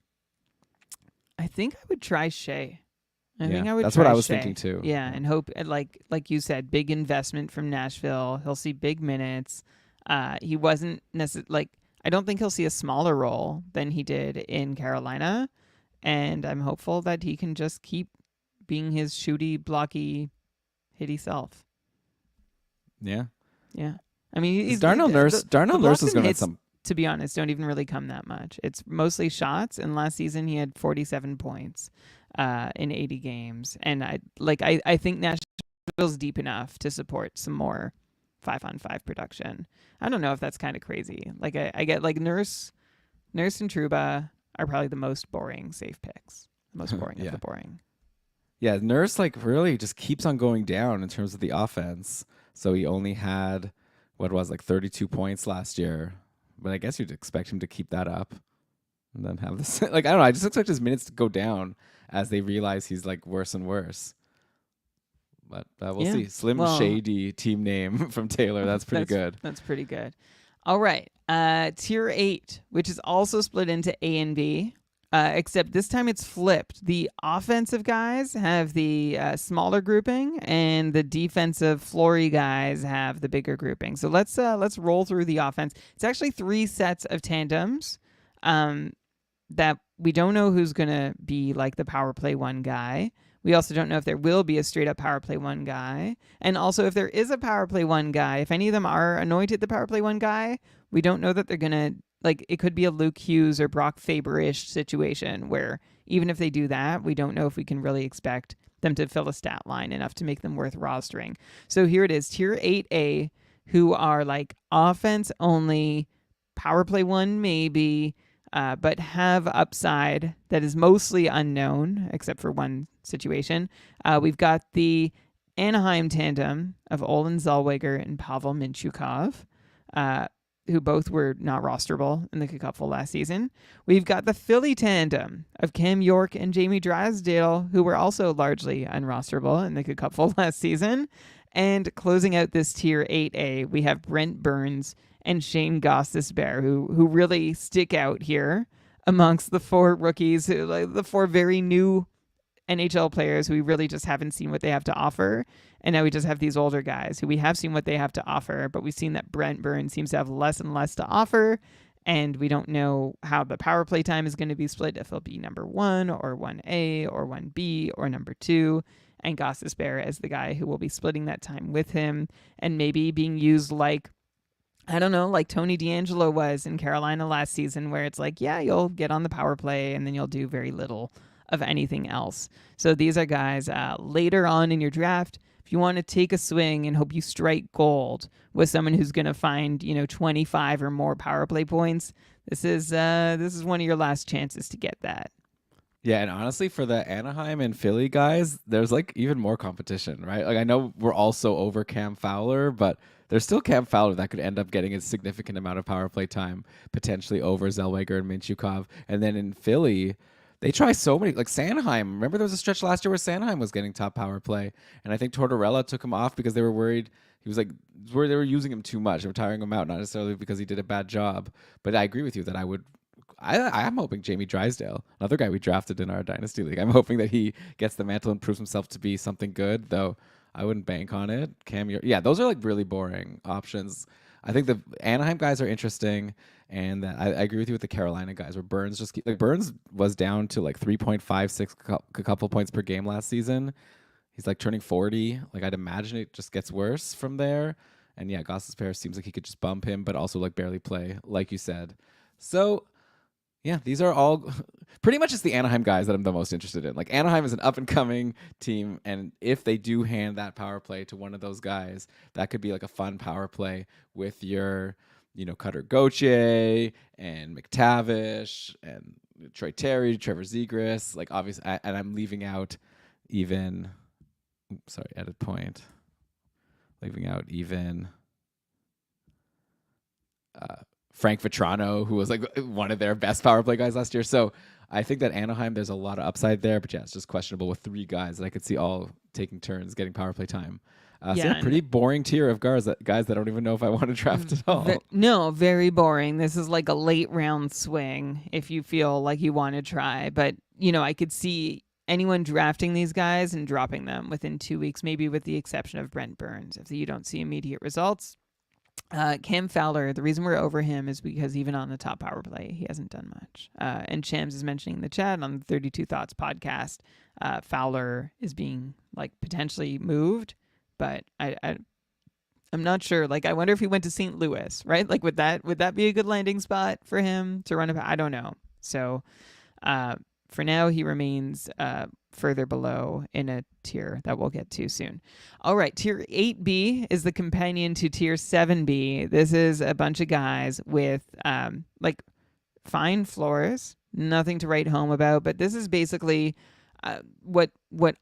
I think I would try Shea. I think I would. That's what I was Shea. thinking too. Yeah, and hope like you said, big investment from Nashville. He'll see big minutes. He wasn't necessarily I don't think he'll see a smaller role than he did in Carolina, and I'm hopeful that he can just keep being his shooty, blocky, hitty self. Yeah. Yeah. I mean, he's Darnell Nurse is going to hits, some. to be honest, don't even really come that much. It's mostly shots, and last season he had 47 points in 80 games, and I think Nashville's deep enough to support some more 5-on-5 production. I don't know if that's kind of crazy. Like I get like Nurse and Trouba are probably the most boring safe picks, the most boring of the boring. Yeah, Nurse like really just keeps on going down in terms of the offense. So he only had 32 points last year, but I guess you'd expect him to keep that up and then have this. Like I don't know, I just expect his minutes to go down as they realize he's like worse and worse. But we'll see. Slim Shady team name from Taylor. That's pretty good. That's pretty good. All right, tier 8, which is also split into A and B. Except this time it's flipped. The offensive guys have the smaller grouping, and the defensive floory guys have the bigger grouping. So let's roll through the offense. It's actually 3 sets of tandems that we don't know who's going to be like the power play 1 guy. We also don't know if there will be a straight up power play 1 guy. And also if there is a power play 1 guy, if any of them are anointed the power play 1 guy, we don't know that they're going to, like, it could be a Luke Hughes or Brock Faber-ish situation where even if they do that, we don't know if we can really expect them to fill a stat line enough to make them worth rostering. So here it is, tier 8A, who are like offense only, power play 1 maybe, but have upside that is mostly unknown, except for one situation. We've got the Anaheim tandem of Olin Zellweger and Pavel Mintyukov, who both were not rosterable in the Cupful last season. We've got the Philly tandem of Cam York and Jamie Drysdale, who were also largely unrosterable in the Cupful last season. And closing out this tier 8A, we have Brent Burns and Shane Gostisbehere, who really stick out here amongst the 4 rookies, the 4 very new NHL players who we really just haven't seen what they have to offer. And now we just have these older guys who we have seen what they have to offer, but we've seen that Brent Burns seems to have less and less to offer. And we don't know how the power play time is going to be split, if it'll be number 1 or 1A or 1B or number 2. And Gostisbehere as the guy who will be splitting that time with him and maybe being used like, I don't know, like Tony DeAngelo was in Carolina last season, where it's like, yeah, you'll get on the power play and then you'll do very little of anything else. So these are guys later on in your draft. If you want to take a swing and hope you strike gold with someone who's going to find, 25 or more power play points, this is one of your last chances to get that. Yeah, and honestly, for the Anaheim and Philly guys, there's like even more competition, right? Like I know we're also over Cam Fowler, but there's still Cam Fowler that could end up getting a significant amount of power play time, potentially over Zellweger and Mintyukov. And then in Philly, they try so many, like Sanheim. Remember there was a stretch last year where Sanheim was getting top power play, and I think Tortorella took him off because they were worried they were using him too much. They were tiring him out, not necessarily because he did a bad job. But I agree with you that I'm hoping Jamie Drysdale, another guy we drafted in our Dynasty League, I'm hoping that he gets the mantle and proves himself to be something good, though I wouldn't bank on it. Those are like really boring options. I think the Anaheim guys are interesting, and I agree with you with the Carolina guys, where Burns Burns was down to like 3.56 a couple points per game last season. He's like turning 40. Like I'd imagine it just gets worse from there. And yeah, Gostisbehere seems like he could just bump him, but also like barely play, like you said. So yeah, these are all pretty much just the Anaheim guys that I'm the most interested in. Like Anaheim is an up and coming team, and if they do hand that power play to one of those guys, that could be like a fun power play with your, Cutter Gauthier and McTavish and Troy Terry, Trevor Zegras. Like obviously, and I'm leaving out even. Edit point. Leaving out even. Frank Vetrano, who was like one of their best power play guys last year. So I think that Anaheim, there's a lot of upside there, but yeah, it's just questionable with 3 guys that I could see all taking turns getting power play time. Pretty boring tier of guys that I don't even know if I want to draft at all. No, very boring. This is like a late round swing if you feel like you want to try. But, I could see anyone drafting these guys and dropping them within 2 weeks, maybe with the exception of Brent Burns. If you don't see immediate results, Cam Fowler, the reason we're over him is because even on the top power play, he hasn't done much. And Shams is mentioning in the chat on the 32 Thoughts podcast, Fowler is being like potentially moved, but I'm not sure. Like, I wonder if he went to St. Louis, right? Like, would that be a good landing spot for him to run? I don't know. So, for now, he remains further below in a tier that we'll get to soon. All right, tier 8B is the companion to tier 7B. This is a bunch of guys with like fine floors, nothing to write home about, but this is basically what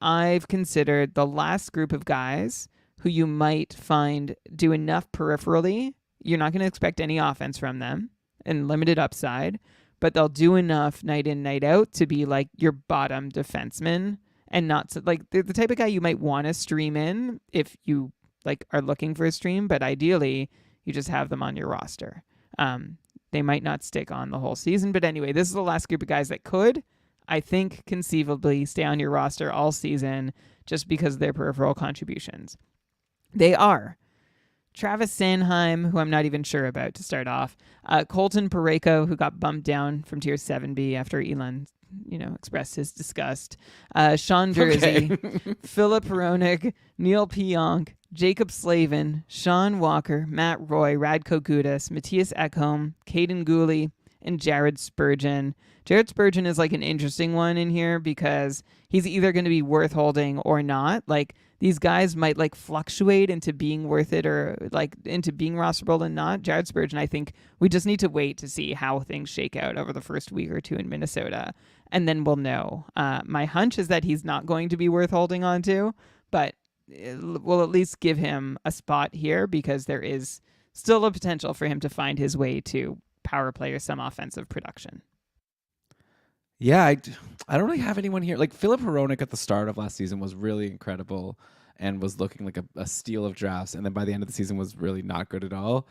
I've considered the last group of guys who you might find do enough peripherally. You're not going to expect any offense from them and limited upside, but they'll do enough night in, night out to be like your bottom defenseman, and not so, like they're the type of guy you might want to stream in if you like are looking for a stream, but ideally you just have them on your roster. They might not stick on the whole season, but anyway, this is the last group of guys that could, I think, conceivably stay on your roster all season just because of their peripheral contributions. They are Travis Sanheim, who I'm not even sure about to start off. Colton Parayko, who got bumped down from tier 7B after Elon, expressed his disgust. Sean Jersey, Philip Hronik, Neil Pionk, Jacob Slavin, Sean Walker, Matt Roy, Radko Gudas, Matthias Ekholm, Caden Gooley, and Jared Spurgeon. Jared Spurgeon is like an interesting one in here because he's either going to be worth holding or not. Like, these guys might like fluctuate into being worth it or like into being rosterable and not. Jared Spurgeon, I think we just need to wait to see how things shake out over the first week or two in Minnesota, and then we'll know. My hunch is that he's not going to be worth holding on to, but we'll at least give him a spot here because there is still a potential for him to find his way to power play or some offensive production. Yeah, I don't really have anyone here. Like Philip Hronik at the start of last season was really incredible and was looking like a steal of drafts, and then by the end of the season was really not good at all.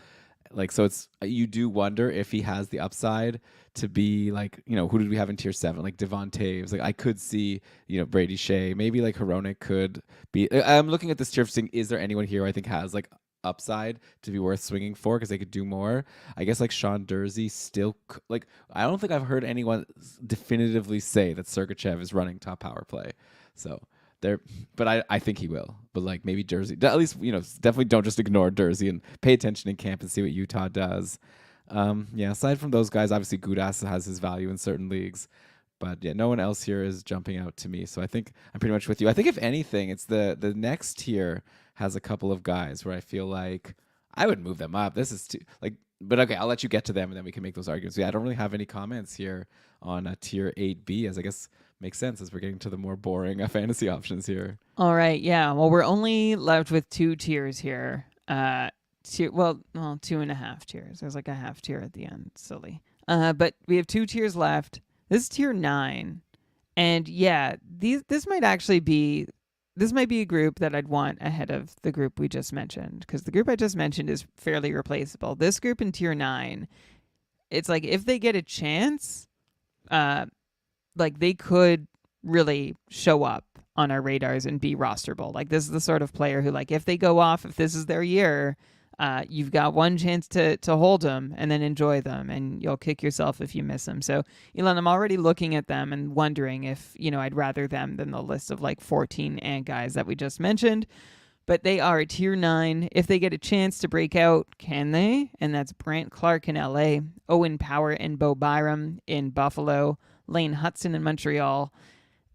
Like, so it's, you do wonder if he has the upside to be like, who did we have in tier 7? Like Devon Taves. Like I could see, Brady Shea. Maybe like Hronik could be. I'm looking at this tier of seeing, is there anyone here who I think has like upside to be worth swinging for because they could do more. I guess like Sean Dursey still like I don't think I've heard anyone definitively say that Sergachev is running top power play. So there, but I think he will. But like maybe Dursey, at least definitely don't just ignore Dursey and pay attention in camp and see what Utah does. Yeah, aside from those guys, obviously Gudas has his value in certain leagues. But yeah, no one else here is jumping out to me. So I think I'm pretty much with you. I think if anything, it's the next tier has a couple of guys where I feel like I would move them up. This is too like, but okay, I'll let you get to them and then we can make those arguments. Yeah, I don't really have any comments here on tier 8B, as I guess makes sense as we're getting to the more boring fantasy options here. All right. Yeah. Well, we're only left with 2 tiers here. Well, 2.5 tiers. There's like a half tier at the end. Silly. But we have 2 tiers left. This is tier 9. And yeah, this might be a group that I'd want ahead of the group we just mentioned, because the group I just mentioned is fairly replaceable. This group in tier 9, it's like if they get a chance, like they could really show up on our radars and be rosterable. Like this is the sort of player who, like, if they go off, if this is their year, you've got one chance to hold them and then enjoy them, and you'll kick yourself if you miss them. So, Elon, I'm already looking at them and wondering if, I'd rather them than the list of like 14 ant guys that we just mentioned. But they are tier 9. If they get a chance to break out, can they? And that's Brandt Clarke in LA, Owen Power and Bo Byram in Buffalo, Lane Hudson in Montreal,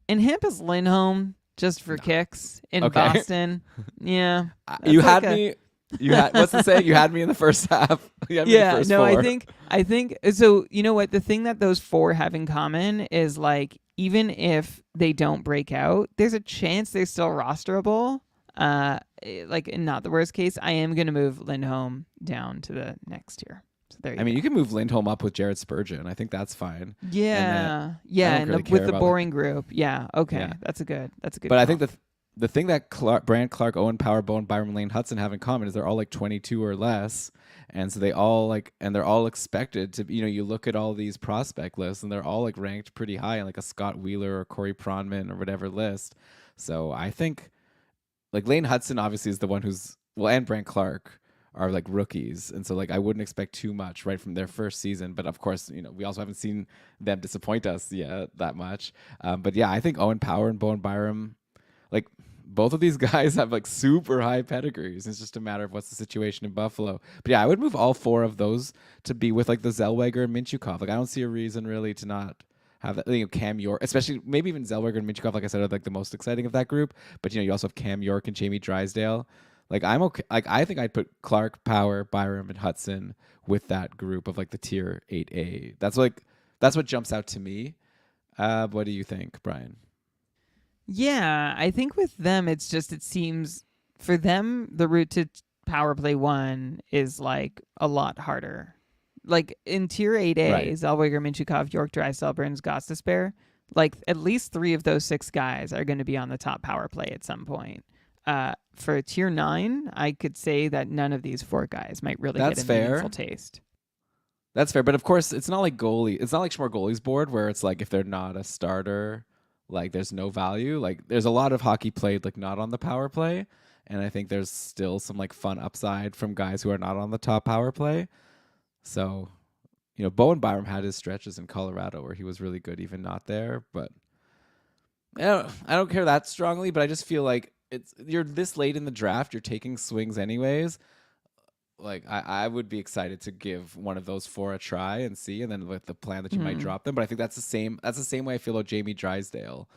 and Hampus Lindholm just for kicks in Boston. Yeah. You had me. You had what's the saying? You had me in the first half. Yeah, no, 4. I think so. You know what? The thing that those 4 have in common is, like, even if they don't break out, there's a chance they're still rosterable. Like, in not the worst case, I am going to move Lindholm down to the next tier. So there you go. You can move Lindholm up with Jared Spurgeon. I think that's fine. Yeah, with the boring group. Yeah, okay, yeah. That's a good. But I think the thing that Brandt Clarke, Owen Power, Bowen Byram, Lane Hudson have in common is they're all like 22 or less, and so they're all expected to. You look at all these prospect lists, and they're all like ranked pretty high in like a Scott Wheeler or Corey Pronman or whatever list. So I think like Lane Hudson obviously is the one and Brandt Clarke are like rookies, and so like I wouldn't expect too much right from their first season. But of course, we also haven't seen them disappoint us yet that much. But yeah, I think Owen Power and Bowen Byram, like both of these guys have like super high pedigrees. It's just a matter of what's the situation in Buffalo. But yeah, I would move all 4 of those to be with like the Zellweger and Mintyukov. Like I don't see a reason really to not have that. Cam York, especially maybe even Zellweger and Mintyukov, like I said, are like the most exciting of that group. But you also have Cam York and Jamie Drysdale. Like I'm okay. Like I think I'd put Clarke, Power, Byram, and Hudson with that group of like the tier 8A. That's what jumps out to me. What do you think, Brian? Yeah, I think with them, it seems for them, the route to power play 1 is like a lot harder. Like in tier 8A, right. Zellweger, Mintyukov, York, Drysdale, Burns, Gostisbehere, like at least 3 of those 6 guys are going to be on the top power play at some point. For tier 9, I could say that none of these 4 guys might really get a meaningful taste. That's fair, but of course, it's not like goalie. It's not like Schmorgoli's board where it's like if they're not a starter, like there's no value. Like there's a lot of hockey played like not on the power play, and I think there's still some like fun upside from guys who are not on the top power play. So, Bowen Byram had his stretches in Colorado where he was really good, even not there. But I don't care that strongly. But I just feel like you're this late in the draft, you're taking swings anyways. Like I would be excited to give one of those 4 a try and see, and then with the plan that you might drop them. But I think that's the same way I feel about Jamie Drysdale.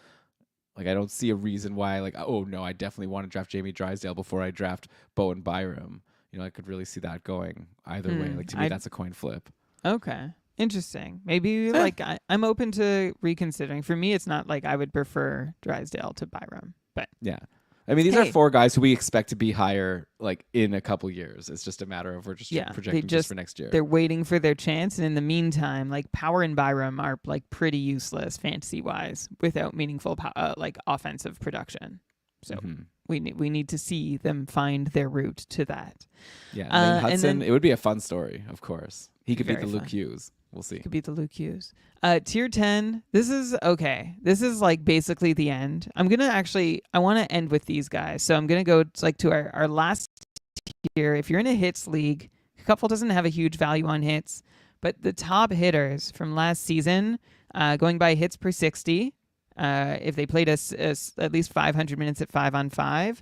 Like I don't see a reason why like, oh no, I definitely want to draft Jamie Drysdale before I draft Bowen Byram. I could really see that going either way. Like to me, that's a coin flip. Okay. Interesting. Maybe like I'm open to reconsidering. For me, it's not like I would prefer Drysdale to Byram, but yeah. These are 4 guys who we expect to be higher, like in a couple years. It's just a matter of we're just projecting just for next year. They're waiting for their chance, and in the meantime, like Power and Byram are like pretty useless fantasy wise without meaningful like offensive production. So we need to see them find their route to that. Yeah, and Hudson, it would be a fun story, of course. He could beat the Luke Hughes. We'll see. Could beat the Luke Hughes. Tier 10. This is okay. This is like basically the end. I want to end with these guys. So I'm gonna go to our last here. If you're in a hits league, Couple doesn't have a huge value on hits, but the top hitters from last season, going by hits per 60, if they played at least 500 minutes at 5-on-5.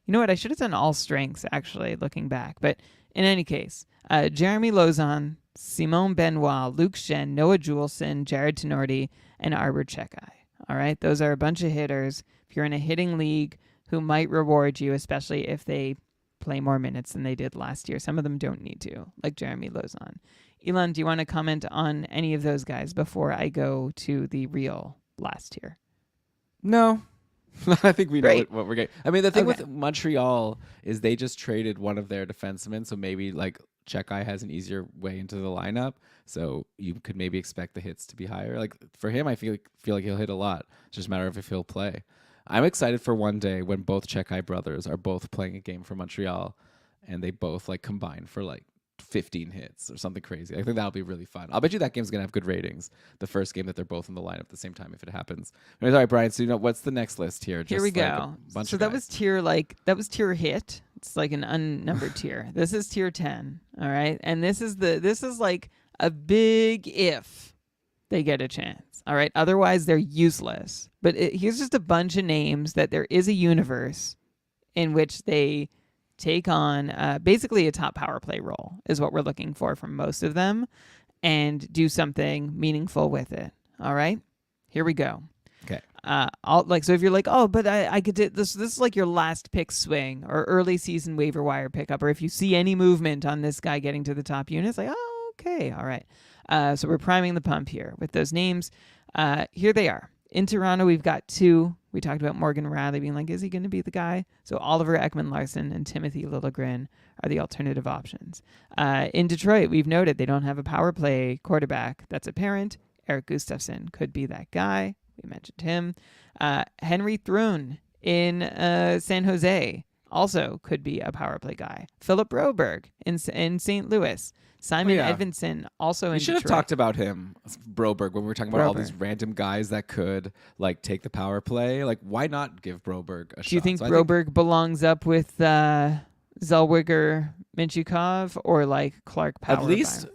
You know what? I should have done all strengths, actually, looking back. But in any case, Jeremy Lauzon, Simone Benoit, Luke Shen, Noah Juleson, Jared Tenorti, and Arbor Chekai. All right? Those are a bunch of hitters. If you're in a hitting league, who might reward you, especially if they play more minutes than they did last year. Some of them don't need to, like Jeremy Lauzon. Elon, do you want to comment on any of those guys before I go to the real last year? No. I think we know Great. what we're getting. I mean, the thing Okay. with Montreal is they just traded one of their defensemen, so maybe like Chekai has an easier way into the lineup, so you could maybe expect the hits to be higher. Like for him, I feel like he'll hit a lot. It's just a matter of if he'll play. I'm excited for one day when both Chekai brothers are both playing a game for Montreal, and they both like combine for like 15 hits or something crazy. I think that'll be really fun. I'll bet you that game's gonna have good ratings. The first game that they're both in the lineup at the same time, if it happens. All right, Brian. So what's the next list here? Here we go. So that was tier hit. It's like an unnumbered tier. This is tier 10. All right, and this is like a big if they get a chance. All right. Otherwise, they're useless. But here's just a bunch of names that there is a universe in which they take on basically a top power play role is what we're looking for from most of them, and do something meaningful with it. All right. Here we go. Okay. So if you're like, oh, but I could do this. This is like your last pick swing or early season waiver wire pickup, or if you see any movement on this guy getting to the top units, like, oh, okay, all right. So we're priming the pump here with those names. Here they are. In Toronto, we've got two. We talked about Morgan Riley being like, is he going to be the guy? So Oliver Ekman-Larsson and Timothy Liljegren are the alternative options. In Detroit, we've noted they don't have a power play quarterback. That's apparent. Eric Gustafsson could be that guy. We mentioned him. Henry Thrun in San Jose also could be a power play guy. Philip Broberg in St. Louis. Simon Edvinsson also in We should Detroit. have talked about him, Broberg, when we were talking about all these random guys that could like take the power play. Like, why not give Broberg a shot? Do you think So Broberg belongs up with Zellweger, Minchukov, or like Clark Power? At least,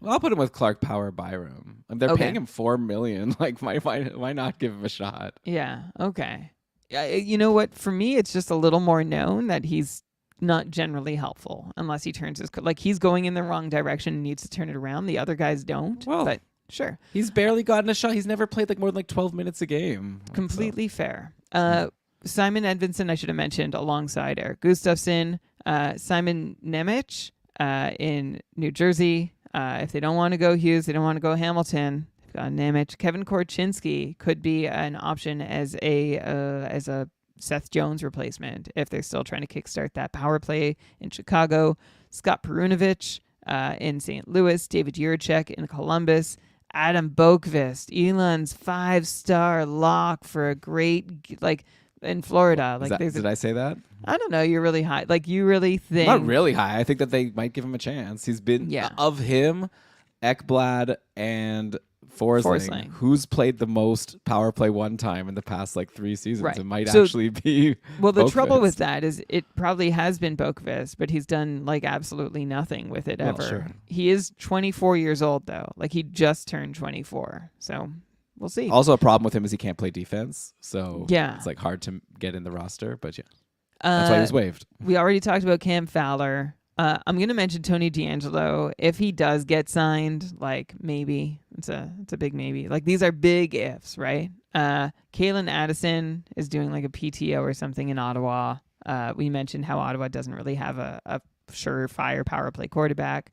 I'll put him with Clark Power Byram. They're paying him $4 million. Like, why not give him a shot? Yeah. Okay. You know what? For me, it's just a little more known that he's not generally helpful unless he turns his he's going in the wrong direction and needs to turn it around. The other guys don't. Well, but sure, he's barely gotten a shot. He's never played like more than 12 minutes a game. Completely fair. Simon Edvinsson, I should have mentioned alongside Eric Gustafsson. Simon Nemec in New Jersey. If they don't want to go Hughes, they don't want to go Hamilton. They've got Nemec. Kevin Korchinski could be an option as a Seth Jones replacement if they're still trying to kickstart that power play in Chicago. Scott Perunovich in St. Louis. David Jiricek in Columbus. Adam Boqvist, Elon's 5-star lock for a great in Florida. Did I say that? I don't know. You're really high. You really think? Not really high. I think that they might give him a chance. He's been of him, Ekblad, and Forsling, who's played the most power play one time in the past 3 seasons. Right. It might actually be. Well, the Boqvist. trouble with that is it probably has been Boqvist, but he's done absolutely nothing with it ever. Sure. He is 24 years old though. He just turned 24. So we'll see. Also, a problem with him is he can't play defense, so it's hard to get in the roster. But that's why he was waived. We already talked about Cam Fowler. I'm going to mention Tony DeAngelo. If he does get signed, maybe. It's a big maybe. These are big ifs, right? Kalen Addison is doing a PTO or something in Ottawa. We mentioned how Ottawa doesn't really have a surefire power play quarterback.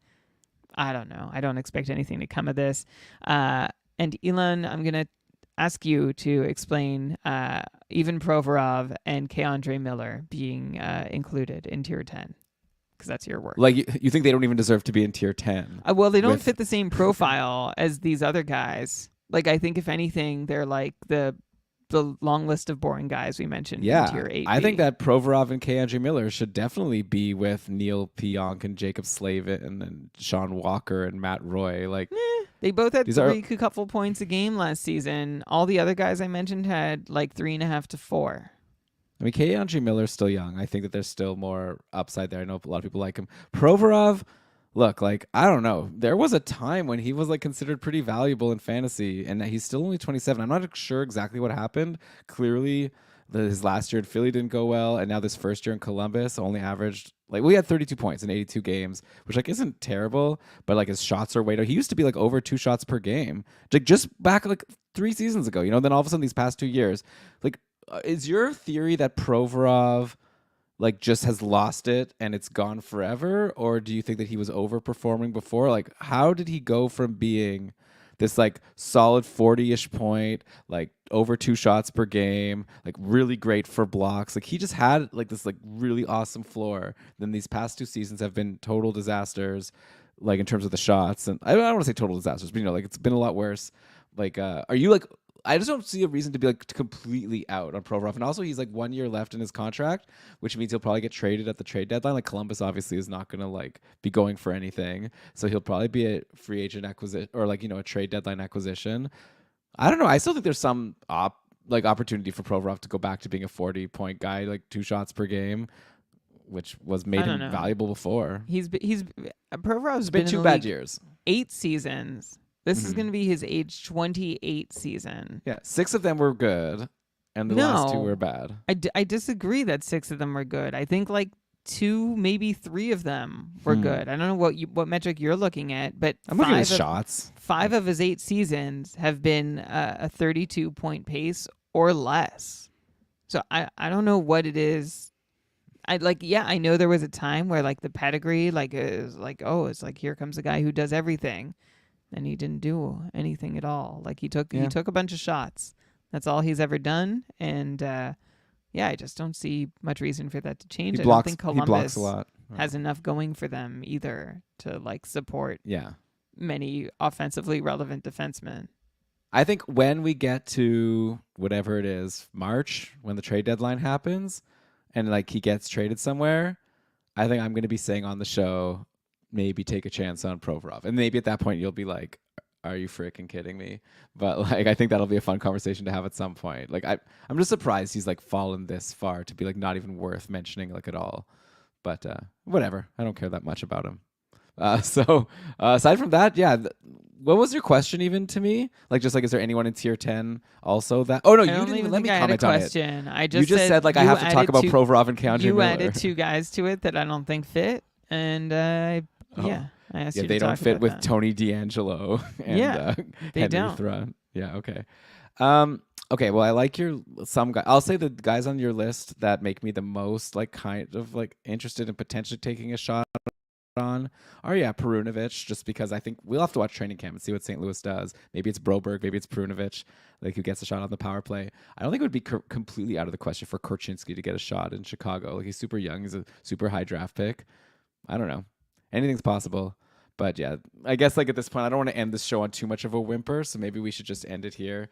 I don't know. I don't expect anything to come of this. And Elon, I'm going to ask you to explain Ivan Provorov and Keandre Miller being included in Tier 10. Because that's your work. You think they don't even deserve to be in Tier 10? Well, they don't fit the same profile as these other guys. I think if anything, they're the long list of boring guys we mentioned in Tier 8. I think that Provorov and Keandre Miller should definitely be with Neil Pionk and Jacob Slavin and Sean Walker and Matt Roy. They both had a couple points a game last season. All the other guys I mentioned had 3.5 to 4. I mean, K. Miller's still young. I think that there's still more upside there. I know a lot of people like him. Provorov, look, like, I don't know. There was a time when he was like considered pretty valuable in fantasy, and he's still only 27. I'm not sure exactly what happened. Clearly, his last year in Philly didn't go well, and now this first year in Columbus only averaged like we had 32 points in 82 games, which like isn't terrible, but like his shots are way down. He used to be like over 2 shots per game, like just back like 3 seasons ago. Then all of a sudden these past 2 years, like, is your theory that Provorov like just has lost it and it's gone forever, or do you think that he was overperforming before? Like, how did he go from being this like solid 40-ish point, like over 2 shots per game, like really great for blocks? Like, he just had like this like really awesome floor. Then these past 2 seasons have been total disasters, like in terms of the shots. And I don't want to say total disasters, but like it's been a lot worse. Like, are you like, I just don't see a reason to be like completely out on Provorov. And also, he's like 1 year left in his contract, which means he'll probably get traded at the trade deadline. Like, Columbus obviously is not going to like be going for anything, so he'll probably be a free agent acquisition or like a trade deadline acquisition. I don't know. I still think there's some opportunity for Provorov to go back to being a 40-point guy, like 2 shots per game, which was made him valuable before. Provorov's been 2 bad years, 8 seasons. This is going to be his age 28 season. Yeah, 6 of them were good, and the last 2 were bad. I disagree that 6 of them were good. I think like 2, maybe 3 of them were good. I don't know what metric you're looking at, but I'm looking at his shots. 5 of his 8 seasons have been a 32-point pace or less. So I don't know what it is. I know there was a time where like the pedigree like is like, oh, it's like here comes a guy who does everything. And he didn't do anything at all. Like he took a bunch of shots. That's all he's ever done. And I just don't see much reason for that to change. I don't think Columbus a lot. has enough going for them either to like support many offensively relevant defensemen. I think when we get to whatever it is, March, when the trade deadline happens, and like he gets traded somewhere, I think I'm going to be saying on the show, maybe take a chance on Provorov. And maybe at that point you'll be like, are you freaking kidding me? But like, I think that'll be a fun conversation to have at some point. Like, I'm just surprised he's like fallen this far to be like not even worth mentioning like at all. But whatever. I don't care that much about him. So aside from that, what was your question even to me? Like, just like, is there anyone in tier 10 also that? Oh no, you didn't even let me comment on it. I just said like I have to talk about Provorov and K. You Miller. added 2 guys to it that I don't think fit, and I asked you to they talk don't fit about with that. Tony D'Angelo and they Henry don't. Thrun. Yeah, okay. Okay, well, I like some guy. I'll say the guys on your list that make me the most like kind of like interested in potentially taking a shot on are Perunovich, just because I think we'll have to watch training camp and see what St. Louis does. Maybe it's Broberg, maybe it's Perunovich, like who gets a shot on the power play. I don't think it would be completely out of the question for Korchinski to get a shot in Chicago. Like, he's super young, he's a super high draft pick. I don't know. Anything's possible. But yeah, I guess like at this point, I don't want to end this show on too much of a whimper, so maybe we should just end it here.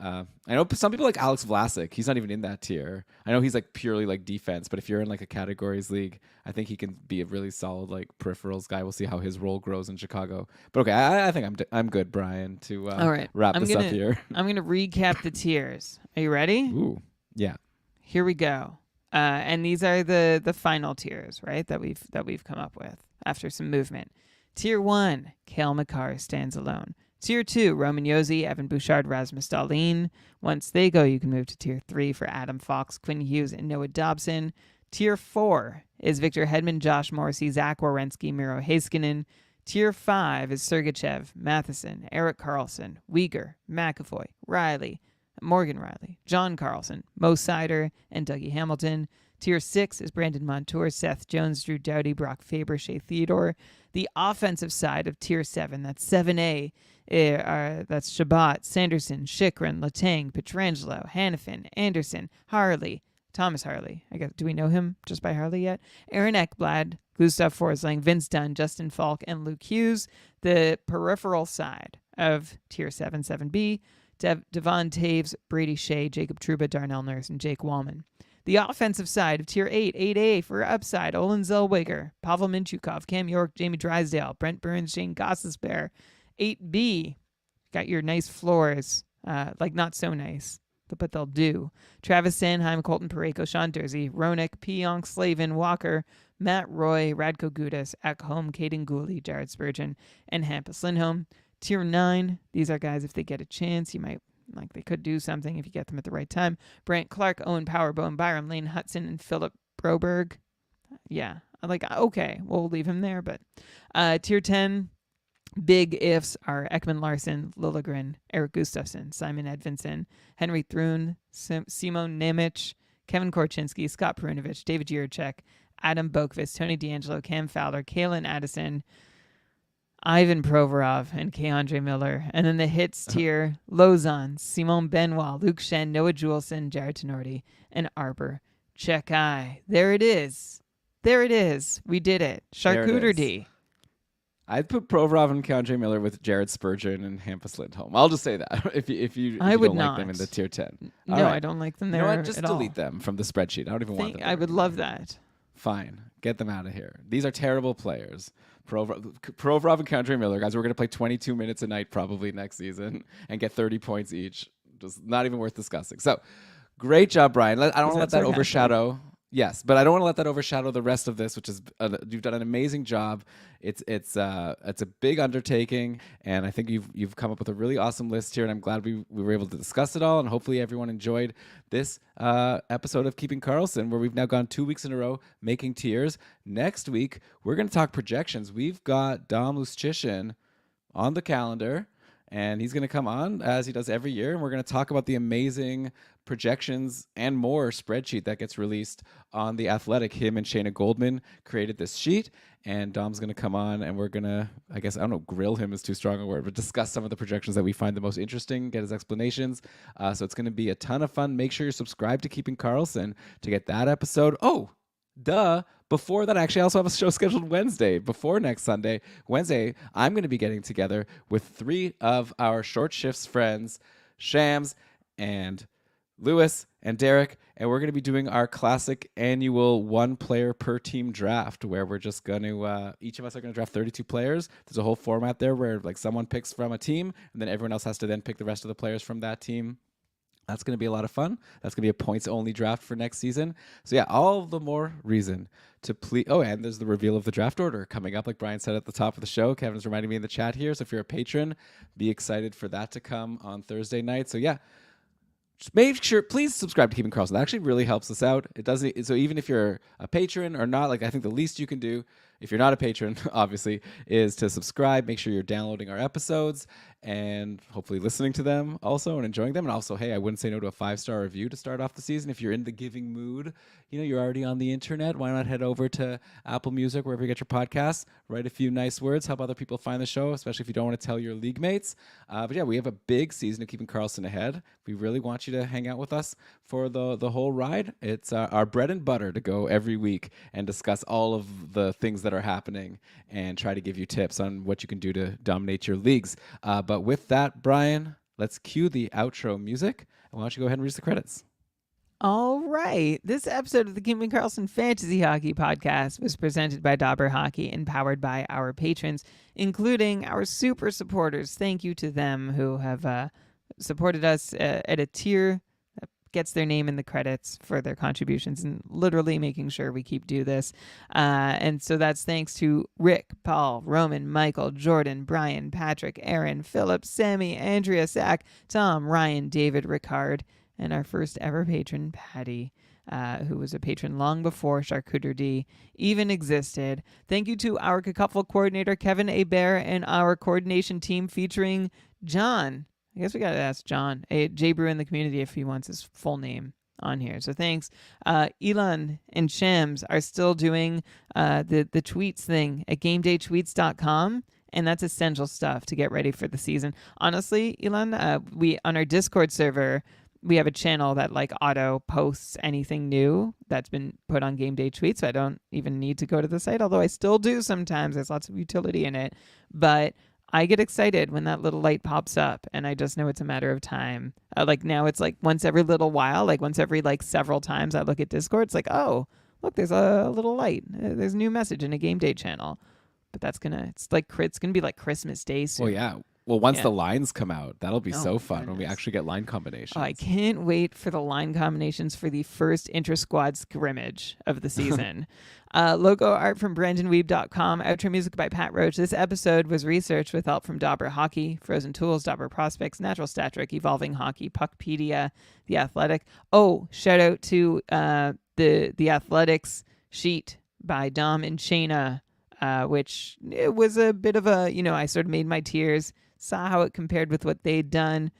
I know some people like Alex Vlasic. He's not even in that tier. I know he's like purely like defense, but if you're in like a categories league, I think he can be a really solid like peripherals guy. We'll see how his role grows in Chicago. But okay, I think I'm good, Brian, to all right. wrap this up here. I'm gonna recap the tiers. Are you ready? Ooh, yeah. Here we go. And these are the final tiers, right? That we've come up with after some movement. Tier 1, Cale Makar stands alone. Tier 2, Roman Josi, Evan Bouchard, Rasmus Dahlin. Once they go, you can move to Tier 3 for Adam Fox, Quinn Hughes, and Noah Dobson. Tier 4 is Victor Hedman, Josh Morrissey, Zach Werenski, Miro Heiskanen. Tier 5 is Sergachev, Matheson, Erik Karlsson, Uyghur, McAvoy, Morgan Riley, John Carlson, Mo Sider, and Dougie Hamilton. Tier 6 is Brandon Montour, Seth Jones, Drew Doughty, Brock Faber, Shea Theodore. The offensive side of Tier 7, that's 7A, that's Shabbat, Sanderson, Chychrun, Letang, Pietrangelo, Hannafin, Anderson, Harley, Thomas Harley. I guess, do we know him just by Harley yet? Aaron Ekblad, Gustav Forsling, Vince Dunn, Justin Falk, and Luke Hughes. The peripheral side of Tier 7, 7B, Devon Taves, Brady Shea, Jacob Trouba, Darnell Nurse, and Jake Wallman. The offensive side of Tier 8, 8A for upside, Olin Zellweger, Pavel Minchukov, Cam York, Jamie Drysdale, Brent Burns, Shane Gostisbehere. 8B, got your nice floors, like not so nice. but they'll do. Travis Sanheim, Colton Pareko, Sean Dursey, Ronick, Pionk, Slavin, Walker, Matt Roy, Radko Gudas, Ekholm, Caden Gooley, Jared Spurgeon, and Hampus Lindholm. Tier 9, these are guys, if they get a chance, you might, like, they could do something if you get them at the right time. Brant Clark, Owen Powerbone, Byram Lane Hudson, and Philip Broberg. Yeah, okay, we'll leave him there. But tier 10, big ifs are Ekman Larson, Liljegren, Eric Gustafsson, Simon Edvinsson, Henry Thrun, Simon Nemec, Kevin Korchinski, Scott Perunovich, David Jiricek, Adam Boqvist, Tony DeAngelo, Cam Fowler, Kalen Addison, Ivan Provorov, and Keandre Miller. And then the hits tier, Lozon, Simon Benoit, Luke Shen, Noah Juleson, Jared Tenorti, and Arbor Chekai. There it is. There it is. We did it. Charcuter-D. I'd put Provorov and Keandre Miller with Jared Spurgeon and Hampus Lindholm. I'll just say that if you I would don't not like them in the tier 10. No, All right. I don't like them there. You know what? Just at delete all. them from the spreadsheet. I don't even want them. I would love that. Fine. Get them out of here. These are terrible players. Provorov and Keandre Miller, guys, we're going to play 22 minutes a night probably next season and get 30 points each. Just not even worth discussing. So, great job, Brian. I don't want to let that overshadow. Yes, but I don't want to let that overshadow the rest of this, which is you've done an amazing job. It's a big undertaking, and I think you've come up with a really awesome list here, and I'm glad we were able to discuss it all, and hopefully everyone enjoyed this episode of Keeping Karlsson, where we've now gone 2 weeks in a row making tiers. Next week, we're going to talk projections. We've got Dom Luszczyszyn on the calendar, and he's going to come on, as he does every year, and we're going to talk about the amazing projections and more spreadsheet that gets released on The Athletic. Him and Shayna Goldman created this sheet, and Dom's going to come on, and we're going to, I guess, I don't know, grill him is too strong a word, but discuss some of the projections that we find the most interesting, get his explanations. So it's going to be a ton of fun. Make sure you're subscribed to Keeping Karlsson to get that episode. Oh, duh. Before that, actually, I also have a show scheduled Wednesday. Before next Sunday, Wednesday, I'm going to be getting together with 3 of our Short Shifts friends, Shams and Lewis and Derek, and we're going to be doing our classic annual 1 player per team draft, where we're just going to, each of us are going to draft 32 players. There's a whole format there where like someone picks from a team, and then everyone else has to then pick the rest of the players from that team. That's going to be a lot of fun. That's going to be a points-only draft for next season. So yeah, all the more reason to please. Oh, and there's the reveal of the draft order coming up, like Brian said at the top of the show. Kevin's reminding me in the chat here. So if you're a patron, be excited for that to come on Thursday night. So yeah, just make sure, please subscribe to Keeping Karlsson. That actually really helps us out. It doesn't. So even if you're a patron or not, like I think the least you can do, if you're not a patron, obviously, is to subscribe. Make sure you're downloading our episodes and hopefully listening to them also and enjoying them. And also, hey, I wouldn't say no to a 5-star review to start off the season. If you're in the giving mood, you know, you're already on the internet. Why not head over to Apple Music, wherever you get your podcasts, write a few nice words, help other people find the show, especially if you don't want to tell your league mates. But yeah, we have a big season of Keeping Karlsson ahead. We really want you to hang out with us for the whole ride. It's our bread and butter to go every week and discuss all of the things that are happening and try to give you tips on what you can do to dominate your leagues. But with that, Brian, let's cue the outro music. And why don't you go ahead and read the credits? All right. This episode of the Keeping Karlsson Fantasy Hockey Podcast was presented by Dauber Hockey and powered by our patrons, including our super supporters. Thank you to them who have supported us at a tier that gets their name in the credits for their contributions and literally making sure we keep do this. And so that's thanks to Rick, Paul, Roman, Michael, Jordan, Brian, Patrick, Aaron, Philip, Sammy, Andrea, Zach, Tom, Ryan, David, Ricard, and our first ever patron, Patty, who was a patron long before Charcuter-D even existed. Thank you to our Cacuffle coordinator, Kevin Hebert, and our coordination team featuring John. I guess we got to ask John, J Brew in the community, if he wants his full name on here. So thanks. Elon and Shams are still doing the tweets thing at gamedaytweets.com. And that's essential stuff to get ready for the season. Honestly, Elon, we on our Discord server, we have a channel that like auto posts anything new that's been put on Game Day Tweets. So I don't even need to go to the site, although I still do sometimes. There's lots of utility in it. But I get excited when that little light pops up, and I just know it's a matter of time. Like now it's like once every little while, like once every like several times I look at Discord, it's like, oh, look, there's a little light. There's a new message in a Game Day channel. But it's gonna be like Christmas Day soon. Well, yeah. Well, once Yeah. the lines come out, that'll be Oh so my fun when we goodness. actually get line combinations. Oh, I can't wait for the line combinations for the first inter-squad scrimmage of the season. Logo art from BrandonWeeb.com. Outro music by Pat Roach. This episode was researched with help from Dauber Hockey, Frozen Tools, Dauber Prospects, Natural Stat Trick, Evolving Hockey, Puckpedia, The Athletic. Oh, shout out to the Athletics sheet by Dom and Shayna, which it was a bit of a, I sort of made my tiers, saw how it compared with what they'd done,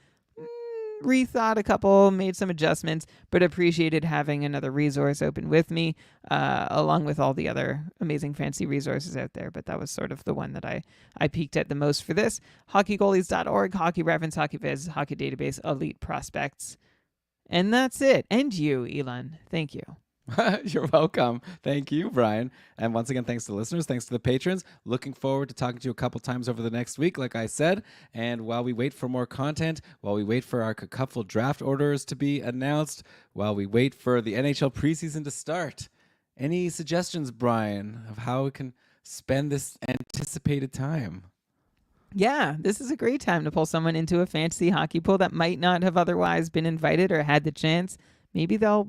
rethought a couple, made some adjustments, but appreciated having another resource open with me, along with all the other amazing fancy resources out there. But that was sort of the one that I peaked at the most for this. HockeyGoalies.org, Hockey Reference, Hockey Viz, Hockey Database, Elite Prospects. And that's it. And you, Elon. Thank you. You're welcome. Thank you, Brian. And once again, thanks to the listeners. Thanks to the patrons. Looking forward to talking to you a couple times over the next week, like I said. And while we wait for more content, while we wait for our Cacupful draft orders to be announced, while we wait for the NHL preseason to start, any suggestions, Brian, of how we can spend this anticipated time? Yeah, this is a great time to pull someone into a fantasy hockey pool that might not have otherwise been invited or had the chance. Maybe they'll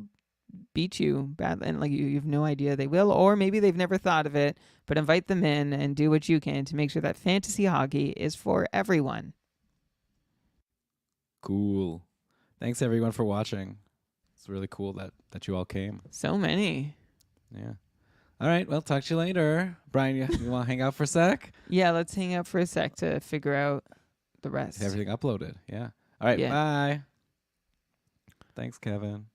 beat you badly and you have no idea they will, or maybe they've never thought of it, but invite them in and do what you can to make sure that fantasy hockey is for everyone. Cool. Thanks everyone for watching. It's really cool that you all came. So many. Yeah. All right, well, talk to you later. Brian, you want to hang out for a sec? Yeah, let's hang out for a sec to figure out the rest. Get everything uploaded. Yeah. All right, Yeah. bye. Thanks, Kevin.